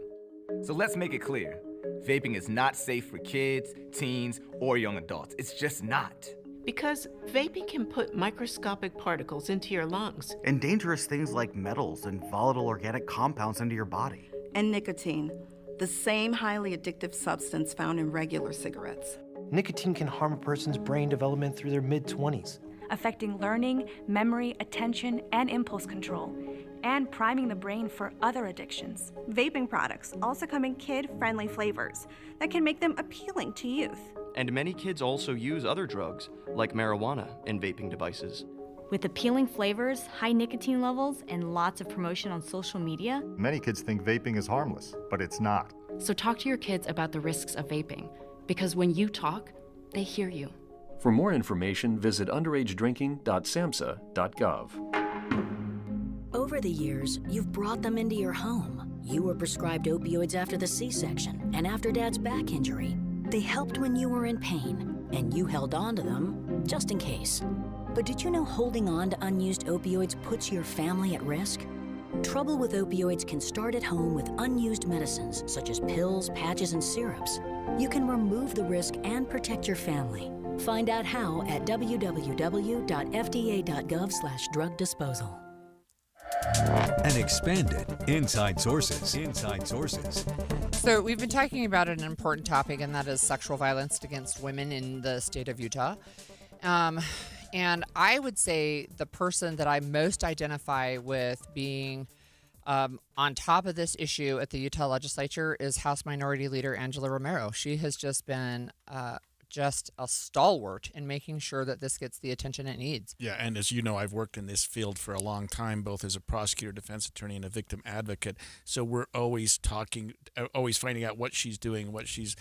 Speaker 9: So let's make it clear. Vaping is not safe for kids, teens, or young adults. It's just not.
Speaker 10: Because vaping can put microscopic particles into your lungs.
Speaker 11: And dangerous things like metals and volatile organic compounds into your body.
Speaker 14: And nicotine, the same highly addictive substance found in regular cigarettes.
Speaker 17: Nicotine can harm a person's brain development through their mid-20s,
Speaker 18: affecting learning, memory, attention, and impulse control, and priming the brain for other addictions.
Speaker 19: Vaping products also come in kid-friendly flavors that can make them appealing to youth.
Speaker 28: And many kids also use other drugs, like marijuana, in vaping devices.
Speaker 29: With appealing flavors, high nicotine levels, and lots of promotion on social media,
Speaker 30: many kids think vaping is harmless, but it's not.
Speaker 31: So talk to your kids about the risks of vaping, because when you talk, they hear you.
Speaker 32: For more information, visit underagedrinking.samhsa.gov.
Speaker 33: Over the years, you've brought them into your home. You were prescribed opioids after the C-section and after Dad's back injury. They helped when you were in pain, and you held on to them just in case. But did you know holding on to unused opioids puts your family at risk? Trouble with opioids can start at home with unused medicines such as pills, patches, and syrups. You can remove the risk and protect your family. Find out how at www.fda.gov/drug disposal.
Speaker 1: And expanded Inside Sources. Inside Sources.
Speaker 20: So we've been talking about an important topic, and that is sexual violence against women in the state of Utah. And I would say the person that I most identify with being on top of this issue at the Utah legislature is House Minority Leader Angela Romero. She has just been just a stalwart in making sure that this gets the attention it needs.
Speaker 6: Yeah, and as you know, I've worked in this field for a long time, both as a prosecutor, defense attorney, and a victim advocate. So we're always talking, always finding out what she's doing, what she's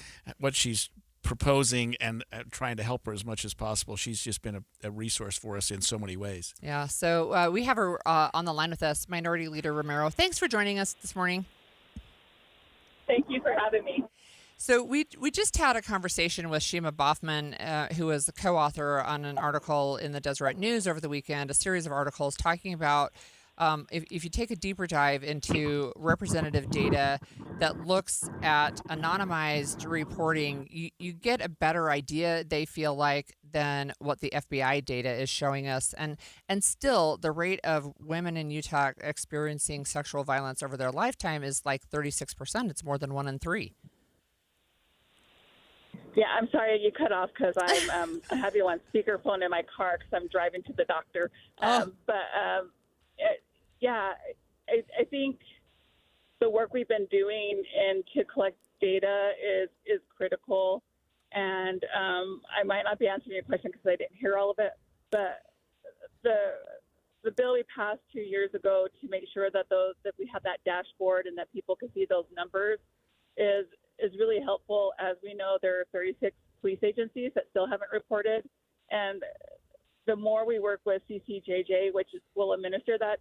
Speaker 6: proposing, and trying to help her as much as possible. She's just been a resource for us in so many ways.
Speaker 20: Yeah, so we have her on the line with us, Minority Leader Romero. Thanks for joining us this morning.
Speaker 5: Thank you for having me.
Speaker 20: So we just had a conversation with Shima Boffman, who was the co-author on an article in the Deseret News over the weekend, a series of articles talking about if you take a deeper dive into representative data that looks at anonymized reporting, you get a better idea, they feel like, than what the FBI data is showing us. And still, the rate of women in Utah experiencing sexual violence over their lifetime is like 36%. It's more than 1 in 3.
Speaker 5: Yeah, I'm sorry you cut off because I have you on speakerphone in my car because I'm driving to the doctor. I think the work we've been doing and to collect data is critical. And I might not be answering your question because I didn't hear all of it. But the bill we passed 2 years ago to make sure that we have that dashboard and that people can see those numbers is really helpful. As we know, there are 36 police agencies that still haven't reported, and the more we work with CCJJ, which will administer that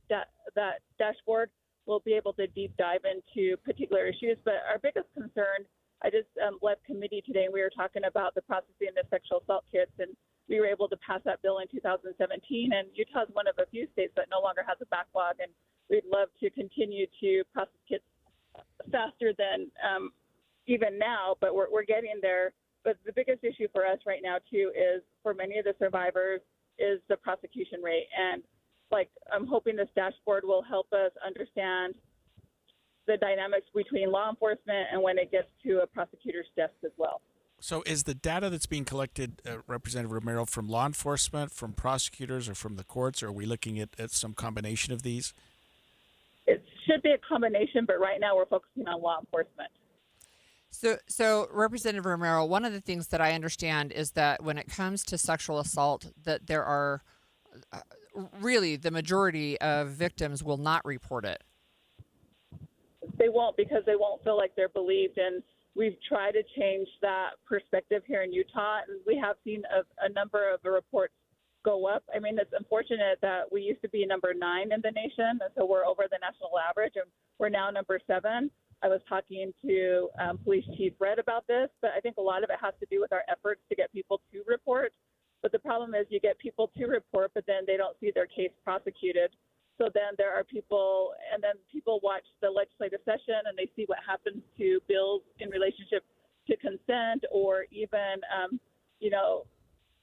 Speaker 5: dashboard, we'll be able to deep dive into particular issues. But our biggest concern, I just led committee today, and we were talking about the processing of sexual assault kits, and we were able to pass that bill in 2017. And Utah is one of a few states that no longer has a backlog, and we'd love to continue to process kits faster than even now, but we're getting there. But the biggest issue for us right now, too, is for many of the survivors is the prosecution rate. And, I'm hoping this dashboard will help us understand the dynamics between law enforcement and when it gets to a prosecutor's desk as well.
Speaker 6: So is the data that's being collected, Representative Romero, from law enforcement, from prosecutors, or from the courts? Or are we looking at some combination of these?
Speaker 5: It should be a combination, but right now we're focusing on law enforcement.
Speaker 20: So Representative Romero, one of the things that I understand is that when it comes to sexual assault, that there are really the majority of victims will not report it.
Speaker 2: They won't, because they won't feel like they're believed. And we've tried to change that perspective here in Utah, and we have seen a number of reports go up. I mean, it's unfortunate that we used to be number 9 in the nation, and so we're over the national average, and we're now number 7. I was talking to Police Chief Red about this, but I think a lot of it has to do with our efforts to get people to report. But the problem is you get people to report, but then they don't see their case prosecuted. So then there are people, and then people watch the legislative session and they see what happens to bills in relationship to consent, or even,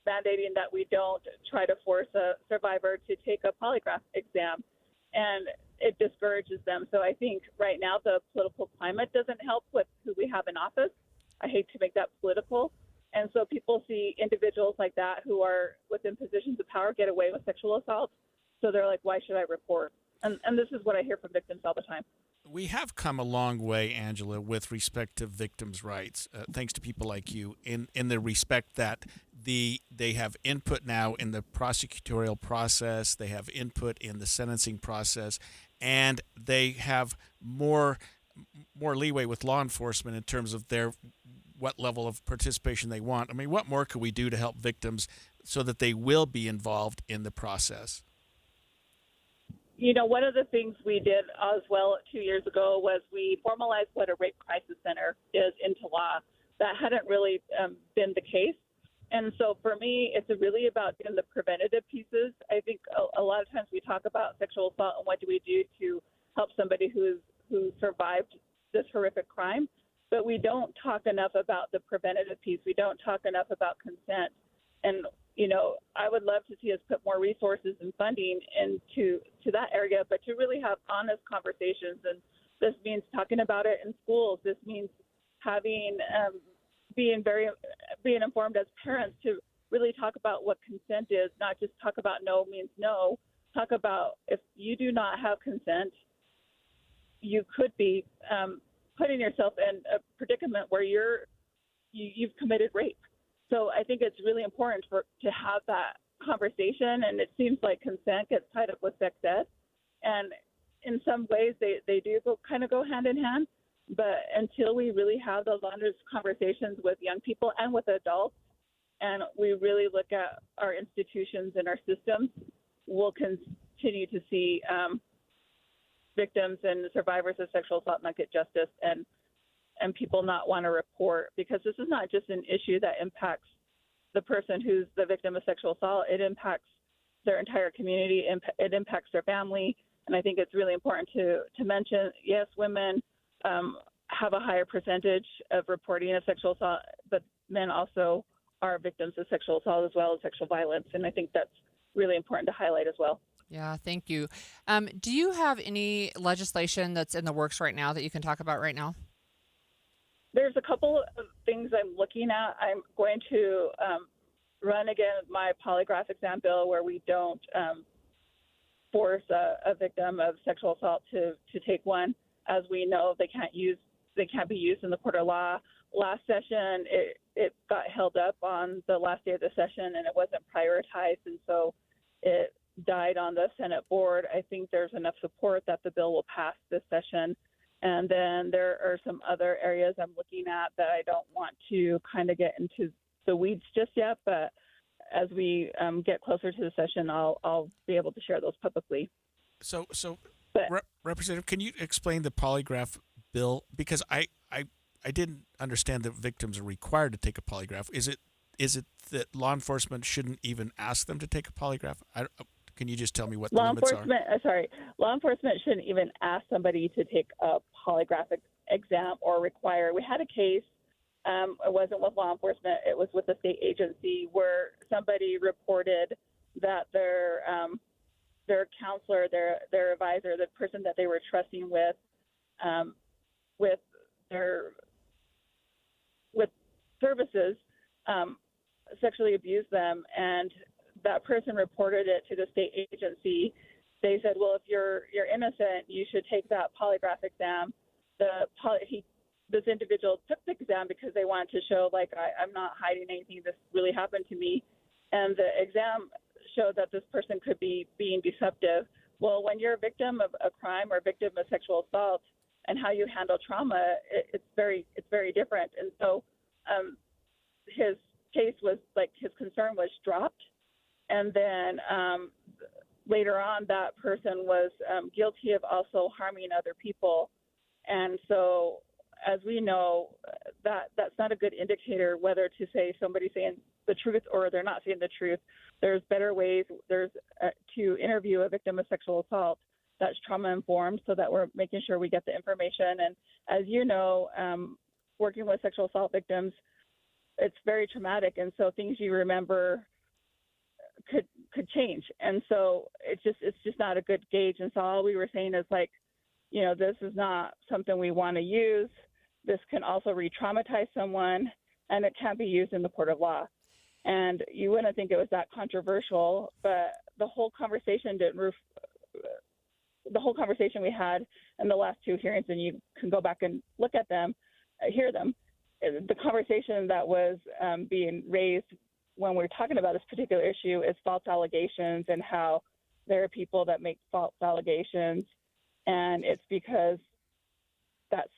Speaker 2: mandating that we don't try to force a survivor to take a polygraph exam. And it discourages them. So I think right now the political climate doesn't help with who we have in office. I hate to make that political. And so people see individuals like that who are within positions of power get away with sexual assault. So they're like, why should I report? And this is what I hear from victims all the time.
Speaker 6: We have come a long way, Angela, with respect to victims' rights, thanks to people like you, in the respect that they have input now in the prosecutorial process, they have input in the sentencing process, and they have more leeway with law enforcement in terms of what level of participation they want. I mean, what more could we do to help victims so that they will be involved in the process?
Speaker 2: One of the things we did as well 2 years ago was we formalized what a rape crisis center is into law. That hadn't really been the case. And so for me, it's really about doing the preventative pieces. I think a lot of times we talk about sexual assault and what do we do to help somebody who survived this horrific crime, but we don't talk enough about the preventative piece. We don't talk enough about consent. And I would love to see us put more resources and funding into that area, but to really have honest conversations. And this means talking about it in schools. This means having being informed as parents to really talk about what consent is, not just talk about no means no. Talk about if you do not have consent, you could be putting yourself in a predicament where you've committed rape. So I think it's really important to have that conversation, and it seems like consent gets tied up with sex ed, and in some ways they do go hand in hand. But until we really have those honest conversations with young people and with adults, and we really look at our institutions and our systems, we'll continue to see victims and survivors of sexual assault not get justice, and people not want to report, because this is not just an issue that impacts the person who's the victim of sexual assault. It impacts their entire community. It impacts their family. And I think it's really important to mention, yes, women have a higher percentage of reporting of sexual assault, but men also are victims of sexual assault as well as sexual violence. And I think that's really important to highlight as well.
Speaker 20: Yeah, thank you. Do you have any legislation that's in the works right now that you can talk about right now?
Speaker 2: There's a couple of things I'm looking at. I'm going to run again my polygraph exam bill, where we don't force a victim of sexual assault to take one. As we know, they can't be used in the court of law. Last session, it got held up on the last day of the session, and it wasn't prioritized, and so it died on the Senate board. I think there's enough support that the bill will pass this session. And then there are some other areas I'm looking at that I don't want to kind of get into the weeds just yet, but as we get closer to the session, I'll be able to share those publicly.
Speaker 6: So Representative, can you explain the polygraph bill? Because I didn't understand that victims are required to take a polygraph. Is it that law enforcement shouldn't even ask them to take a polygraph? Can you just tell me what the limits are?
Speaker 2: Law enforcement shouldn't even ask somebody to take a polygraph exam or require. We had a case, it wasn't with law enforcement, it was with a state agency, where somebody reported that their counselor, their advisor, the person that they were trusting with services, sexually abused them, and that person reported it to the state agency. They said, well, if you're innocent, you should take that polygraph exam. this individual took the exam because they wanted to show, like, I'm not hiding anything. This really happened to me. And the exam showed that this person could be being deceptive. Well, when you're a victim of a crime or a victim of sexual assault, and how you handle trauma, it's very different. And so his case was, like, his concern was dropped. And then later on, that person was guilty of also harming other people. And so, as we know, that's not a good indicator whether to say somebody's saying the truth or they're not saying the truth. There's better ways. There's to interview a victim of sexual assault that's trauma-informed, so that we're making sure we get the information. And as you know, working with sexual assault victims, it's very traumatic, and so things you remember could change. And so it's just not a good gauge. And so all we were saying is, like, you know, this is not something we want to use. This can also re-traumatize someone, and it can't be used in the court of law. And you wouldn't think it was that controversial, but the whole conversation we had in the last two hearings, and you can go back and look at them, hear them, the conversation that was being raised when we're talking about this particular issue is false allegations, and how there are people that make false allegations, and it's because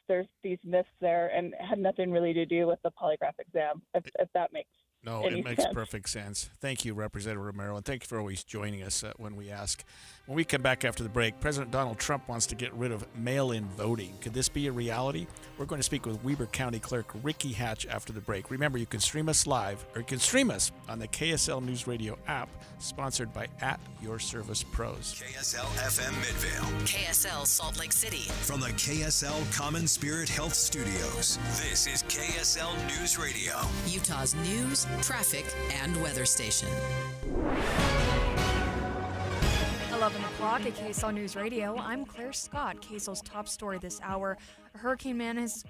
Speaker 2: there's these myths there, and it had nothing really to do with the polygraph exam, if that makes
Speaker 6: it makes perfect sense. Thank you, Representative Romero, and thank you for always joining us when we ask. When we come back after the break, President Donald Trump wants to get rid of mail-in voting. Could this be a reality? We're going to speak with Weber County Clerk Ricky Hatch after the break. Remember, you can stream us live, or you can stream us on the KSL News Radio app, sponsored by @YourServicePros.
Speaker 1: KSL FM Midvale.
Speaker 3: KSL Salt Lake City.
Speaker 1: From the KSL Common Spirit Health Studios, this is KSL News Radio,
Speaker 3: Utah's news, traffic, and weather station.
Speaker 18: 11 o'clock at KSL News Radio. I'm Claire Scott. KSL's top story this hour. A Hurricane Man is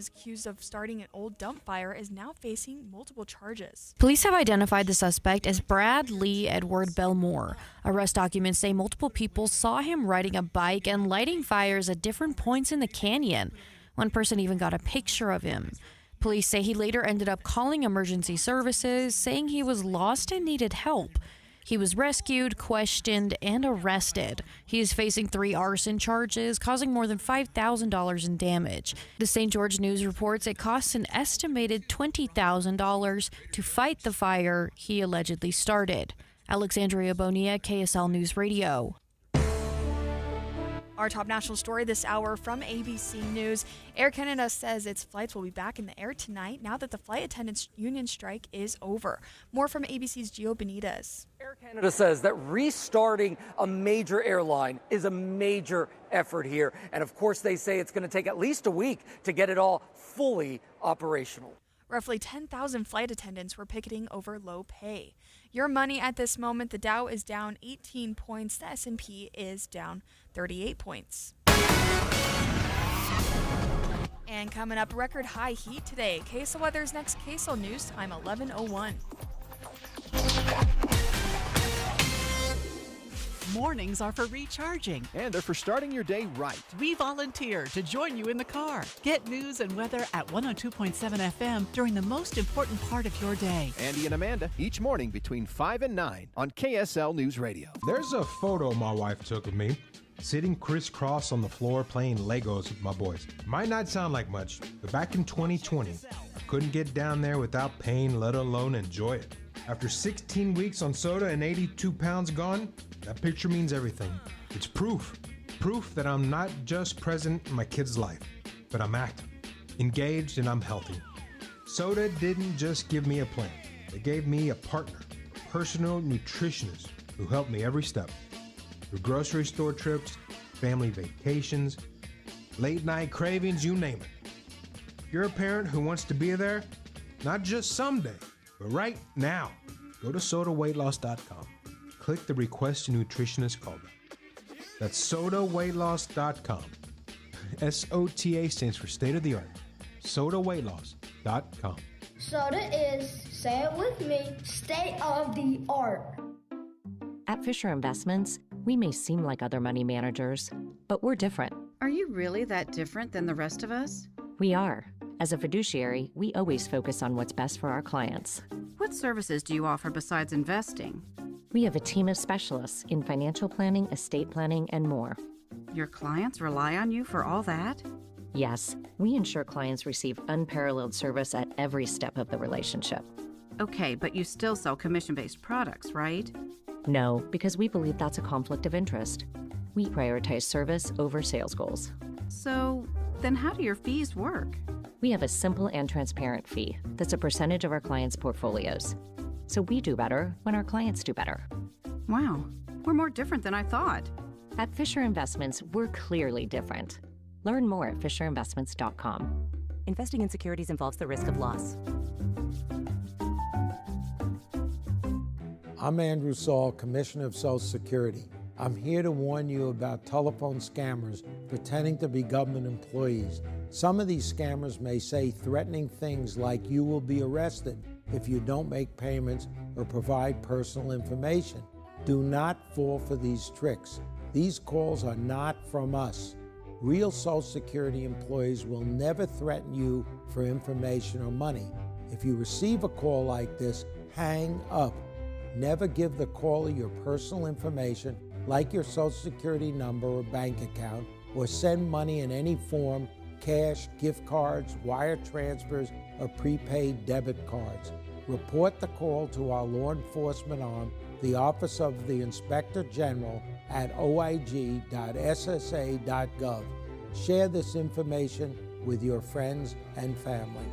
Speaker 18: accused of starting an old dump fire, is now facing multiple charges.
Speaker 4: Police have identified the suspect as Brad Lee Edward Belmore. Arrest documents say multiple people saw him riding a bike and lighting fires at different points in the canyon. One person even got a picture of him. Police say he later ended up calling emergency services, saying he was lost and needed help. He was rescued, questioned, and arrested. He is facing 3 arson charges, causing more than $5,000 in damage. The St. George News reports it costs an estimated $20,000 to fight the fire he allegedly started. Alexandria Bonilla, KSL News Radio.
Speaker 18: Our top national story this hour from ABC News. Air Canada says its flights will be back in the air tonight now that the flight attendants union strike is over. More from ABC's Gio Benitez.
Speaker 7: Air Canada says that restarting a major airline is a major effort here. And of course, they say it's going to take at least a week to get it all fully operational.
Speaker 18: Roughly 10,000 flight attendants were picketing over low pay. Your money at this moment, the Dow is down 18 points, the S&P is down 38 points. And coming up, record high heat today. KSL Weather's next KSL News Time, 11:01.
Speaker 8: Mornings are for recharging.
Speaker 12: And they're for starting your day right.
Speaker 8: We volunteer to join you in the car. Get news and weather at 102.7 FM during the most important part of your day.
Speaker 12: Andy and Amanda, each morning between 5 and 9 on KSL News Radio.
Speaker 13: There's a photo my wife took of me, sitting crisscross on the floor playing Legos with my boys. Might not sound like much, but back in 2020, I couldn't get down there without pain, let alone enjoy it. After 16 weeks on soda and 82 pounds gone, that picture means everything. It's proof that I'm not just present in my kid's life, but I'm active, engaged, and I'm healthy. Soda didn't just give me a plan. It gave me a partner, a personal nutritionist who helped me every step. Through grocery store trips, family vacations, late night cravings, you name it. If you're a parent who wants to be there, not just someday, but right now, go to sodaweightloss.com. Click the Request a Nutritionist callback. That's sodaweightloss.com. SOTA stands for state of the art. sodaweightloss.com.
Speaker 15: Soda is, say it with me, state of the art.
Speaker 16: At Fisher Investments, we may seem like other money managers, but we're different.
Speaker 21: Are you really that different than the rest of us?
Speaker 16: We are. As a fiduciary, we always focus on what's best for our clients.
Speaker 9: What services do you offer besides investing?
Speaker 16: We have a team of specialists in financial planning, estate planning, and more.
Speaker 9: Your clients rely on you for all that?
Speaker 16: Yes, we ensure clients receive unparalleled service at every step of the relationship.
Speaker 9: Okay, but you still sell commission-based products, right?
Speaker 16: No, because we believe that's a conflict of interest. We prioritize service over sales goals.
Speaker 9: So, then how do your fees work?
Speaker 16: We have a simple and transparent fee that's a percentage of our clients' portfolios. So we do better when our clients do better.
Speaker 9: Wow, we're more different than I thought.
Speaker 16: At Fisher Investments, we're clearly different. Learn more at fisherinvestments.com.
Speaker 10: Investing in securities involves the risk of loss.
Speaker 11: I'm Andrew Saul, Commissioner of Social Security. I'm here to warn you about telephone scammers pretending to be government employees. Some of these scammers may say threatening things like you will be arrested if you don't make payments or provide personal information. Do not fall for these tricks. These calls are not from us. Real Social Security employees will never threaten you for information or money. If you receive a call like this, hang up. Never give the caller your personal information, like your Social Security number or bank account, or send money in any form, cash, gift cards, wire transfers, or prepaid debit cards. Report the call to our law enforcement arm, the Office of the Inspector General, at oig.ssa.gov. Share this information with your friends and family.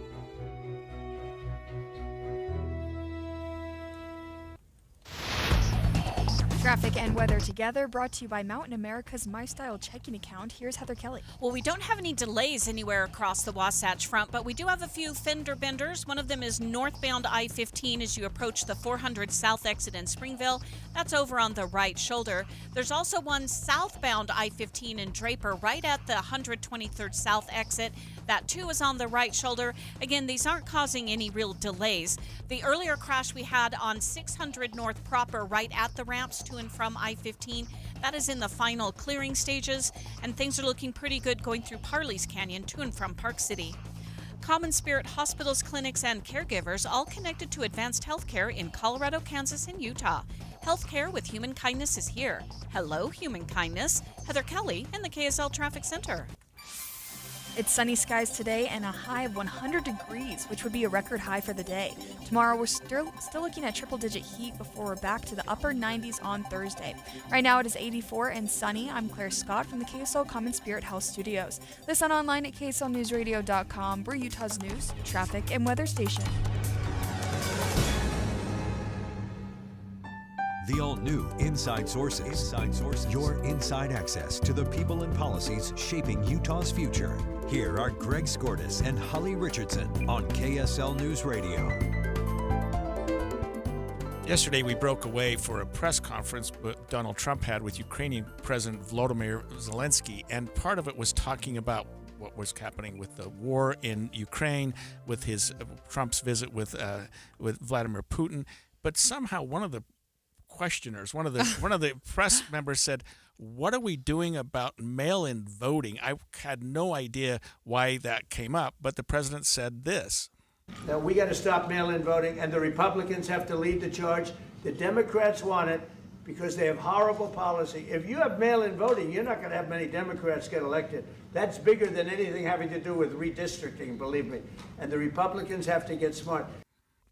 Speaker 18: Traffic and weather together, brought to you by Mountain America's MyStyle checking account. Here's Heather Kelly.
Speaker 14: Well, we don't have any delays anywhere across the Wasatch Front, but we do have a few fender benders. One of them is northbound I-15 as you approach the 400 South exit in Springville. That's over on the right shoulder. There's also one southbound I-15 in Draper right at the 123rd South exit. That too is on the right shoulder. Again, these aren't causing any real delays. The earlier crash we had on 600 North proper right at the ramps to and from I-15, that is in the final clearing stages, and things are looking pretty good going through Parley's Canyon to and from Park City. Common Spirit hospitals, clinics, and caregivers all connected to advanced healthcare in Colorado, Kansas, and Utah. Healthcare with Human Kindness is here. Hello, Human Kindness. Heather Kelly in the KSL Traffic Center.
Speaker 18: It's sunny skies today and a high of 100 degrees, which would be a record high for the day. Tomorrow, we're still looking at triple-digit heat before we're back to the upper 90s on Thursday. Right now, it is 84 and sunny. I'm Claire Scott from the KSL Common Spirit Health Studios. Listen online at KSLNewsRadio.com. We're Utah's news, traffic, and weather station.
Speaker 1: The all-new Inside Sources. Your inside access to the people and policies shaping Utah's future. Here are Greg Skordas and Holly Richardson on KSL News Radio.
Speaker 6: Yesterday, we broke away for a press conference Donald Trump had with Ukrainian President Volodymyr Zelensky, and part of it was talking about what was happening with the war in Ukraine, with his Trump's visit with Vladimir Putin. But somehow, one of the questioners, one of the press members said, "What are we doing about mail-in voting?" I had no idea why that came up, but the president said this:
Speaker 17: that we got to stop mail-in voting, and the Republicans have to lead the charge. The Democrats want it because they have horrible policy. If you have mail-in voting, you're not going to have many Democrats get elected. That's bigger than anything having to do with redistricting, believe me. And the Republicans have to get smart.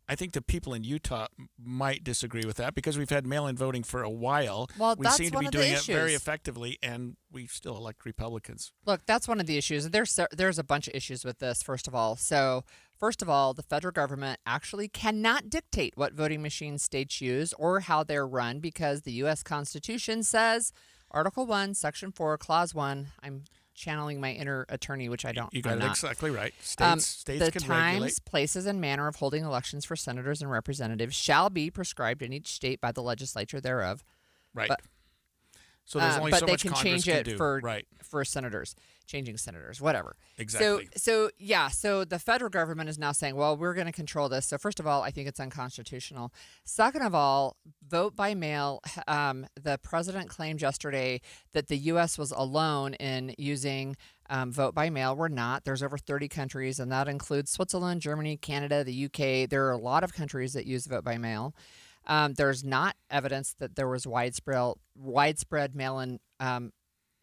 Speaker 6: I think the people in Utah might disagree with that because we've had mail-in voting for a while.
Speaker 20: Well,
Speaker 6: we
Speaker 20: that's
Speaker 6: seem to
Speaker 20: one
Speaker 6: be
Speaker 20: of the
Speaker 6: doing it
Speaker 20: issues.
Speaker 6: very effectively, and we still elect Republicans.
Speaker 20: Look, that's one of the issues. There's a bunch of issues with this, first of all. So, first of all, the federal government actually cannot dictate what voting machines states use or how they're run because the U.S. Constitution says, Article 1, Section 4, Clause 1, I'm channeling my inner attorney, which I don't.
Speaker 6: You got
Speaker 20: I'm
Speaker 6: it
Speaker 20: not.
Speaker 6: Exactly right. States
Speaker 20: the
Speaker 6: can
Speaker 20: times,
Speaker 6: regulate.
Speaker 20: places, and manner of holding elections for senators and representatives shall be prescribed in each state by the legislature thereof.
Speaker 6: Right.
Speaker 20: But
Speaker 6: So there's only
Speaker 20: but
Speaker 6: so
Speaker 20: they
Speaker 6: much
Speaker 20: can
Speaker 6: Congress
Speaker 20: change
Speaker 6: can
Speaker 20: it
Speaker 6: do.
Speaker 20: for
Speaker 6: Right.
Speaker 20: for senators, changing senators, whatever.
Speaker 6: Exactly.
Speaker 20: So the federal government is now saying, well, we're going to control this. So first of all, I think it's unconstitutional. Second of all, vote by mail. The president claimed yesterday that the U.S. was alone in using vote by mail. We're not. There's over 30 countries, and that includes Switzerland, Germany, Canada, the UK. There are a lot of countries that use vote by mail. There's not evidence that there was widespread mail-in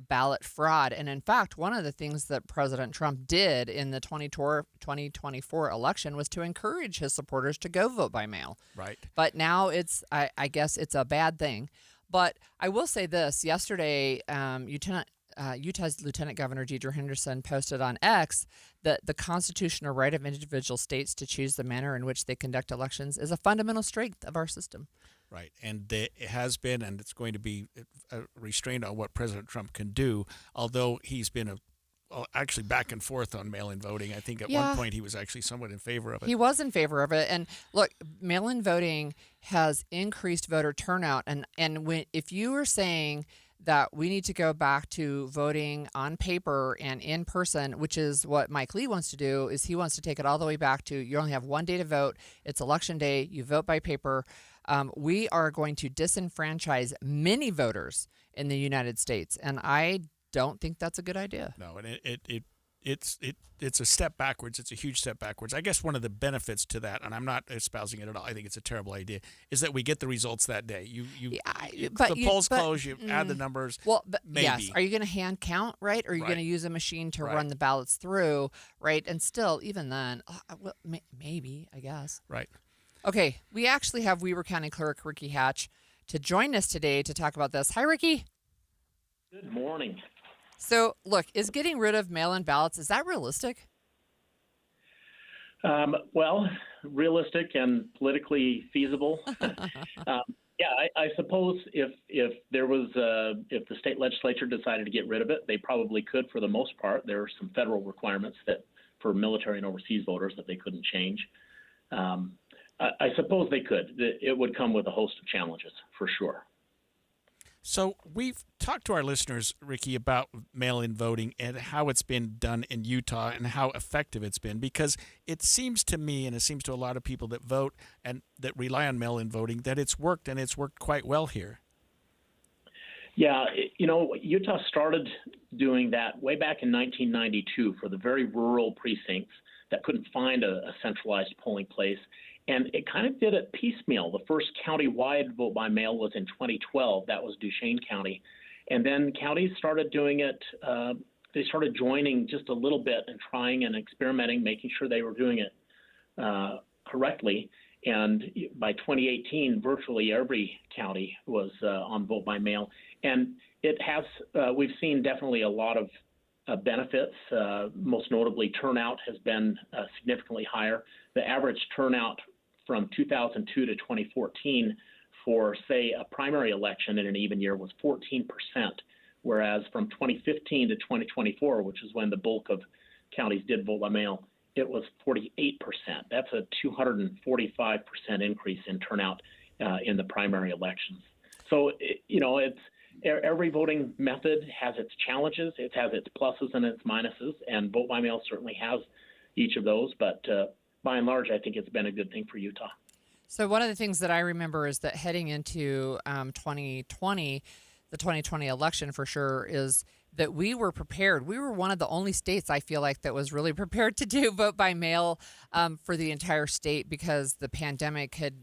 Speaker 20: ballot fraud. And in fact, one of the things that President Trump did in the 2024 election was to encourage his supporters to go vote by mail.
Speaker 6: Right.
Speaker 20: But now I guess it's a bad thing. But I will say this. Yesterday, Utah's Lieutenant Governor Deidre Henderson posted on X that the constitutional right of individual states to choose the manner in which they conduct elections is a fundamental strength of our system.
Speaker 6: Right. And it has been, and it's going to be restrained on what President Trump can do, although he's been actually back and forth on mail-in voting. I think at one point he was actually somewhat in favor of it.
Speaker 20: He was in favor of it. And look, mail-in voting has increased voter turnout. And if you are saying that we need to go back to voting on paper and in person, which is what Mike Lee wants to do, is he wants to take it all the way back to you only have one day to vote. It's election day. You vote by paper. We are going to disenfranchise many voters in the United States, and I don't think that's a good idea.
Speaker 6: No, and it's a step backwards. It's a huge step backwards. I guess one of the benefits to that, and I'm not espousing it at all, I think it's a terrible idea, is that we get the results that day. The polls close, you add the numbers.
Speaker 20: Well,
Speaker 6: maybe.
Speaker 20: Yes. Are you going to hand count, right? Or are you going to use a machine to run the ballots through, right? And still, even then, well, maybe, I guess.
Speaker 6: Right.
Speaker 20: Okay, we actually have Weber County Clerk Ricky Hatch to join us today to talk about this. Hi, Ricky.
Speaker 19: Good morning.
Speaker 20: So, look, is getting rid of mail-in ballots, is that realistic?
Speaker 19: Well, realistic and politically feasible. I suppose if there was if the state legislature decided to get rid of it, they probably could for the most part. There are some federal requirements that for military and overseas voters that they couldn't change. I suppose they could. It would come with a host of challenges for sure.
Speaker 6: So we've talked to our listeners, Ricky, about mail-in voting and how it's been done in Utah and how effective it's been, because it seems to me, and it seems to a lot of people that vote and that rely on mail-in voting, that it's worked, and it's worked quite well here.
Speaker 19: Yeah, Utah started doing that way back in 1992 for the very rural precincts that couldn't find a centralized polling place. And it kind of did it piecemeal. The first county-wide vote by mail was in 2012. That was Duchesne County. And then counties started doing it. They started joining just a little bit and trying and experimenting, making sure they were doing it correctly. And by 2018, virtually every county was on vote by mail. And it has, we've seen definitely a lot of benefits. Most notably, turnout has been significantly higher. The average turnout from 2002 to 2014 for, say, a primary election in an even year was 14%, whereas from 2015 to 2024, which is when the bulk of counties did vote by mail, it was 48%. That's a 245% increase in turnout in the primary elections. So, it's every voting method has its challenges. It has its pluses and its minuses, and vote by mail certainly has each of those. But by and large, I think it's been a good thing for Utah.
Speaker 20: So one of the things that I remember is that heading into 2020, the 2020 election for sure, is that we were prepared. We were one of the only states, I feel like, that was really prepared to do vote by mail for the entire state because the pandemic had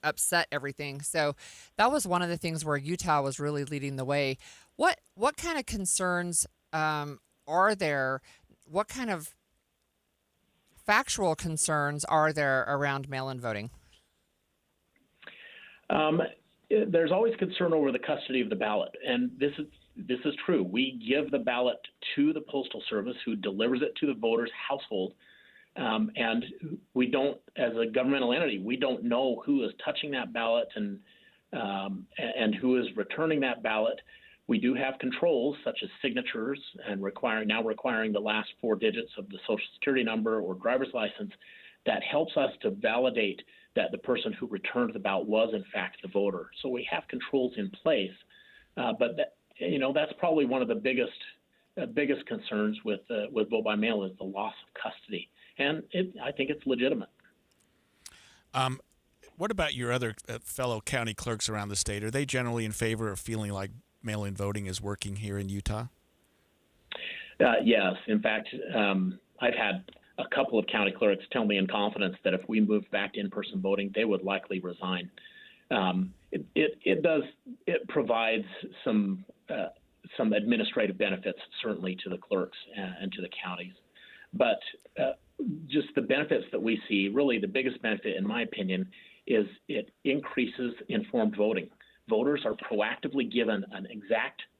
Speaker 20: upset everything. So that was one of the things where Utah was really leading the way. What kind of concerns are there? What kind of factual concerns are there around mail-in voting?
Speaker 19: There's always concern over the custody of the ballot, and this is true. We give the ballot to the Postal Service, who delivers it to the voter's household. And we don't, as a governmental entity, we don't know who is touching that ballot and who is returning that ballot. We do have controls such as signatures and requiring the last four digits of the Social Security number or driver's license that helps us to validate that the person who returned the ballot was in fact the voter. So we have controls in place, but that's probably one of the biggest concerns with vote by mail is the loss of custody, and I think it's legitimate.
Speaker 6: What about your other fellow county clerks around the state? Are they generally in favor of feeling like mail-in voting is working here in Utah?
Speaker 19: Yes. In fact, I've had a couple of county clerks tell me in confidence that if we moved back to in-person voting, they would likely resign. It provides some administrative benefits, certainly to the clerks and to the counties. But just the benefits that we see, really the biggest benefit, in my opinion, is it increases informed voting. Voters are proactively given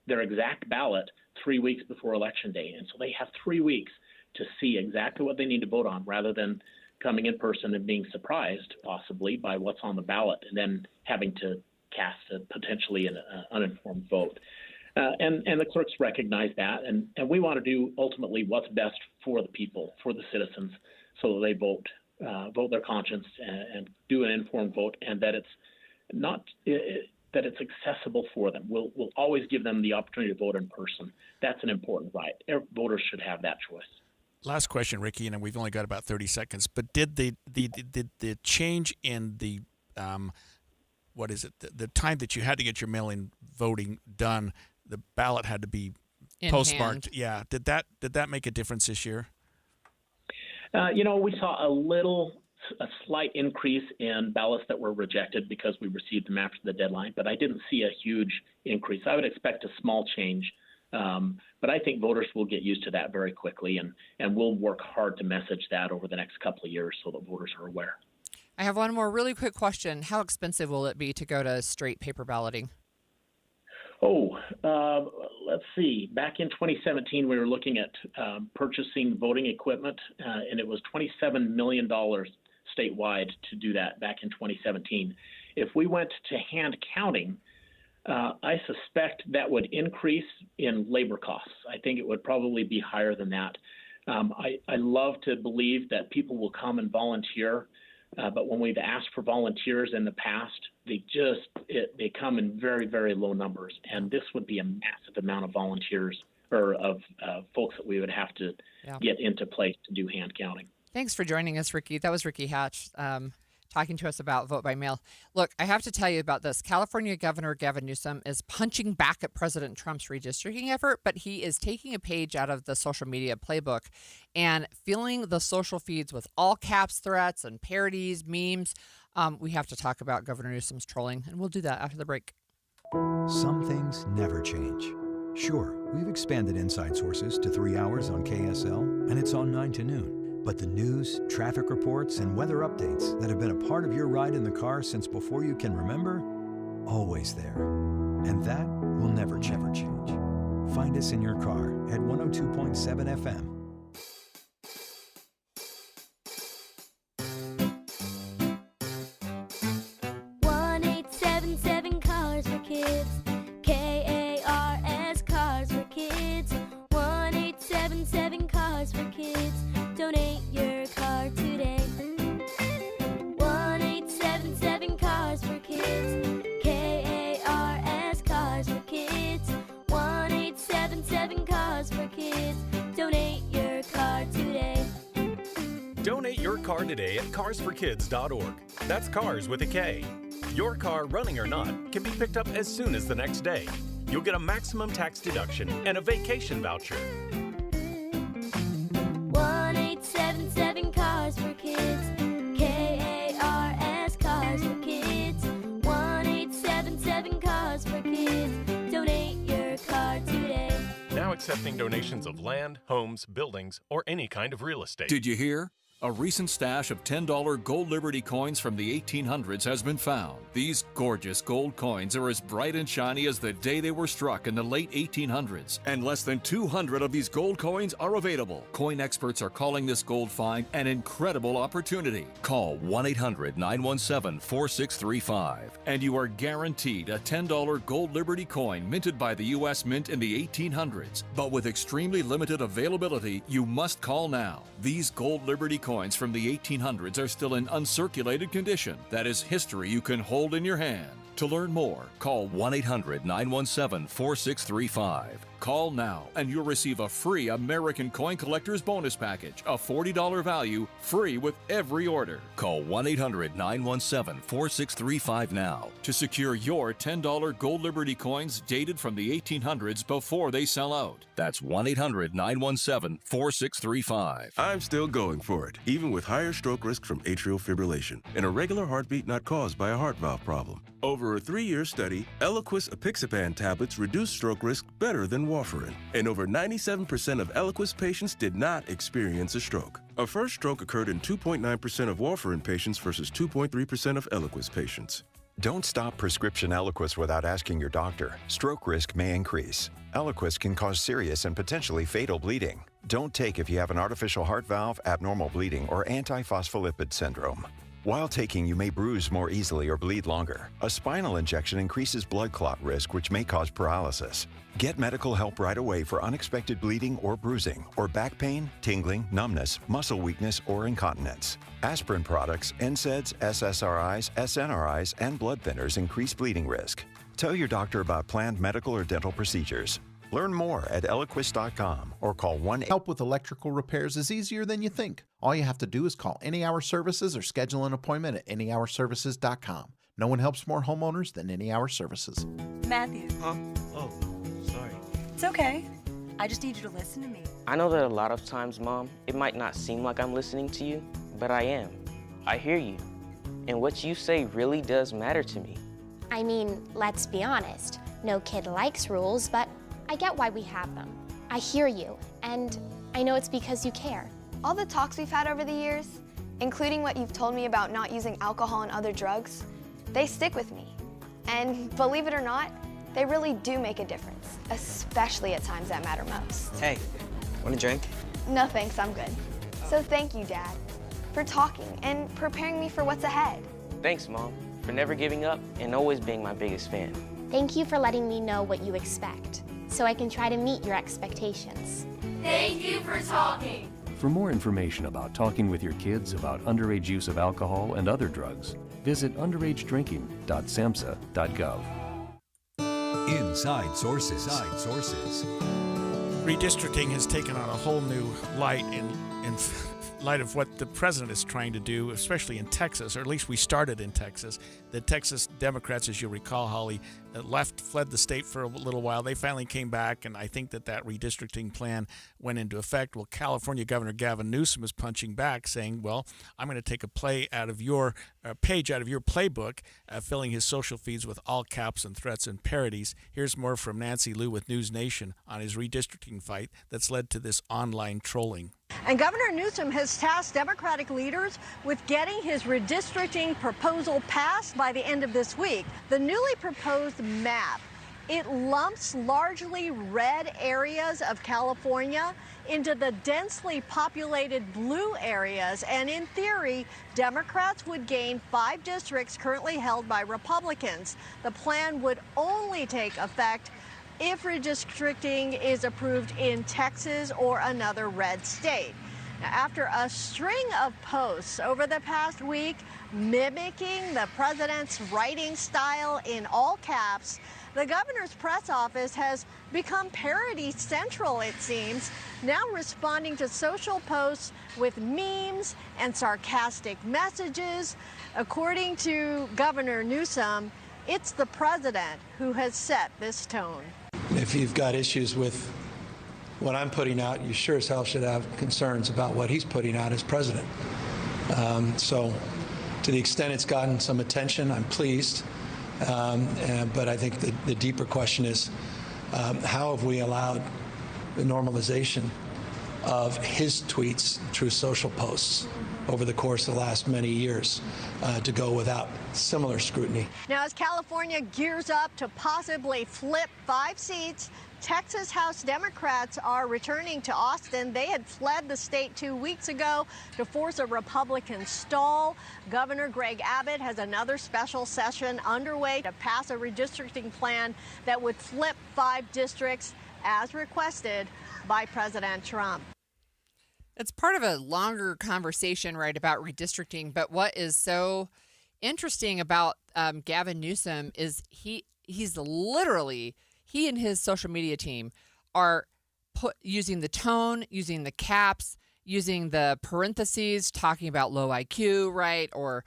Speaker 19: their exact ballot 3 weeks before Election Day. And so they have 3 weeks to see exactly what they need to vote on, rather than coming in person and being surprised possibly by what's on the ballot and then having to cast potentially an uninformed vote. And the clerks recognize that, and we want to do ultimately what's best for the people, for the citizens, so that they vote their conscience and do an informed vote, and that it's accessible for them. We'll always give them the opportunity to vote in person. That's an important right. Voters should have that choice.
Speaker 6: Last question, Ricky, and we've only got about 30 seconds. But did the change in the the time that you had to get your mail-in voting done, the ballot had to be postmarked?
Speaker 20: Hand.
Speaker 6: Yeah. Did that make a difference this year?
Speaker 19: We saw a slight increase in ballots that were rejected because we received them after the deadline, but I didn't see a huge increase. I would expect a small change, but I think voters will get used to that very quickly, and we'll work hard to message that over the next couple of years so that voters are aware.
Speaker 20: I have one more really quick question. How expensive will it be to go to straight paper balloting?
Speaker 19: Let's see. Back in 2017, we were looking at purchasing voting equipment, and it was $27 million statewide to do that back in 2017. If we went to hand counting, I suspect that would increase in labor costs. I think it would probably be higher than that. I love to believe that people will come and volunteer, but when we've asked for volunteers in the past, they come in very, very low numbers, and this would be a massive amount of volunteers or of folks that we would have to get into place to do hand counting.
Speaker 20: Thanks for joining us, Ricky. That was Ricky Hatch talking to us about vote by mail. Look, I have to tell you about this. California Governor Gavin Newsom is punching back at President Trump's redistricting effort, but he is taking a page out of the social media playbook and filling the social feeds with all caps threats and parodies, memes. We have to talk about Governor Newsom's trolling, and we'll do that after the break.
Speaker 1: Some things never change. Sure, we've expanded Inside Sources to 3 hours on KSL, and it's on 9 to noon. But the news, traffic reports, and weather updates that have been a part of your ride in the car since before you can remember, always there. And that will never change. Find us in your car at 102.7 FM.
Speaker 15: Cars for Kids. KARS Cars for Kids. 1877 Cars for Kids. Donate your car today. 1877 Cars for Kids. KARS Cars for Kids. 1877 Cars for Kids. Donate your car today.
Speaker 21: Donate your car today at carsforkids.org. That's cars with a K. Your car, running or not, can be picked up as soon as the next day. You'll get a maximum tax deduction and a vacation voucher.
Speaker 15: 1877 Cars for Kids. KARS Cars for Kids. 1877 Cars for Kids. Donate your car today.
Speaker 21: Now accepting donations of land, homes, buildings, or any kind of real estate.
Speaker 22: Did you hear? A recent stash of $10 gold Liberty coins from the 1800s has been found. These gorgeous gold coins are as bright and shiny as the day they were struck in the late 1800s. And less than 200 of these gold coins are available. Coin experts are calling this gold find an incredible opportunity. Call 1-800-917-4635 and you are guaranteed a $10 gold Liberty coin minted by the U.S. Mint in the 1800s. But with extremely limited availability, you must call now. These gold Liberty coins from the 1800s are still in uncirculated condition. That is history you can hold in your hand. To learn more, call 1-800-917-4635. Call now and you'll receive a free American Coin Collector's Bonus Package, a $40 value, free with every order. Call 1-800-917-4635 now to secure your $10 Gold Liberty coins dated from the 1800s before they sell out. That's 1-800-917-4635.
Speaker 2: I'm still going for it, even with higher stroke risk from atrial fibrillation, an irregular heartbeat not caused by a heart valve problem. Over a 3-year study, Eliquis apixaban tablets reduced stroke risk better than warfarin, and over 97% of Eliquis patients did not experience a stroke. A first stroke occurred in 2.9% of warfarin patients versus 2.3% of Eliquis patients.
Speaker 5: Don't stop prescription Eliquis without asking your doctor. Stroke risk may increase. Eliquis can cause serious and potentially fatal bleeding. Don't take if you have an artificial heart valve, abnormal bleeding, or antiphospholipid syndrome. While taking, you may bruise more easily or bleed longer. A spinal injection increases blood clot risk, which may cause paralysis. Get medical help right away for unexpected bleeding or bruising, or back pain, tingling, numbness, muscle weakness, or incontinence. Aspirin products, NSAIDs, SSRIs, SNRIs, and blood thinners increase bleeding risk. Tell your doctor about planned medical or dental procedures. Learn more at Eliquis.com or call 1-800.
Speaker 23: Help with electrical repairs is easier than you think. All you have to do is call Any Hour Services or schedule an appointment at anyhourservices.com. No one helps more homeowners than Any Hour Services.
Speaker 24: Matthew.
Speaker 25: Huh? Oh, sorry.
Speaker 24: It's okay. I just need you to listen to me.
Speaker 25: I know that a lot of times, Mom, it might not seem like I'm listening to you, but I am. I hear you. And what you say really does matter to me.
Speaker 26: I mean, let's be honest. No kid likes rules, but I get why we have them. I hear you, and I know it's because you care.
Speaker 27: All the talks we've had over the years, including what you've told me about not using alcohol and other drugs, they stick with me. And believe it or not, they really do make a difference, especially at times that matter most.
Speaker 25: Hey, want a drink?
Speaker 27: No thanks, I'm good. So thank you, Dad, for talking and preparing me for what's ahead.
Speaker 25: Thanks, Mom, for never giving up and always being my biggest fan.
Speaker 26: Thank you for letting me know what you expect, so I can try to meet your expectations.
Speaker 15: Thank you for talking.
Speaker 28: For more information about talking with your kids about underage use of alcohol and other drugs, visit underagedrinking.samhsa.gov.
Speaker 1: Inside Sources.
Speaker 6: Redistricting has taken on a whole new light in light of what the president is trying to do, especially in Texas, or at least we started in Texas. The Texas Democrats, as you'll recall, Holly, fled the state for a little while. They finally came back, and I think that redistricting plan went into effect. Well, California Governor Gavin Newsom is punching back, saying, well, I'm going to take a page out of your playbook, filling his social feeds with all caps and threats and parodies. Here's more from Nancy Liu with News Nation on his redistricting fight that's led to this online trolling.
Speaker 29: And Governor Newsom has tasked Democratic leaders with getting his redistricting proposal passed by the end of this week. The newly proposed map, it lumps largely red areas of California into the densely populated blue areas. And in theory, Democrats would gain 5 districts currently held by Republicans. The plan would only take effect if redistricting is approved in Texas or another red state. Now, after a string of posts over the past week mimicking the president's writing style in all caps, the governor's press office has become parody central, it seems, now responding to social posts with memes and sarcastic messages. According to Governor Newsom, it's the president who has set this tone.
Speaker 30: If you've got issues with what I'm putting out, you sure as hell should have concerns about what he's putting out as president. So to the extent it's gotten some attention, I'm pleased. But I think the deeper question is, how have we allowed the normalization of his tweets through social posts over the course of the last many years to go without similar scrutiny?
Speaker 29: Now, as California gears up to possibly flip 5 seats, Texas House Democrats are returning to Austin. They had fled the state 2 weeks ago to force a Republican stall. Governor Greg Abbott has another special session underway to pass a redistricting plan that would flip 5 districts as requested by President Trump.
Speaker 20: It's part of a longer conversation, right, about redistricting. But what is so interesting about Gavin Newsom is he's literally, he and his social media team are using the tone, using the caps, using the parentheses, talking about low IQ, right? Or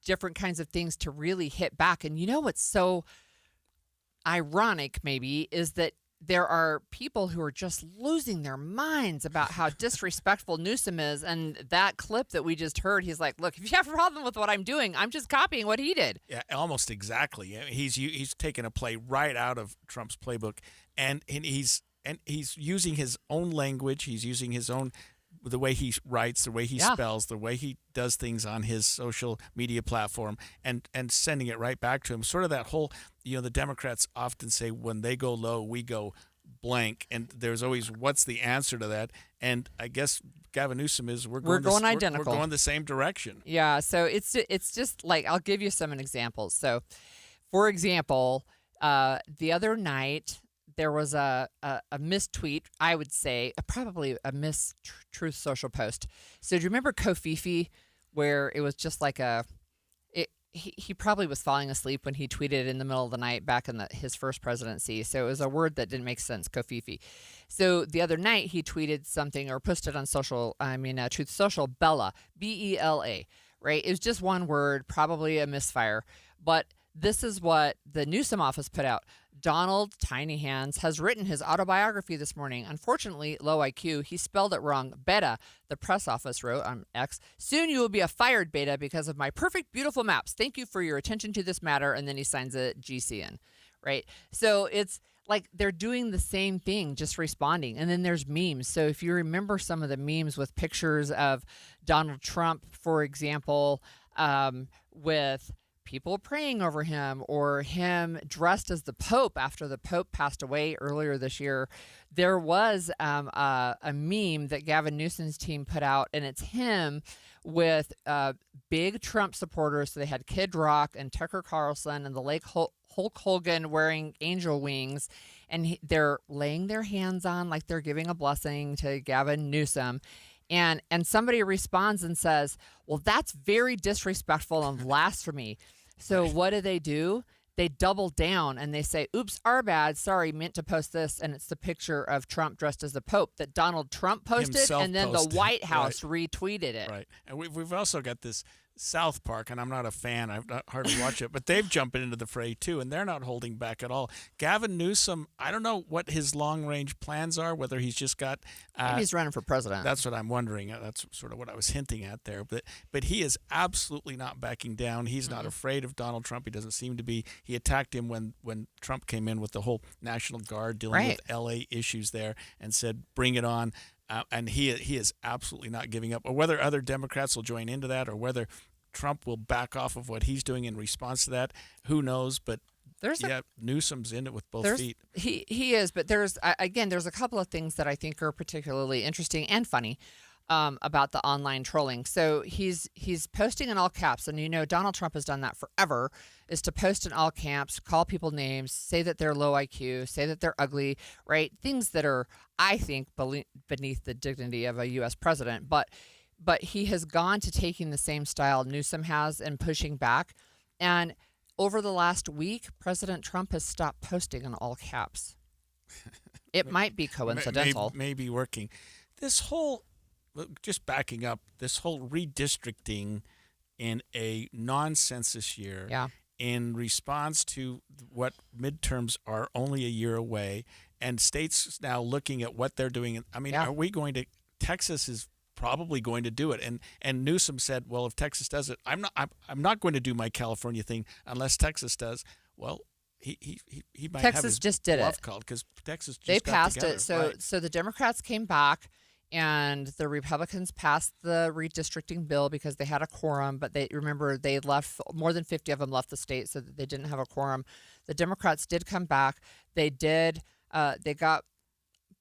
Speaker 20: different kinds of things to really hit back. And you know what's so ironic maybe is that there are people who are just losing their minds about how disrespectful Newsom is. And that clip that we just heard, he's like, look, if you have a problem with what I'm doing, I'm just copying what he did.
Speaker 6: Yeah, almost exactly. He's taken a play right out of Trump's playbook, and he's using his own language. He's using his own, the way he writes, the way he spells, the way he does things on his social media platform, and sending it right back to him. Sort of that whole, the Democrats often say when they go low, we go blank, and there's always what's the answer to that. And I guess Gavin Newsom is we're going identical. We're going the same direction.
Speaker 20: Yeah. So it's just like, I'll give you some examples. So, for example, the other night, there was a mistweet, I would say, probably a Truth Social post. So do you remember Kofifi, where it was just like he probably was falling asleep when he tweeted in the middle of the night back in his first presidency. So it was a word that didn't make sense, Kofifi. So the other night he tweeted something or posted on Truth Social, Bella, B-E-L-A, right? It was just one word, probably a misfire. But this is what the Newsom office put out. Donald Tiny Hands has written his autobiography this morning. Unfortunately, low IQ. He spelled it wrong. Beta, the press office wrote on X. Soon you will be a fired beta because of my perfect, beautiful maps. Thank you for your attention to this matter. And then he signs a GCN, right? So it's like they're doing the same thing, just responding. And then there's memes. So if you remember some of the memes with pictures of Donald Trump, for example, with people praying over him, or him dressed as the Pope after the Pope passed away earlier this year. There was a meme that Gavin Newsom's team put out, and it's him with big Trump supporters. So they had Kid Rock and Tucker Carlson and the late Hulk Hogan wearing angel wings, and they're laying their hands on like they're giving a blessing to Gavin Newsom. And somebody responds and says, well, that's very disrespectful and blasphemy. So what do? They double down and they say, oops, our bad. Sorry, meant to post this. And it's the picture of Trump dressed as the Pope that Donald Trump posted.
Speaker 6: Himself
Speaker 20: and then
Speaker 6: posted.
Speaker 20: The White House retweeted it.
Speaker 6: Right. And we've also got this South Park, and I'm not a fan. I've not hardly watched it, but they've jumped into the fray too, and they're not holding back at all. Gavin Newsom, I don't know what his long-range plans are, whether he's just got...
Speaker 20: Maybe he's running for president.
Speaker 6: That's what I'm wondering. That's sort of what I was hinting at there. But he is absolutely not backing down. He's not afraid of Donald Trump. He doesn't seem to be. He attacked him when Trump came in with the whole National Guard dealing with L.A. issues there and said, bring it on. And he is absolutely not giving up. Or whether other Democrats will join into that, or whether Trump will back off of what he's doing in response to that, who knows? But Newsom's in it with both feet.
Speaker 20: He is, but there's a couple of things that I think are particularly interesting and funny about the online trolling. So he's posting in all caps, and Donald Trump has done that forever, is to post in all caps, call people names, say that they're low IQ, say that they're ugly, right? Things that are, I think, beneath the dignity of a U.S. president. But he has gone to taking the same style Newsom has and pushing back. And over the last week, President Trump has stopped posting in all caps. It might be coincidental.
Speaker 6: Maybe working. This whole, just backing up, this whole redistricting in a non-census year in response to what midterms are only a year away, and states now looking at what they're doing. I mean, are we going to, Texas is probably going to do it, and Newsom said, well, if Texas does it, I'm not going to do my California thing unless Texas does. Well, he might
Speaker 20: Texas
Speaker 6: have his
Speaker 20: just did
Speaker 6: bluff
Speaker 20: it
Speaker 6: called, because Texas just
Speaker 20: they
Speaker 6: got
Speaker 20: passed
Speaker 6: together.
Speaker 20: it. So the Democrats came back, and the Republicans passed the redistricting bill because they had a quorum. But they left, more than 50 of them left the state, so that they didn't have a quorum. The Democrats did come back. They got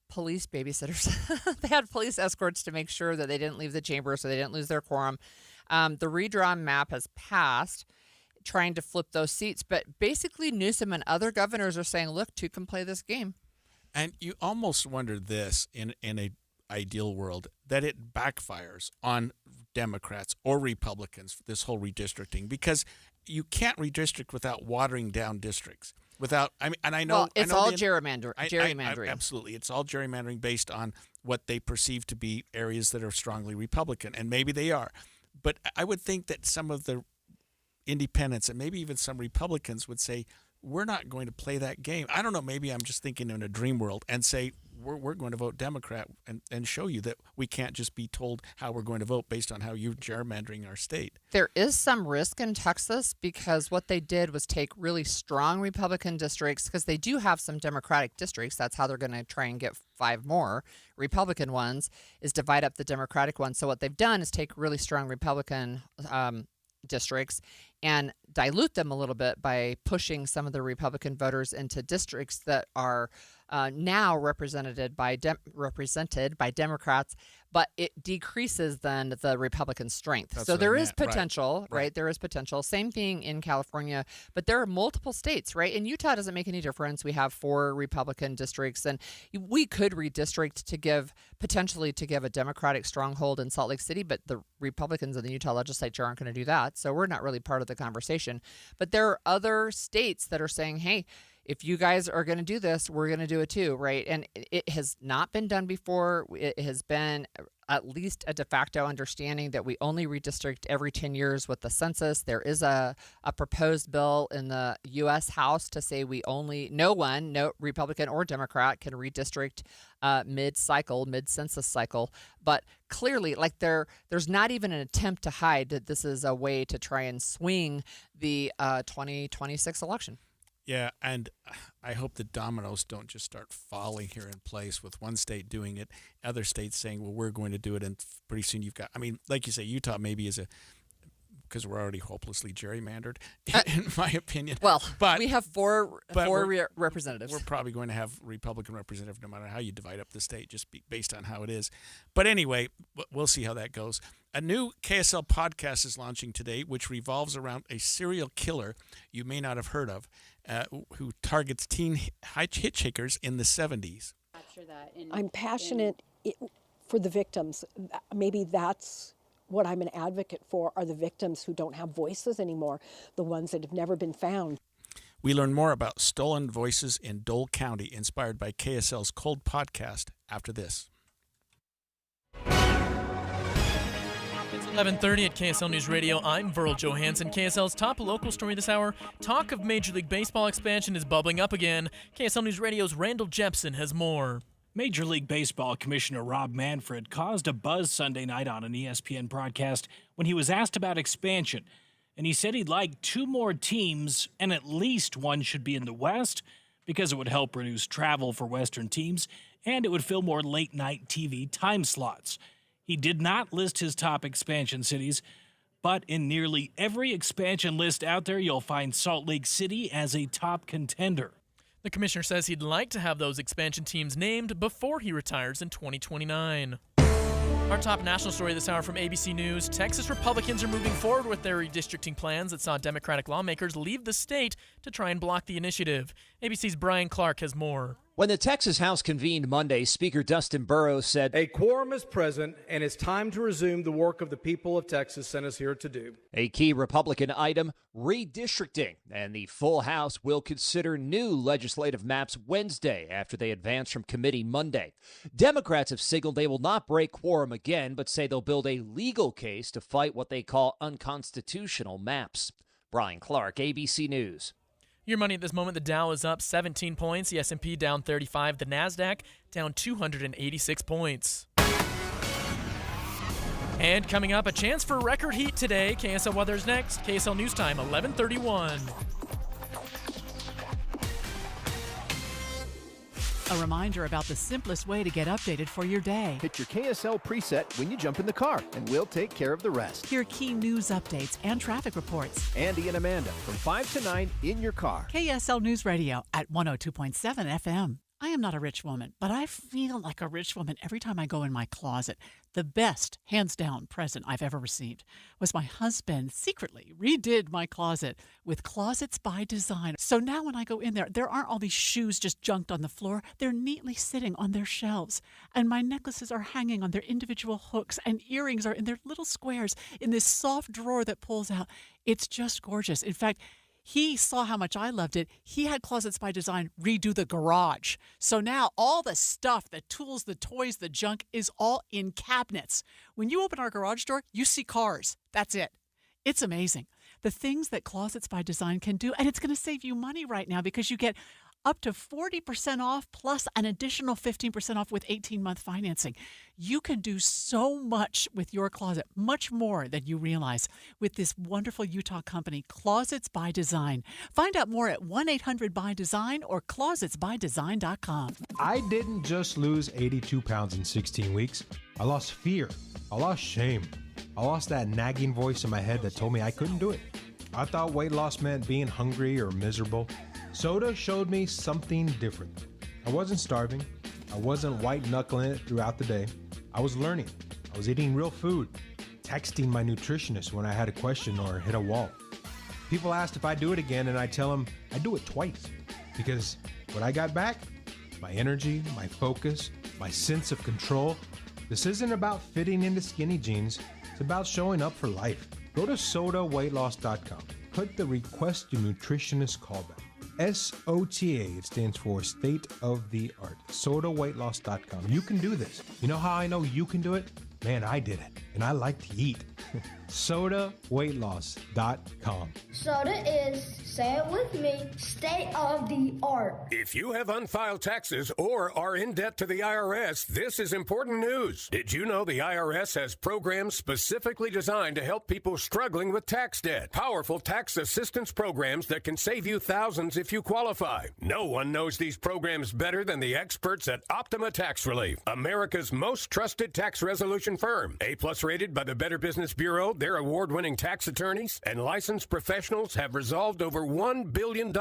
Speaker 20: police babysitters. They had police escorts to make sure that they didn't leave the chamber, so they didn't lose their quorum. The redrawn map has passed, trying to flip those seats. But basically, Newsom and other governors are saying, look, two can play this game.
Speaker 6: And you almost wonder this in a ideal world, that it backfires on Democrats or Republicans, this whole redistricting, because you can't redistrict without watering down districts. Without, I mean, and I know
Speaker 20: it's
Speaker 6: all
Speaker 20: gerrymandering.
Speaker 6: Absolutely, it's all gerrymandering based on what they perceive to be areas that are strongly Republican, and maybe they are. But I would think that some of the independents and maybe even some Republicans would say, we're not going to play that game. I don't know, maybe I'm just thinking in a dream world and say, we're going to vote Democrat and show you that we can't just be told how we're going to vote based on how you're gerrymandering our state.
Speaker 20: There is some risk in Texas because what they did was take really strong Republican districts, because they do have some Democratic districts. That's how they're going to try and get 5 more Republican ones, is divide up the Democratic ones. So what they've done is take really strong Republican districts and dilute them a little bit by pushing some of the Republican voters into districts that are now represented by Democrats, but it decreases then the Republican strength.
Speaker 6: That's
Speaker 20: so
Speaker 6: what
Speaker 20: there
Speaker 6: I
Speaker 20: is
Speaker 6: meant.
Speaker 20: potential,
Speaker 6: Right.
Speaker 20: There is potential. Same thing in California, but there are multiple states, right? In Utah, it doesn't make any difference. We have 4 Republican districts, and we could redistrict to potentially give a Democratic stronghold in Salt Lake City, but the Republicans in the Utah legislature aren't going to do that, so we're not really part of the conversation. But there are other states that are saying, hey, if you guys are going to do this, we're going to do it too, right? And it has not been done before. It has been at least a de facto understanding that we only redistrict every 10 years with the census. There is a proposed bill in the U.S. House to say no Republican or Democrat can redistrict mid-census cycle. But clearly, there's not even an attempt to hide that this is a way to try and swing the 2026 election.
Speaker 6: Yeah, and I hope the dominoes don't just start falling here in place with one state doing it, other states saying, well, we're going to do it, and pretty soon you've got, I mean, like you say, Utah maybe is because we're already hopelessly gerrymandered, in my opinion.
Speaker 20: Well,
Speaker 6: but
Speaker 20: we have four representatives.
Speaker 6: We're probably going to have Republican representative no matter how you divide up the state, just based on how it is. But anyway, we'll see how that goes. A new KSL podcast is launching today, which revolves around a serial killer you may not have heard of, who targets teen hitchhikers in the 70s.
Speaker 3: I'm passionate for the victims. Maybe that's what I'm an advocate for, are the victims who don't have voices anymore, the ones that have never been found.
Speaker 6: We learn more about stolen voices in Dole County, inspired by KSL's Cold podcast, after this.
Speaker 4: It's 11:30 at KSL News Radio. I'm Verl Johansson. KSL's top local story this hour. Talk of Major League Baseball expansion is bubbling up again. KSL News Radio's Randall Jepson has more.
Speaker 7: Major League Baseball Commissioner Rob Manfred caused a buzz Sunday night on an ESPN broadcast when he was asked about expansion. And he said he'd like 2 more teams, and at least one should be in the West, because it would help reduce travel for Western teams, and it would fill more late-night TV time slots. He did not list his top expansion cities, but in nearly every expansion list out there, you'll find Salt Lake City as a top contender.
Speaker 4: The commissioner says he'd like to have those expansion teams named before he retires in 2029. Our top national story this hour from ABC News. Texas Republicans are moving forward with their redistricting plans that saw Democratic lawmakers leave the state to try and block the initiative. ABC's Brian Clark has more.
Speaker 8: When the Texas House convened Monday, Speaker Dustin Burrows said,
Speaker 9: "A quorum is present, and it's time to resume the work of the people of Texas sent us here to do."
Speaker 8: A key Republican item, redistricting, and the full House will consider new legislative maps Wednesday after they advance from committee Monday. Democrats have signaled they will not break quorum again, but say they'll build a legal case to fight what they call unconstitutional maps. Brian Clark, ABC News.
Speaker 4: Your money at this moment, the Dow is up 17 points, the S&P down 35, the NASDAQ down 286 points. And coming up, a chance for record heat today. KSL weather's next. KSL News Time, 11:31.
Speaker 10: A reminder about the simplest way to get updated for your day.
Speaker 11: Hit your KSL preset when you jump in the car, and we'll take care of the rest.
Speaker 10: Hear key news updates and traffic reports.
Speaker 11: Andy and Amanda from 5 to 9 in your car.
Speaker 10: KSL News Radio at 102.7 FM. I am not a rich woman, but I feel like a rich woman every time I go in my closet. The best, hands down, present I've ever received was my husband secretly redid my closet with Closets by Design. So now when I go in there aren't all these shoes just junked on the floor. They're neatly sitting on their shelves. And my necklaces are hanging on their individual hooks, and earrings are in their little squares in this soft drawer that pulls out. It's just gorgeous. In fact, he saw how much I loved it. He had Closets by Design redo the garage. So now all the stuff, the tools, the toys, the junk is all in cabinets. When you open our garage door, you see cars. That's it. It's amazing. The things that Closets by Design can do, and it's going to save you money right now because you get up to 40% off plus an additional 15% off with 18-month financing. You can do so much with your closet, much more than you realize, with this wonderful Utah company, Closets by Design. Find out more at 1-800-BY-DESIGN or closetsbydesign.com.
Speaker 2: I didn't just lose 82 pounds in 16 weeks. I lost fear. I lost shame. I lost that nagging voice in my head that told me I couldn't do it. I thought weight loss meant being hungry or miserable. Soda showed me something different. I wasn't starving. I wasn't white-knuckling it throughout the day. I was learning. I was eating real food, texting my nutritionist when I had a question or hit a wall. People asked if I do it again, and I tell them I do it twice. Because what I got back, my energy, my focus, my sense of control, this isn't about fitting into skinny jeans. It's about showing up for life. Go to sodaweightloss.com. Put the Request Your Nutritionist callback. SOTA, it stands for State of the Art. SodaWeightLoss.com. You can do this. You know how I know you can do it? Man, I did it. And I like to eat. SodaWeightLoss.com.
Speaker 12: Soda is, say it with me, state of the art.
Speaker 13: If you have unfiled taxes or are in debt to the IRS, this is important news. Did you know the IRS has programs specifically designed to help people struggling with tax debt? Powerful tax assistance programs that can save you thousands if you qualify. No one knows these programs better than the experts at Optima Tax Relief, America's most trusted tax resolution firm. A-plus rated by the Better Business Bureau, their award-winning tax attorneys and licensed professionals have resolved over $1 billion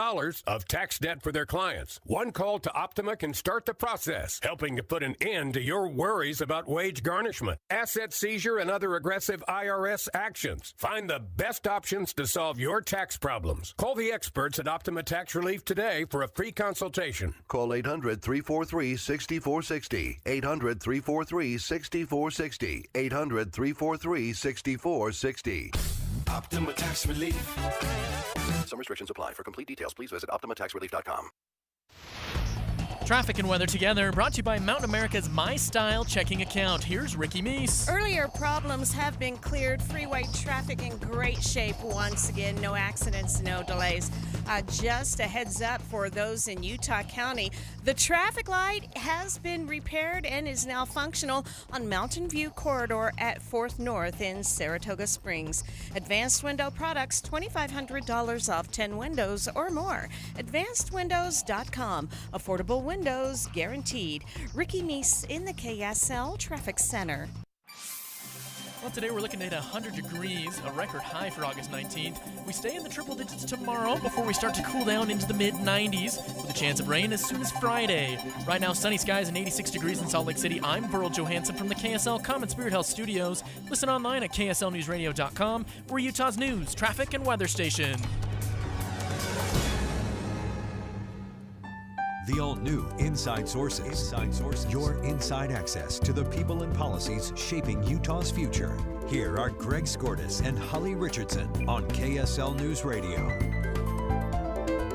Speaker 13: of tax debt for their clients. One call to Optima can start the process, helping to put an end to your worries about wage garnishment, asset seizure, and other aggressive IRS actions. Find the best options to solve your tax problems. Call the experts at Optima Tax Relief today for a free consultation.
Speaker 14: Call 800-343-6460. 800-343-6460. 800-343-6460.
Speaker 13: Optima Tax Relief.
Speaker 14: Some restrictions apply. For complete details, please visit OptimaTaxRelief.com.
Speaker 4: Traffic and weather together, brought to you by Mountain America's My Style checking account. Here's Ricky Meese.
Speaker 16: Earlier problems have been cleared. Freeway traffic in great shape once again. No accidents, no delays. Just a heads up for those in Utah County. The traffic light has been repaired and is now functional on Mountain View Corridor at 4th North in Saratoga Springs. Advanced Window Products, $2,500 off 10 windows or more. AdvancedWindows.com. Affordable windows guaranteed. Ricky Meese in the KSL Traffic Center.
Speaker 4: Well, today we're looking at 100 degrees, a record high for August 19th. We stay in the triple digits tomorrow before we start to cool down into the mid-90s with a chance of rain as soon as Friday. Right now, sunny skies and 86 degrees in Salt Lake City. I'm Burl Johansson from the KSL Common Spirit Health Studios. Listen online at KSLNewsRadio.com. We're Utah's news, traffic, and weather station.
Speaker 1: The all-new Inside Sources. Inside Sources. Your inside access to the people and policies shaping Utah's future. Here are Greg Skordas and Holly Richardson on KSL News Radio.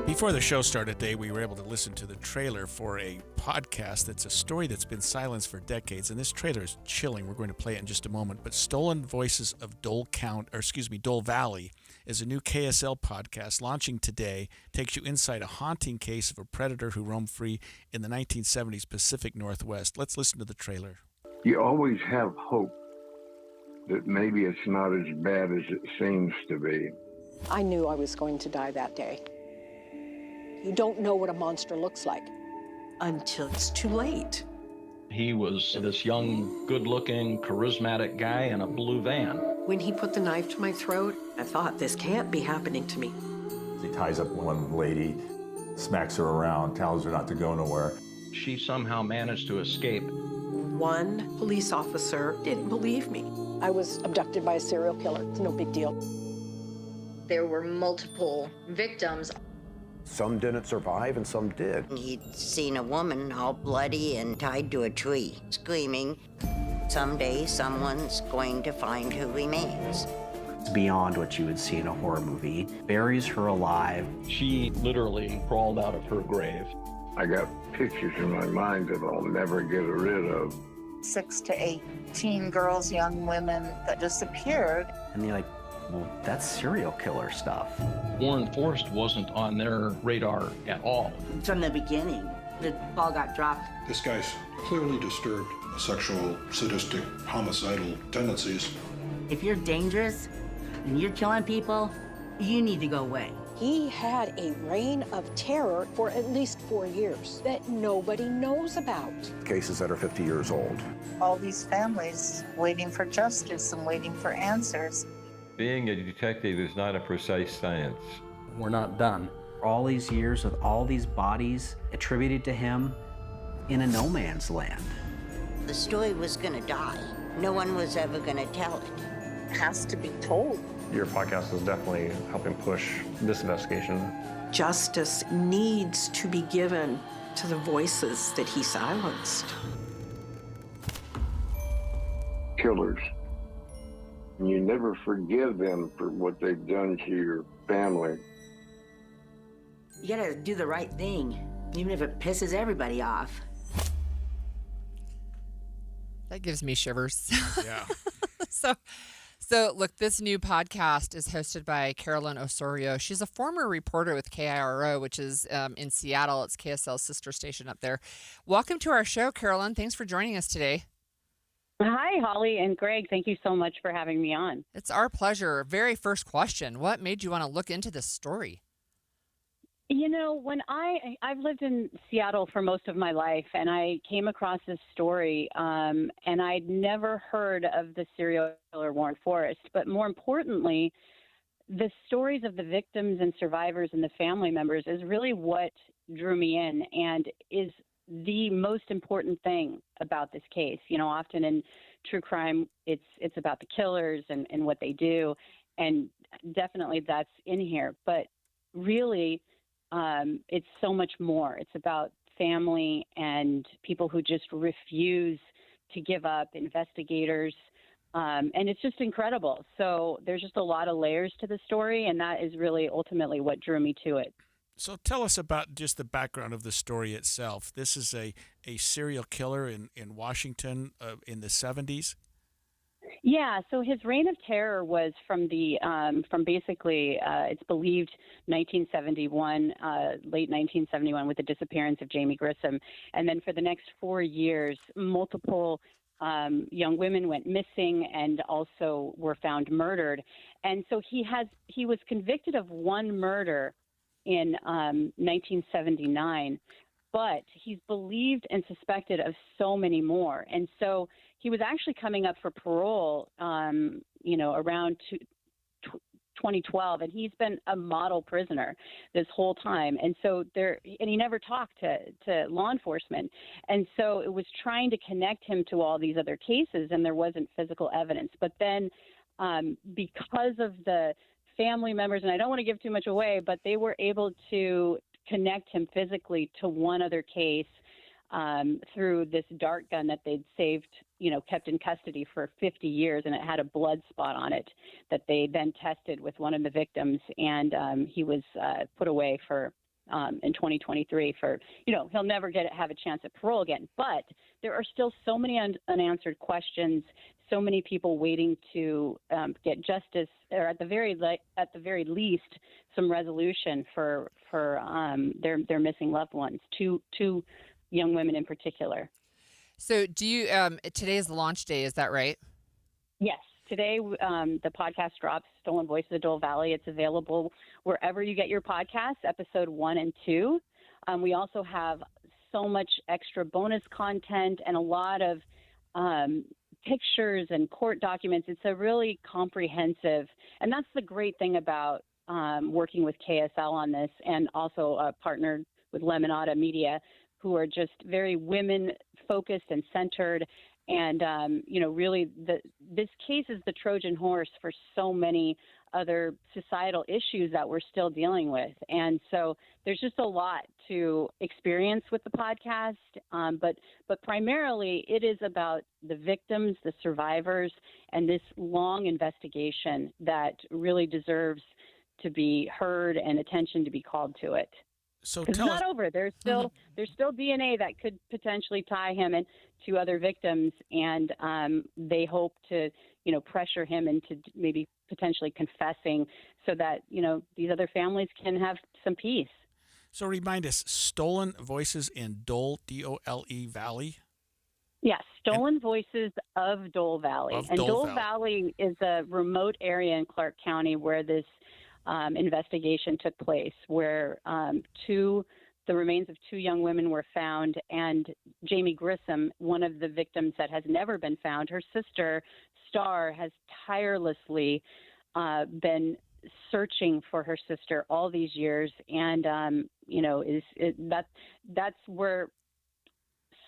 Speaker 6: Before the show started today, we were able to listen to the trailer for a podcast that's a story that's been silenced for decades, and this trailer is chilling. We're going to play it in just a moment. But Stolen Voices of Dole Valley is a new KSL podcast launching today. Takes you inside a haunting case of a predator who roamed free in the 1970s Pacific Northwest. Let's listen to the trailer.
Speaker 17: You always have hope that maybe it's not as bad as it seems to be.
Speaker 3: I knew I was going to die that day. You don't know what a monster looks like until it's too late.
Speaker 18: He was this young, good-looking, charismatic guy in a blue van.
Speaker 19: When he put the knife to my throat, I thought, this can't be happening to me.
Speaker 21: He ties up one lady, smacks her around, tells her not to go nowhere.
Speaker 18: She somehow managed to escape.
Speaker 19: One police officer didn't believe me.
Speaker 3: I was abducted by a serial killer. It's no big deal.
Speaker 5: There were multiple victims.
Speaker 14: Some didn't survive and some did.
Speaker 15: He'd seen a woman all bloody and tied to a tree, screaming, "Someday someone's going to find who remains."
Speaker 21: It's beyond what you would see in a horror movie. Buries her alive.
Speaker 18: She literally crawled out of her grave.
Speaker 17: I got pictures in my mind that I'll never get rid of.
Speaker 22: 6 to 18 girls, young women that disappeared.
Speaker 21: And you're like, well, that's serial killer stuff.
Speaker 18: Warren Forrest wasn't on their radar at all.
Speaker 23: From the beginning, the ball got dropped.
Speaker 24: This guy's clearly disturbed, sexual, sadistic, homicidal tendencies.
Speaker 23: If you're dangerous and you're killing people, you need to go away.
Speaker 3: He had a reign of terror for at least 4 years that nobody knows about.
Speaker 14: Cases that are 50 years old.
Speaker 22: All these families waiting for justice and waiting for answers.
Speaker 25: Being a detective is not a precise science.
Speaker 21: We're not done. All these years with all these bodies attributed to him in a no man's land.
Speaker 15: The story was gonna die. No one was ever gonna tell it.
Speaker 22: It has to be told.
Speaker 26: Your podcast is definitely helping push this investigation.
Speaker 19: Justice needs to be given to the voices that he silenced.
Speaker 17: Killers. You never forgive them for what they've done to your family.
Speaker 23: You gotta do the right thing, even if it pisses everybody off.
Speaker 20: That gives me shivers.
Speaker 6: Yeah.
Speaker 20: So look, this new podcast is hosted by Carolyn Osorio. She's a former reporter with KIRO, which is in Seattle. It's KSL's sister station up there. Welcome to our show, Carolyn. Thanks for joining us today.
Speaker 27: Hi, Holly and Greg. Thank you so much for having me on.
Speaker 20: It's our pleasure. Very first question. What made you want to look into this story?
Speaker 27: You know, when I've lived in Seattle for most of my life, and I came across this story, and I'd never heard of the serial killer Warren Forrest. But more importantly, the stories of the victims and survivors and the family members is really what drew me in and is the most important thing about this case. You know, often in true crime, it's about the killers and what they do, and definitely that's in here. But really, it's so much more. It's about family and people who just refuse to give up, investigators, and it's just incredible. So there's just a lot of layers to the story, and that is really ultimately what drew me to it.
Speaker 6: So tell us about just the background of the story itself. This is a serial killer in Washington in the 70s.
Speaker 27: Yeah, so his reign of terror was from basically it's believed 1971, late 1971, with the disappearance of Jamie Grissom, and then for the next 4 years, multiple young women went missing and also were found murdered, and so he was convicted of one murder in 1979. But he's believed and suspected of so many more. And so he was actually coming up for parole, around 2012, and he's been a model prisoner this whole time. And so he never talked to law enforcement. And so it was trying to connect him to all these other cases, and there wasn't physical evidence. But then because of the family members, and I don't want to give too much away, but they were able to connect him physically to one other case through this dart gun that they'd saved, kept in custody for 50 years, and it had a blood spot on it that they then tested with one of the victims, and he was put away for in 2023 for, he'll never have a chance at parole again. But there are still so many unanswered questions, so many people waiting to get justice, or at the very least, some resolution for their missing loved ones. Two young women in particular.
Speaker 20: So, do you? Today is the launch day. Is that right?
Speaker 27: Yes. Today, the podcast drops. Stolen Voices of Dole Valley. It's available wherever you get your podcasts. Episode 1 and 2. We also have so much extra bonus content and a lot of pictures and court documents. It's a really comprehensive, and that's the great thing about working with KSL on this, and also partnered with Lemonada Media. who are just very women focused and centered. And, really this case is the Trojan horse for so many other societal issues that we're still dealing with. And so there's just a lot to experience with the podcast. But primarily it is about the victims, the survivors, and this long investigation that really deserves to be heard and attention to be called to it.
Speaker 6: So
Speaker 27: it's not over. There's still DNA that could potentially tie him and to other victims, and they hope to pressure him into maybe potentially confessing so that these other families can have some peace.
Speaker 6: So remind us, Stolen Voices in Dole, D-O-L-E Valley.
Speaker 27: Yes, Stolen Voices of Dole Valley. Dole Valley is a remote area in Clark County where this investigation took place, where the remains of 2 young women were found, and Jamie Grissom, one of the victims that has never been found, her sister, Star, has tirelessly been searching for her sister all these years, and that's where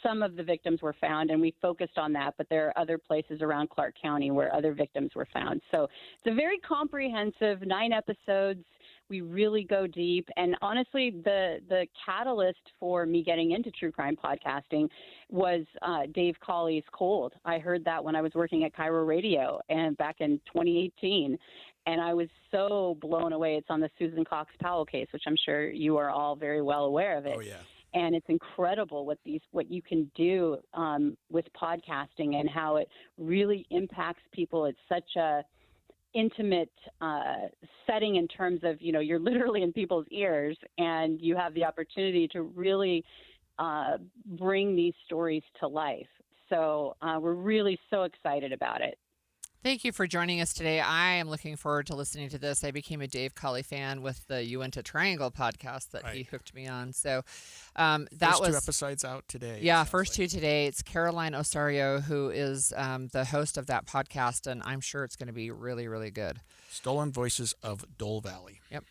Speaker 27: some of the victims were found, and we focused on that, but there are other places around Clark County where other victims were found. So it's a very comprehensive 9 episodes. We really go deep. And honestly, the catalyst for me getting into true crime podcasting was Dave Cawley's Cold. I heard that when I was working at Cairo Radio and back in 2018. And I was so blown away. It's on the Susan Cox Powell case, which I'm sure you are all very well aware of it.
Speaker 6: Oh, yeah.
Speaker 27: And it's incredible what you can do with podcasting and how it really impacts people. It's such a intimate setting in terms of, you're literally in people's ears, and you have the opportunity to really bring these stories to life. So we're really so excited about it.
Speaker 20: Thank you for joining us today. I am looking forward to listening to this. I became a Dave Cawley fan with the Uinta Triangle podcast that he hooked me on. So that
Speaker 6: first
Speaker 20: was
Speaker 6: 2 episodes out today.
Speaker 20: Yeah, first 2 today. It's Caroline Osario who is the host of that podcast, and I'm sure it's going to be really, really good.
Speaker 6: Stolen Voices of Dole Valley.
Speaker 20: Yep.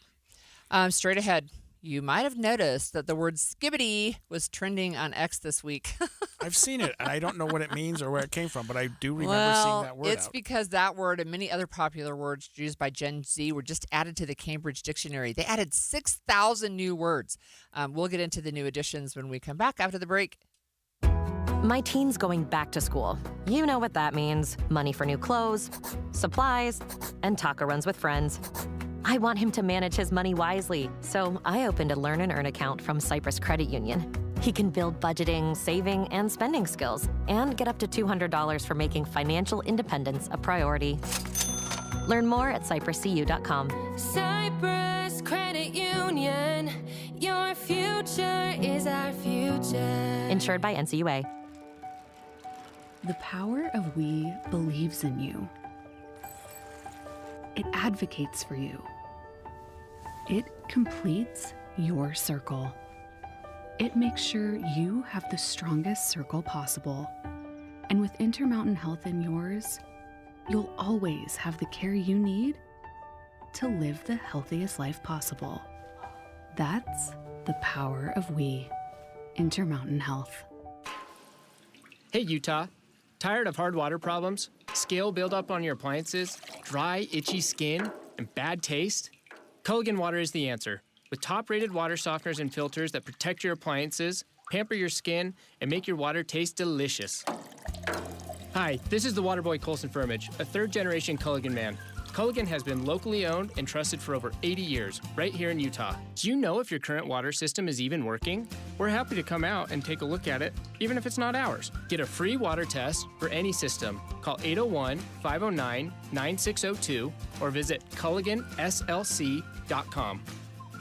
Speaker 20: Straight ahead. You might have noticed that the word skibbity was trending on X this week.
Speaker 6: I've seen it, and I don't know what it means or where it came from, but I do remember seeing that word
Speaker 20: it's because that word and many other popular words used by Gen Z were just added to the Cambridge Dictionary. They added 6,000 new words. We'll get into the new additions when we come back after the break.
Speaker 2: My teen's going back to school. You know what that means. Money for new clothes, supplies, and taco runs with friends. I want him to manage his money wisely, so I opened a Learn and Earn account from Cyprus Credit Union. He can build budgeting, saving, and spending skills, and get up to $200 for making financial independence a priority. Learn more at cypruscu.com.
Speaker 7: Cyprus Credit Union, your future is our future.
Speaker 2: Insured by NCUA.
Speaker 8: The power of we believes in you. It advocates for you. It completes your circle. It makes sure you have the strongest circle possible. And with Intermountain Health in yours, you'll always have the care you need to live the healthiest life possible. That's the power of we. Intermountain Health.
Speaker 9: Hey, Utah. Tired of hard water problems, scale buildup on your appliances, dry, itchy skin, and bad taste? Culligan Water is the answer. With top-rated water softeners and filters that protect your appliances, pamper your skin, and make your water taste delicious. Hi, this is the Waterboy Colson Firmage, a third-generation Culligan man. Culligan has been locally owned and trusted for over 80 years, right here in Utah. Do you know if your current water system is even working? We're happy to come out and take a look at it, even if it's not ours. Get a free water test for any system. Call 801-509-9602 or visit CulliganSLC.com.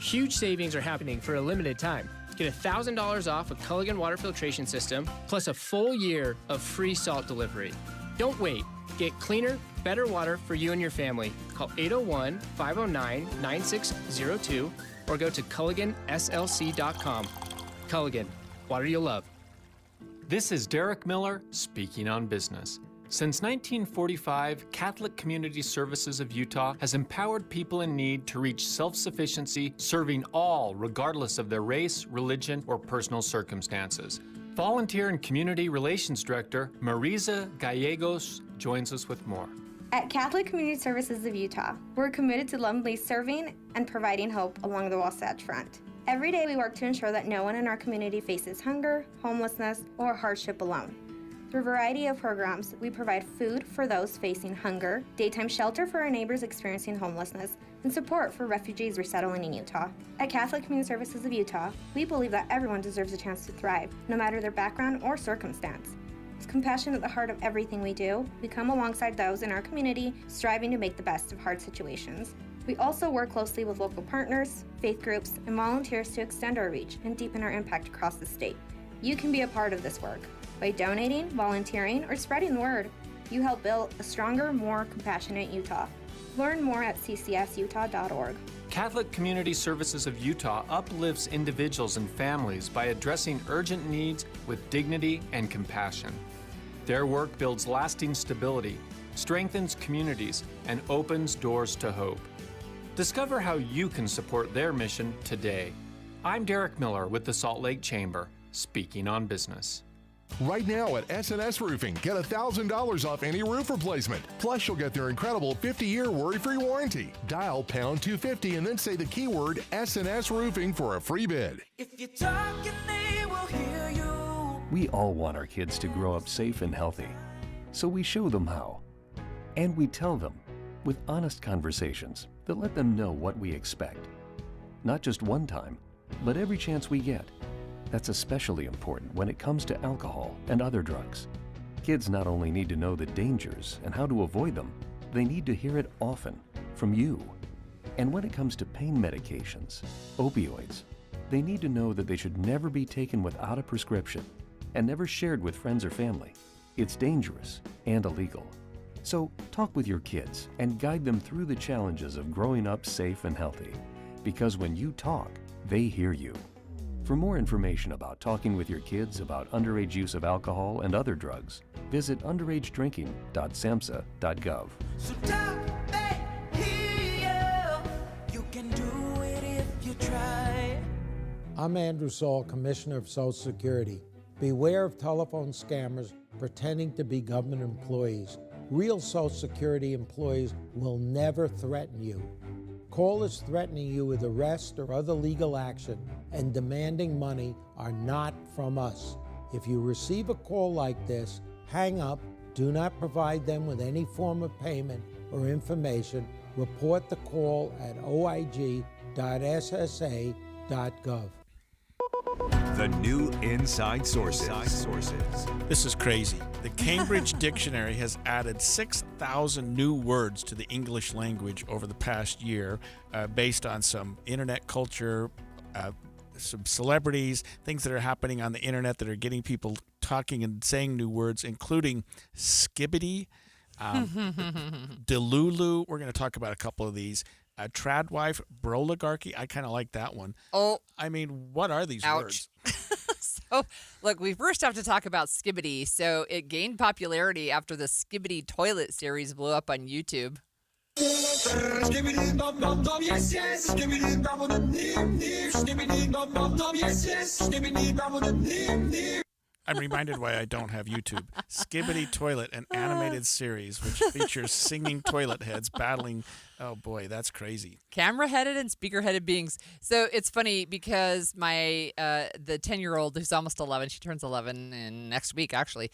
Speaker 9: Huge savings are happening for a limited time. Get $1,000 off a Culligan water filtration system, plus a full year of free salt delivery. Don't wait. Get cleaner, better water for you and your family. Call 801-509-9602 or go to CulliganSLC.com. Culligan, water you'll love.
Speaker 10: This is Derek Miller speaking on business.
Speaker 9: Since 1945, Catholic Community Services of Utah has empowered people in need to reach self-sufficiency, serving all regardless of their race, religion, or personal circumstances. Volunteer and Community Relations Director Marisa Gallegos joins us with more.
Speaker 1: At Catholic Community Services of Utah, we're committed to lovingly serving and providing hope along the Wasatch Front. Every day we work to ensure that no one in our community faces hunger, homelessness, or hardship alone. Through a variety of programs, we provide food for those facing hunger, daytime shelter for our neighbors experiencing homelessness, and support for refugees resettling in Utah. At Catholic Community Services of Utah, we believe that everyone deserves a chance to thrive, no matter their background or circumstance. With compassion at the heart of everything we do, we come alongside those in our community striving to make the best of hard situations. We also work closely with local partners, faith groups, and volunteers to extend our reach and deepen our impact across the state. You can be a part of this work. By donating, volunteering, or spreading the word, you help build a stronger, more compassionate Utah. Learn more at ccsutah.org.
Speaker 9: Catholic Community Services of Utah uplifts individuals and families by addressing urgent needs with dignity and compassion. Their work builds lasting stability, strengthens communities, and opens doors to hope. Discover how you can support their mission today. I'm Derek Miller with the Salt Lake Chamber, speaking on business.
Speaker 4: Right now at S&S Roofing, get $1,000 off any roof replacement. Plus, you'll get their incredible 50-year worry-free warranty. Dial pound 250 and then say the keyword S&S Roofing for a free bid.
Speaker 10: If you talk and they will hear you.
Speaker 11: We all want our kids to grow up safe and healthy, so we show them how. And we tell them with honest conversations that let them know what we expect. Not just one time, but every chance we get. That's especially important when it comes to alcohol and other drugs. Kids not only need to know the dangers and how to avoid them, they need to hear it often from you. And when it comes to pain medications, opioids, they need to know that they should never be taken without a prescription and never shared with friends or family. It's dangerous and illegal. So talk with your kids and guide them through the challenges of growing up safe and healthy. Because when you talk, they hear you. For more information about talking with your kids about underage use of alcohol and other drugs, visit underagedrinking.samhsa.gov.
Speaker 10: So talk, they hear you. You can do it if you try.
Speaker 12: I'm Andrew Saul, Commissioner of Social Security. Beware of telephone scammers pretending to be government employees. Real Social Security employees will never threaten you. Callers threatening you with arrest or other legal action and demanding money are not from us. If you receive a call like this, hang up, do not provide them with any form of payment or information. Report the call at oig.ssa.gov.
Speaker 13: The new Inside Sources.
Speaker 6: This is crazy. The Cambridge Dictionary has added 6,000 new words to the English language over the past year based on some internet culture, some celebrities, things that are happening on the internet that are getting people talking and saying new words, including skibbity, delulu. We're going to talk about a couple of these. Tradwife, broligarchy. I kind of like that one.
Speaker 20: Oh.
Speaker 6: I mean, what are these words?
Speaker 20: So, look, we first have to talk about Skibbity. So it gained popularity after the Skibbity toilet series blew up on YouTube.
Speaker 6: I'm reminded why I don't have YouTube. Skibbity Toilet, an animated series which features singing toilet heads battling. Oh boy, that's crazy.
Speaker 20: Camera-headed and speaker-headed beings. So it's funny because my the 10-year-old who's almost 11, she turns 11 in next week actually.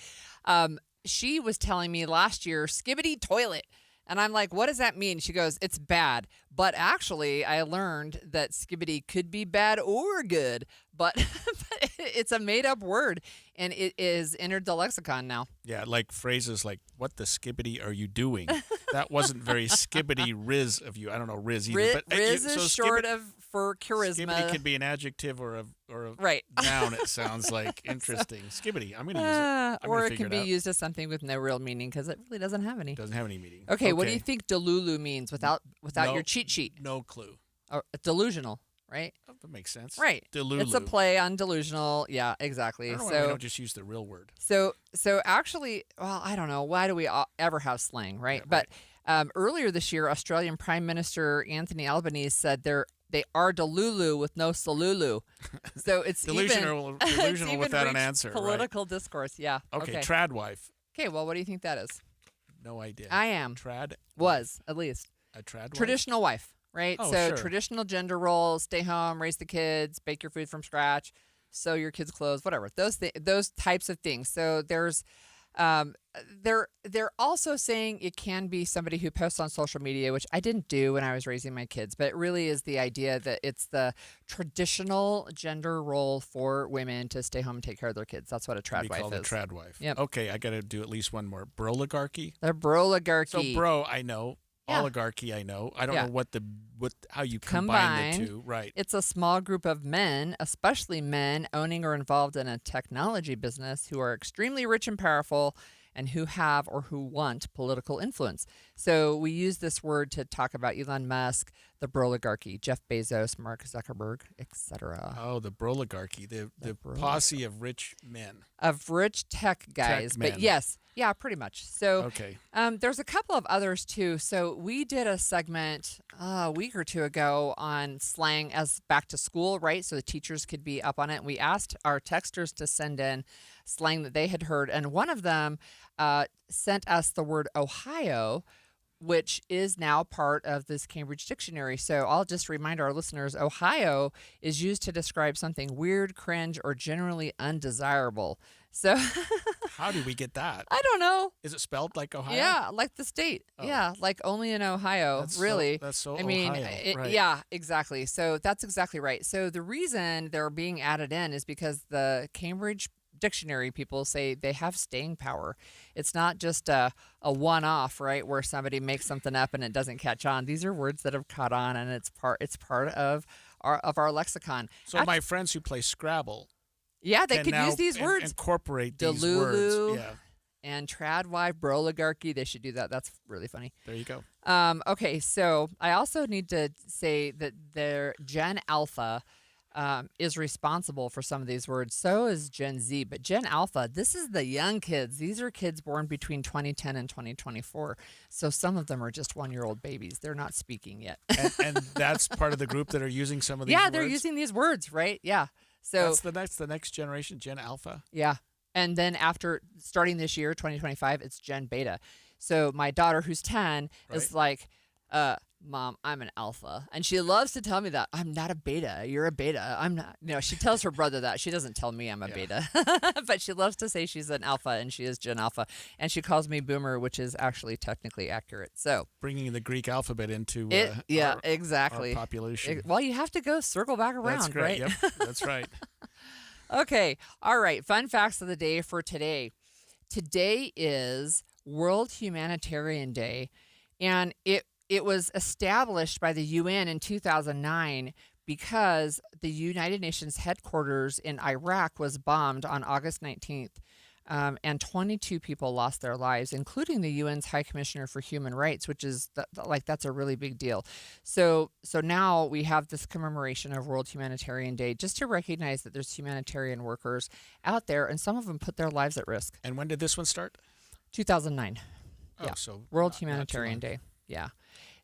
Speaker 20: She was telling me last year, Skibbity Toilet. And I'm like, what does that mean? She goes, it's bad. But actually, I learned that skibbity could be bad or good. But it's a made-up word, and it is entered the lexicon now.
Speaker 6: Yeah, like phrases like, what the skibbity are you doing? That wasn't very skibbity riz of you. I don't know riz either.
Speaker 20: Riz is short of for charisma.
Speaker 6: Skibbity could be an adjective or a
Speaker 20: right.
Speaker 6: noun, it sounds like. Interesting. Skibbity. I'm going to use it.
Speaker 20: Or it can be used as something with no real meaning because it really doesn't have any.
Speaker 6: Doesn't have any meaning.
Speaker 20: Okay, what do you think delulu means without
Speaker 6: no,
Speaker 20: your cheat sheet?
Speaker 6: No clue.
Speaker 20: Delusional. right?
Speaker 6: Oh, that makes sense.
Speaker 20: Right.
Speaker 6: Delulu.
Speaker 20: It's a play on delusional. Yeah,
Speaker 6: I
Speaker 20: exactly.
Speaker 6: don't know why
Speaker 20: So
Speaker 6: we don't just use the real word.
Speaker 20: So actually, well, I don't know. Why do we ever have slang, right? But earlier this year, Australian Prime Minister Anthony Albanese said they are Delulu with no Salulu. So it's
Speaker 6: delusional
Speaker 20: even
Speaker 6: without an
Speaker 20: reached
Speaker 6: answer.
Speaker 20: Political discourse, yeah.
Speaker 6: Okay, tradwife.
Speaker 20: Okay, well, what do you think that is?
Speaker 6: No idea.
Speaker 20: I am. Was, at least.
Speaker 6: A trad wife?
Speaker 20: Traditional wife, right?
Speaker 6: Oh,
Speaker 20: so
Speaker 6: sure.
Speaker 20: traditional gender roles, stay home, raise the kids, bake your food from scratch, sew your kids' clothes, whatever. Those types of things. So there's they're also saying it can be somebody who posts on social media, which I didn't do when I was raising my kids, but it really is the idea that it's the traditional gender role for women to stay home and take care of their kids. That's what a trad wife is.
Speaker 6: We call it a trad wife.
Speaker 20: Yep.
Speaker 6: Okay, I got to do at least one more. Broligarchy?
Speaker 20: The broligarchy.
Speaker 6: So bro, I know.
Speaker 20: Yeah.
Speaker 6: Oligarchy, I know. I don't
Speaker 20: Yeah.
Speaker 6: know how you combine the two. Right.
Speaker 20: It's a small group of men, especially men owning or involved in a technology business who are extremely rich and powerful and who have or who want political influence. So we use this word to talk about Elon Musk, the broligarchy, Jeff Bezos, Mark Zuckerberg, etc.
Speaker 6: Oh, the broligarchy, the posse of rich men.
Speaker 20: Of rich tech guys.
Speaker 6: Tech men.
Speaker 20: But yes, yeah, pretty much. So
Speaker 6: Okay.
Speaker 20: there's a couple of others too. So we did a segment a week or two ago on slang as back to school, right? So the teachers could be up on it. We asked our texters to send in slang that they had heard. And one of them sent us the word Ohio, which is now part of this Cambridge Dictionary. So I'll just remind our listeners, Ohio is used to describe something weird, cringe, or generally undesirable. So
Speaker 6: How do we get that?
Speaker 20: I don't know.
Speaker 6: Is it spelled like Ohio?
Speaker 20: Yeah, like the state.
Speaker 6: Oh.
Speaker 20: Yeah, like only in Ohio,
Speaker 6: That's
Speaker 20: really.
Speaker 6: that's so
Speaker 20: I mean,
Speaker 6: Ohio, right.
Speaker 20: yeah, exactly. So that's exactly right. So the reason they're being added in is because the Cambridge Dictionary people say they have staying power. It's not just a one-off, right, where somebody makes something up and it doesn't catch on. These are words that have caught on, and it's part of our lexicon.
Speaker 6: So my friends who play Scrabble,
Speaker 20: yeah, they
Speaker 6: can
Speaker 20: could
Speaker 6: now
Speaker 20: use these words.
Speaker 6: Incorporate these
Speaker 20: Delulu
Speaker 6: words. Yeah,
Speaker 20: and tradwife, broligarchy. They should do that. That's really funny.
Speaker 6: there you go.
Speaker 20: Okay, so I also need to say that their Gen Alpha is responsible for some of these words. So is Gen Z. But Gen Alpha, this is the young kids. These are kids born between 2010 and 2024. So some of them are just 1-year-old babies. They're not speaking yet.
Speaker 6: And that's part of the group that are using some of these words?
Speaker 20: Yeah, they're using these words, right? Yeah. So
Speaker 6: that's the next generation, Gen Alpha.
Speaker 20: yeah. And then after starting this year, 2025, it's Gen Beta. So my daughter, who's 10, is like, Mom, I'm an alpha. And she loves to tell me that. I'm not a beta. You're a beta. I'm not. She tells her brother that. She doesn't tell me I'm a beta. But she loves to say she's an alpha, and she is Gen Alpha. And she calls me Boomer, which is actually technically accurate. So
Speaker 6: bringing the Greek alphabet into
Speaker 20: exactly.
Speaker 6: our population.
Speaker 20: Well, you have to go circle back around,
Speaker 6: That's great.
Speaker 20: right?
Speaker 6: Yep, that's right.
Speaker 20: Okay. All right. Fun facts of the day for today. Today is World Humanitarian Day, and it was established by the UN in 2009 because the United Nations headquarters in Iraq was bombed on August 19th, and 22 people lost their lives, including the UN's High Commissioner for Human Rights, which is that's a really big deal. So now we have this commemoration of World Humanitarian Day just to recognize that there's humanitarian workers out there, and some of them put their lives at risk.
Speaker 6: And when did this one start?
Speaker 20: 2009.
Speaker 6: Oh,
Speaker 20: yeah.
Speaker 6: so
Speaker 20: World
Speaker 6: not too
Speaker 20: Humanitarian
Speaker 6: long.
Speaker 20: Day. Yeah.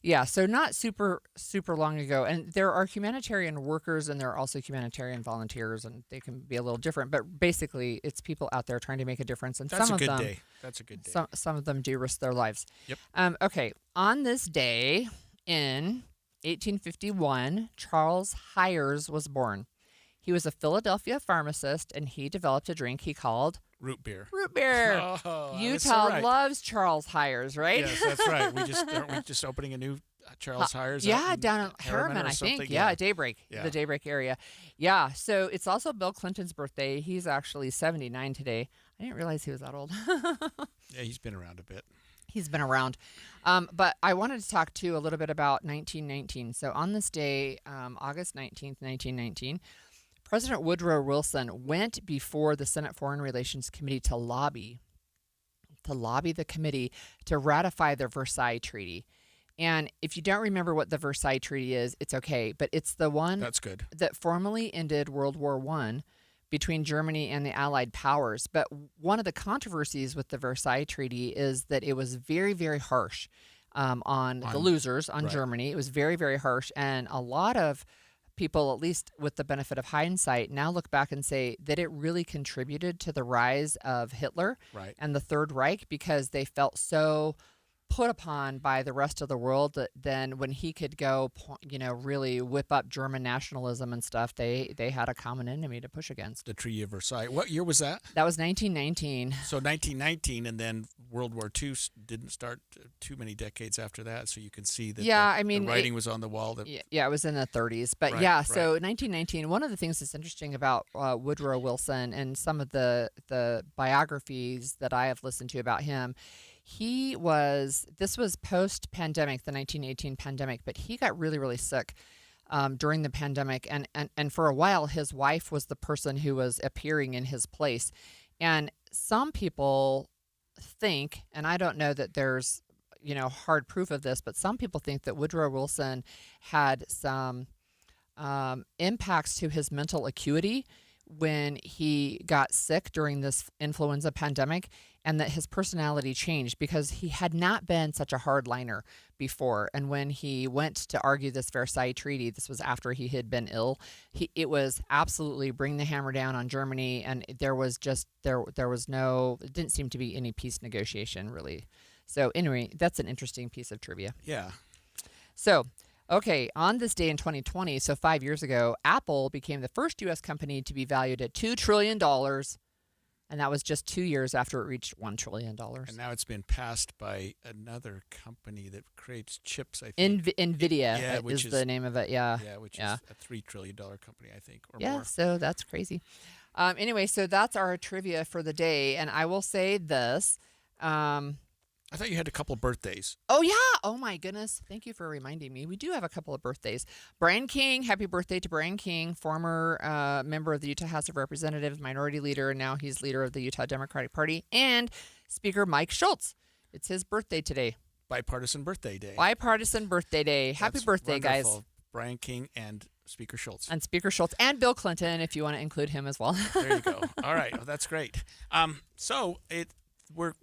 Speaker 20: Yeah, so not super long ago. And there are humanitarian workers and there are also humanitarian volunteers, and they can be a little different. But basically, it's people out there trying to make a difference. And
Speaker 6: That's
Speaker 20: some
Speaker 6: a good
Speaker 20: of them,
Speaker 6: day. That's a good day.
Speaker 20: Some of them do risk their lives.
Speaker 6: Yep.
Speaker 20: Okay, on this day in 1851, Charles Hyers was born. He was a Philadelphia pharmacist, and he developed a drink he called
Speaker 6: root beer.
Speaker 20: Root beer.
Speaker 6: Oh,
Speaker 20: Utah
Speaker 6: that's right.
Speaker 20: loves Charles Hyers, right?
Speaker 6: Yes, that's right. Aren't we just opening a new Charles Hyers?
Speaker 20: Yeah,
Speaker 6: out
Speaker 20: down in Harriman,
Speaker 6: or
Speaker 20: I think.
Speaker 6: something?
Speaker 20: Yeah, Daybreak,
Speaker 6: Yeah.
Speaker 20: the Daybreak area. Yeah, so it's also Bill Clinton's birthday. He's actually 79 today. I didn't realize he was that old.
Speaker 6: Yeah, he's been around a bit.
Speaker 20: He's been around. But I wanted to talk, too, a little bit about 1919. So on this day, August 19th, 1919, President Woodrow Wilson went before the Senate Foreign Relations Committee to lobby the committee to ratify the Versailles Treaty. And if you don't remember what the Versailles Treaty is, it's okay. But it's the one
Speaker 6: That's good.
Speaker 20: that formally ended World War I between Germany and the Allied powers. But one of the controversies with the Versailles Treaty is that it was very, very harsh on the losers, on Germany. It was very, very harsh. And a lot of people, at least with the benefit of hindsight, now look back and say that it really contributed to the rise of Hitler and the Third Reich, because they felt so put upon by the rest of the world that then when he could go, really whip up German nationalism and stuff, they had a common enemy to push against.
Speaker 6: The Treaty of Versailles. What year was that?
Speaker 20: That was 1919.
Speaker 6: So 1919, and then World War II didn't start too many decades after that, so you can see that the writing was on the wall.
Speaker 20: Yeah, it was in the 30s. But so 1919, one of the things that's interesting about Woodrow Wilson and some of the biographies that I have listened to about him, this was post-pandemic, the 1918 pandemic, but he got really, really sick during the pandemic. And for a while, his wife was the person who was appearing in his place. And some people think, and I don't know that there's, hard proof of this, but some people think that Woodrow Wilson had some impacts to his mental acuity when he got sick during this influenza pandemic, and that his personality changed because he had not been such a hardliner before. And when he went to argue this Versailles Treaty, this was after he had been ill, it was absolutely bring the hammer down on Germany, and there was no, it didn't seem to be any peace negotiation really. So anyway, that's an interesting piece of trivia.
Speaker 6: Yeah.
Speaker 20: So, okay, on this day in 2020, so 5 years ago, Apple became the first U.S. company to be valued at $2 trillion, and that was just 2 years after it reached $1 trillion.
Speaker 6: And now it's been passed by another company that creates chips, I think.
Speaker 20: NVIDIA is the name of it, yeah.
Speaker 6: Yeah, which is a $3 trillion company, I think, or
Speaker 20: more. Yeah, so that's crazy. Anyway, so that's our trivia for the day, and I will say this.
Speaker 6: I thought you had a couple of birthdays.
Speaker 20: Oh, yeah. Oh, my goodness. Thank you for reminding me. We do have a couple of birthdays. Brian King, happy birthday to Brian King, former member of the Utah House of Representatives, minority leader, and now he's leader of the Utah Democratic Party, and Speaker Mike Schultz. It's his birthday today.
Speaker 6: Bipartisan birthday day.
Speaker 20: Bipartisan birthday day. Happy birthday,
Speaker 6: wonderful.
Speaker 20: guys.
Speaker 6: Brian King and Speaker Schultz.
Speaker 20: And Speaker Schultz and Bill Clinton, if you want to include him as well.
Speaker 6: There you go. All right. Well, that's great. We're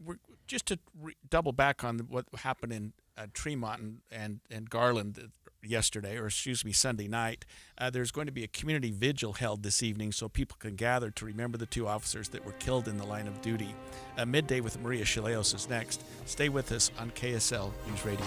Speaker 6: just to double back on what happened in Tremont and Garland yesterday, or Sunday night. There's going to be a community vigil held this evening so people can gather to remember the two officers that were killed in the line of duty. Midday with Maria Chaleos is next. Stay with us on KSL News Radio.